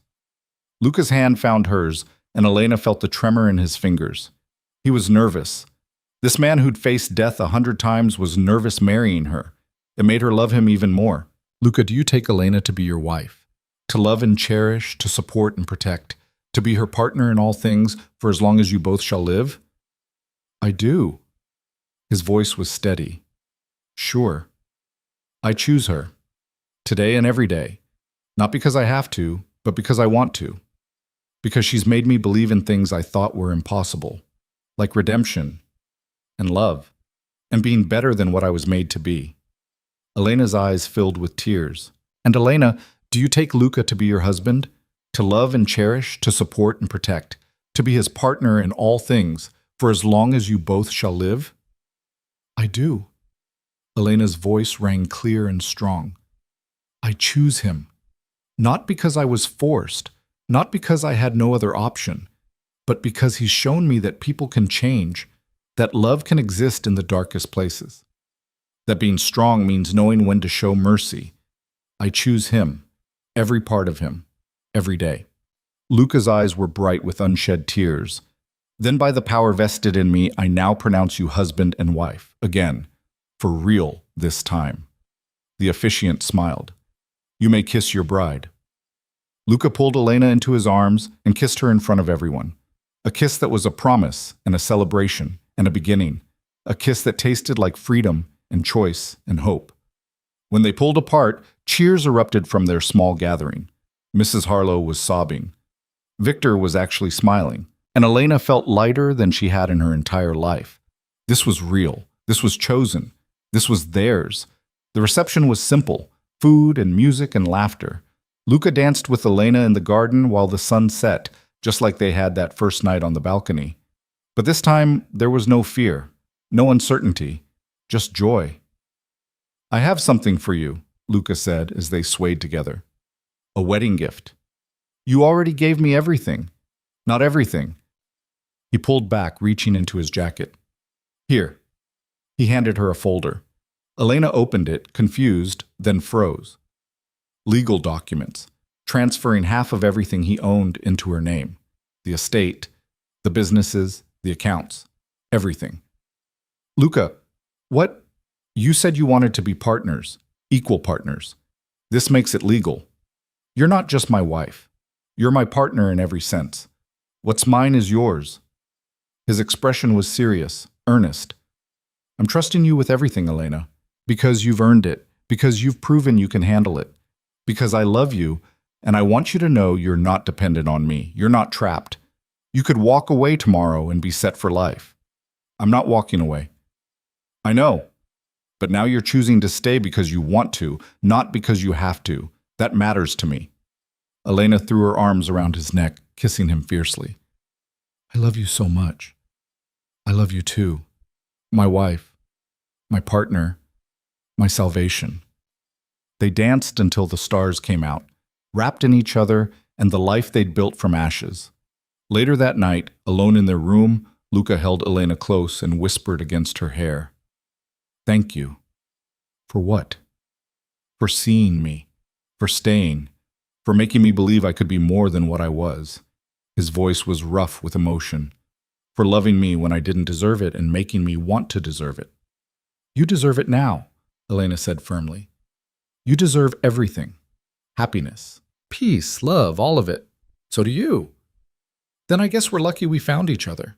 Luca's hand found hers, and Elena felt the tremor in his fingers. He was nervous. This man who'd faced death 100 times was nervous marrying her. It made her love him even more. "Luca, do you take Elena to be your wife? To love and cherish, to support and protect, to be her partner in all things for as long as you both shall live?" "I do." His voice was steady. "Sure. I choose her. Today and every day. Not because I have to, but because I want to. Because she's made me believe in things I thought were impossible. Like redemption. And love. And being better than what I was made to be." Elena's eyes filled with tears. "And Elena, do you take Luca to be your husband? To love and cherish, to support and protect, to be his partner in all things, for as long as you both shall live?" "I do." Elena's voice rang clear and strong. "I choose him. Not because I was forced, not because I had no other option. but because he's shown me that people can change, that love can exist in the darkest places. That being strong means knowing when to show mercy. I choose him, every part of him, every day. Luca's eyes were bright with unshed tears. Then by the power vested in me, I now pronounce you husband and wife, again, for real this time. The officiant smiled. You may kiss your bride. Luca pulled Elena into his arms and kissed her in front of everyone. A kiss that was a promise and a celebration and a beginning. A kiss that tasted like freedom and choice and hope. When they pulled apart, cheers erupted from their small gathering. Mrs. Harlow was sobbing. Victor was actually smiling, and Elena felt lighter than she had in her entire life. This was real. This was chosen. This was theirs. The reception was simple: food and music and laughter. Luca danced with Elena in the garden while the sun set, just like they had that first night on the balcony. But this time, there was no fear, no uncertainty, just joy. I have something for you, Luca said as they swayed together. A wedding gift. You already gave me everything. Not everything. He pulled back, reaching into his jacket. Here. He handed her a folder. Elena opened it, confused, then froze. Legal documents, transferring half of everything he owned into her name. The estate, the businesses, the accounts, everything. Luca, what? You said you wanted to be partners, equal partners. This makes it legal. You're not just my wife. You're my partner in every sense. What's mine is yours. His expression was serious, earnest. I'm trusting you with everything, Elena, because you've earned it, because you've proven you can handle it, because I love you, and I want you to know you're not dependent on me. You're not trapped. You could walk away tomorrow and be set for life. I'm not walking away. I know, but now you're choosing to stay because you want to, not because you have to. That matters to me. Elena threw her arms around his neck, kissing him fiercely. I love you so much. I love you too. My wife, my partner, my salvation. They danced until the stars came out, wrapped in each other and the life they'd built from ashes. Later that night, alone in their room, Luca held Elena close and whispered against her hair. Thank you. For what? For seeing me, for staying, for making me believe I could be more than what I was. His voice was rough with emotion. For loving me when I didn't deserve it and making me want to deserve it. You deserve it now, Elena said firmly. You deserve everything. Happiness, peace, love, all of it. So do you. Then I guess we're lucky we found each other.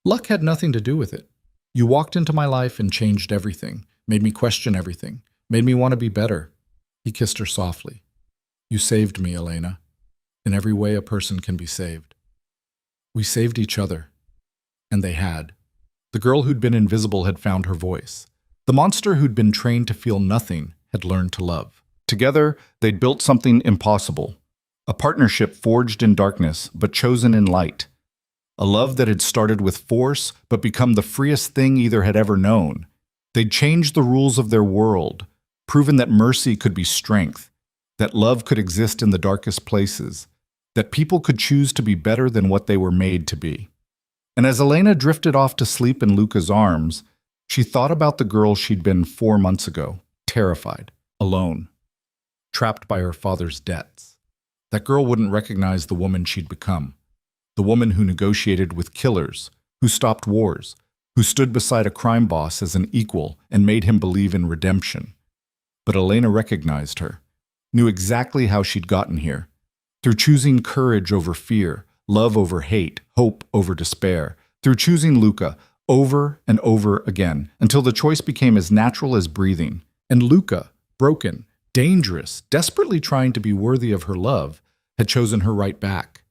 Luck had nothing to do with it. You walked into my life and changed everything, made me question everything, made me want to be better. He kissed her softly. You saved me, Elena. In every way a person can be saved. We saved each other. And they had. The girl who'd been invisible had found her voice. The monster who'd been trained to feel nothing had learned to love. Together, they'd built something impossible. A partnership forged in darkness, but chosen in light. A love that had started with force, but become the freest thing either had ever known. They'd changed the rules of their world, proven that mercy could be strength, that love could exist in the darkest places, that people could choose to be better than what they were made to be. And as Elena drifted off to sleep in Luca's arms, she thought about the girl she'd been 4 months ago, terrified, alone, trapped by her father's debts. That girl wouldn't recognize the woman she'd become, the woman who negotiated with killers, who stopped wars, who stood beside a crime boss as an equal and made him believe in redemption. But Elena recognized her, knew exactly how she'd gotten here, through choosing courage over fear, love over hate, hope over despair, through choosing Luca over and over again, until the choice became as natural as breathing. And Luca, broken, dangerous, desperately trying to be worthy of her love, had chosen her right back,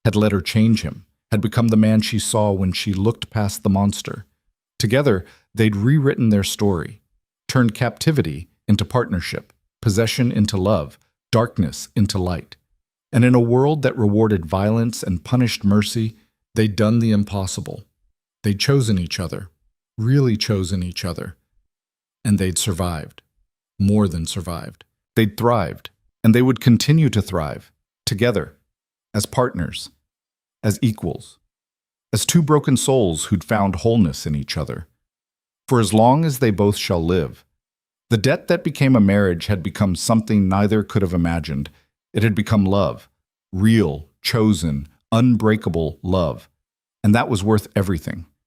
had let her change him, had become the man she saw when she looked past the monster. Together, they'd rewritten their story, turned captivity into partnership, possession into love, darkness into light. And in a world that rewarded violence and punished mercy, they'd done the impossible. They'd chosen each other, really chosen each other. And they'd survived, more than survived. They'd thrived, and they would continue to thrive, together, as partners, as equals. as two broken souls who'd found wholeness in each other. For as long as they both shall live. The debt that became a marriage had become something neither could have imagined. It had become love, real, chosen, unbreakable love, and that was worth everything.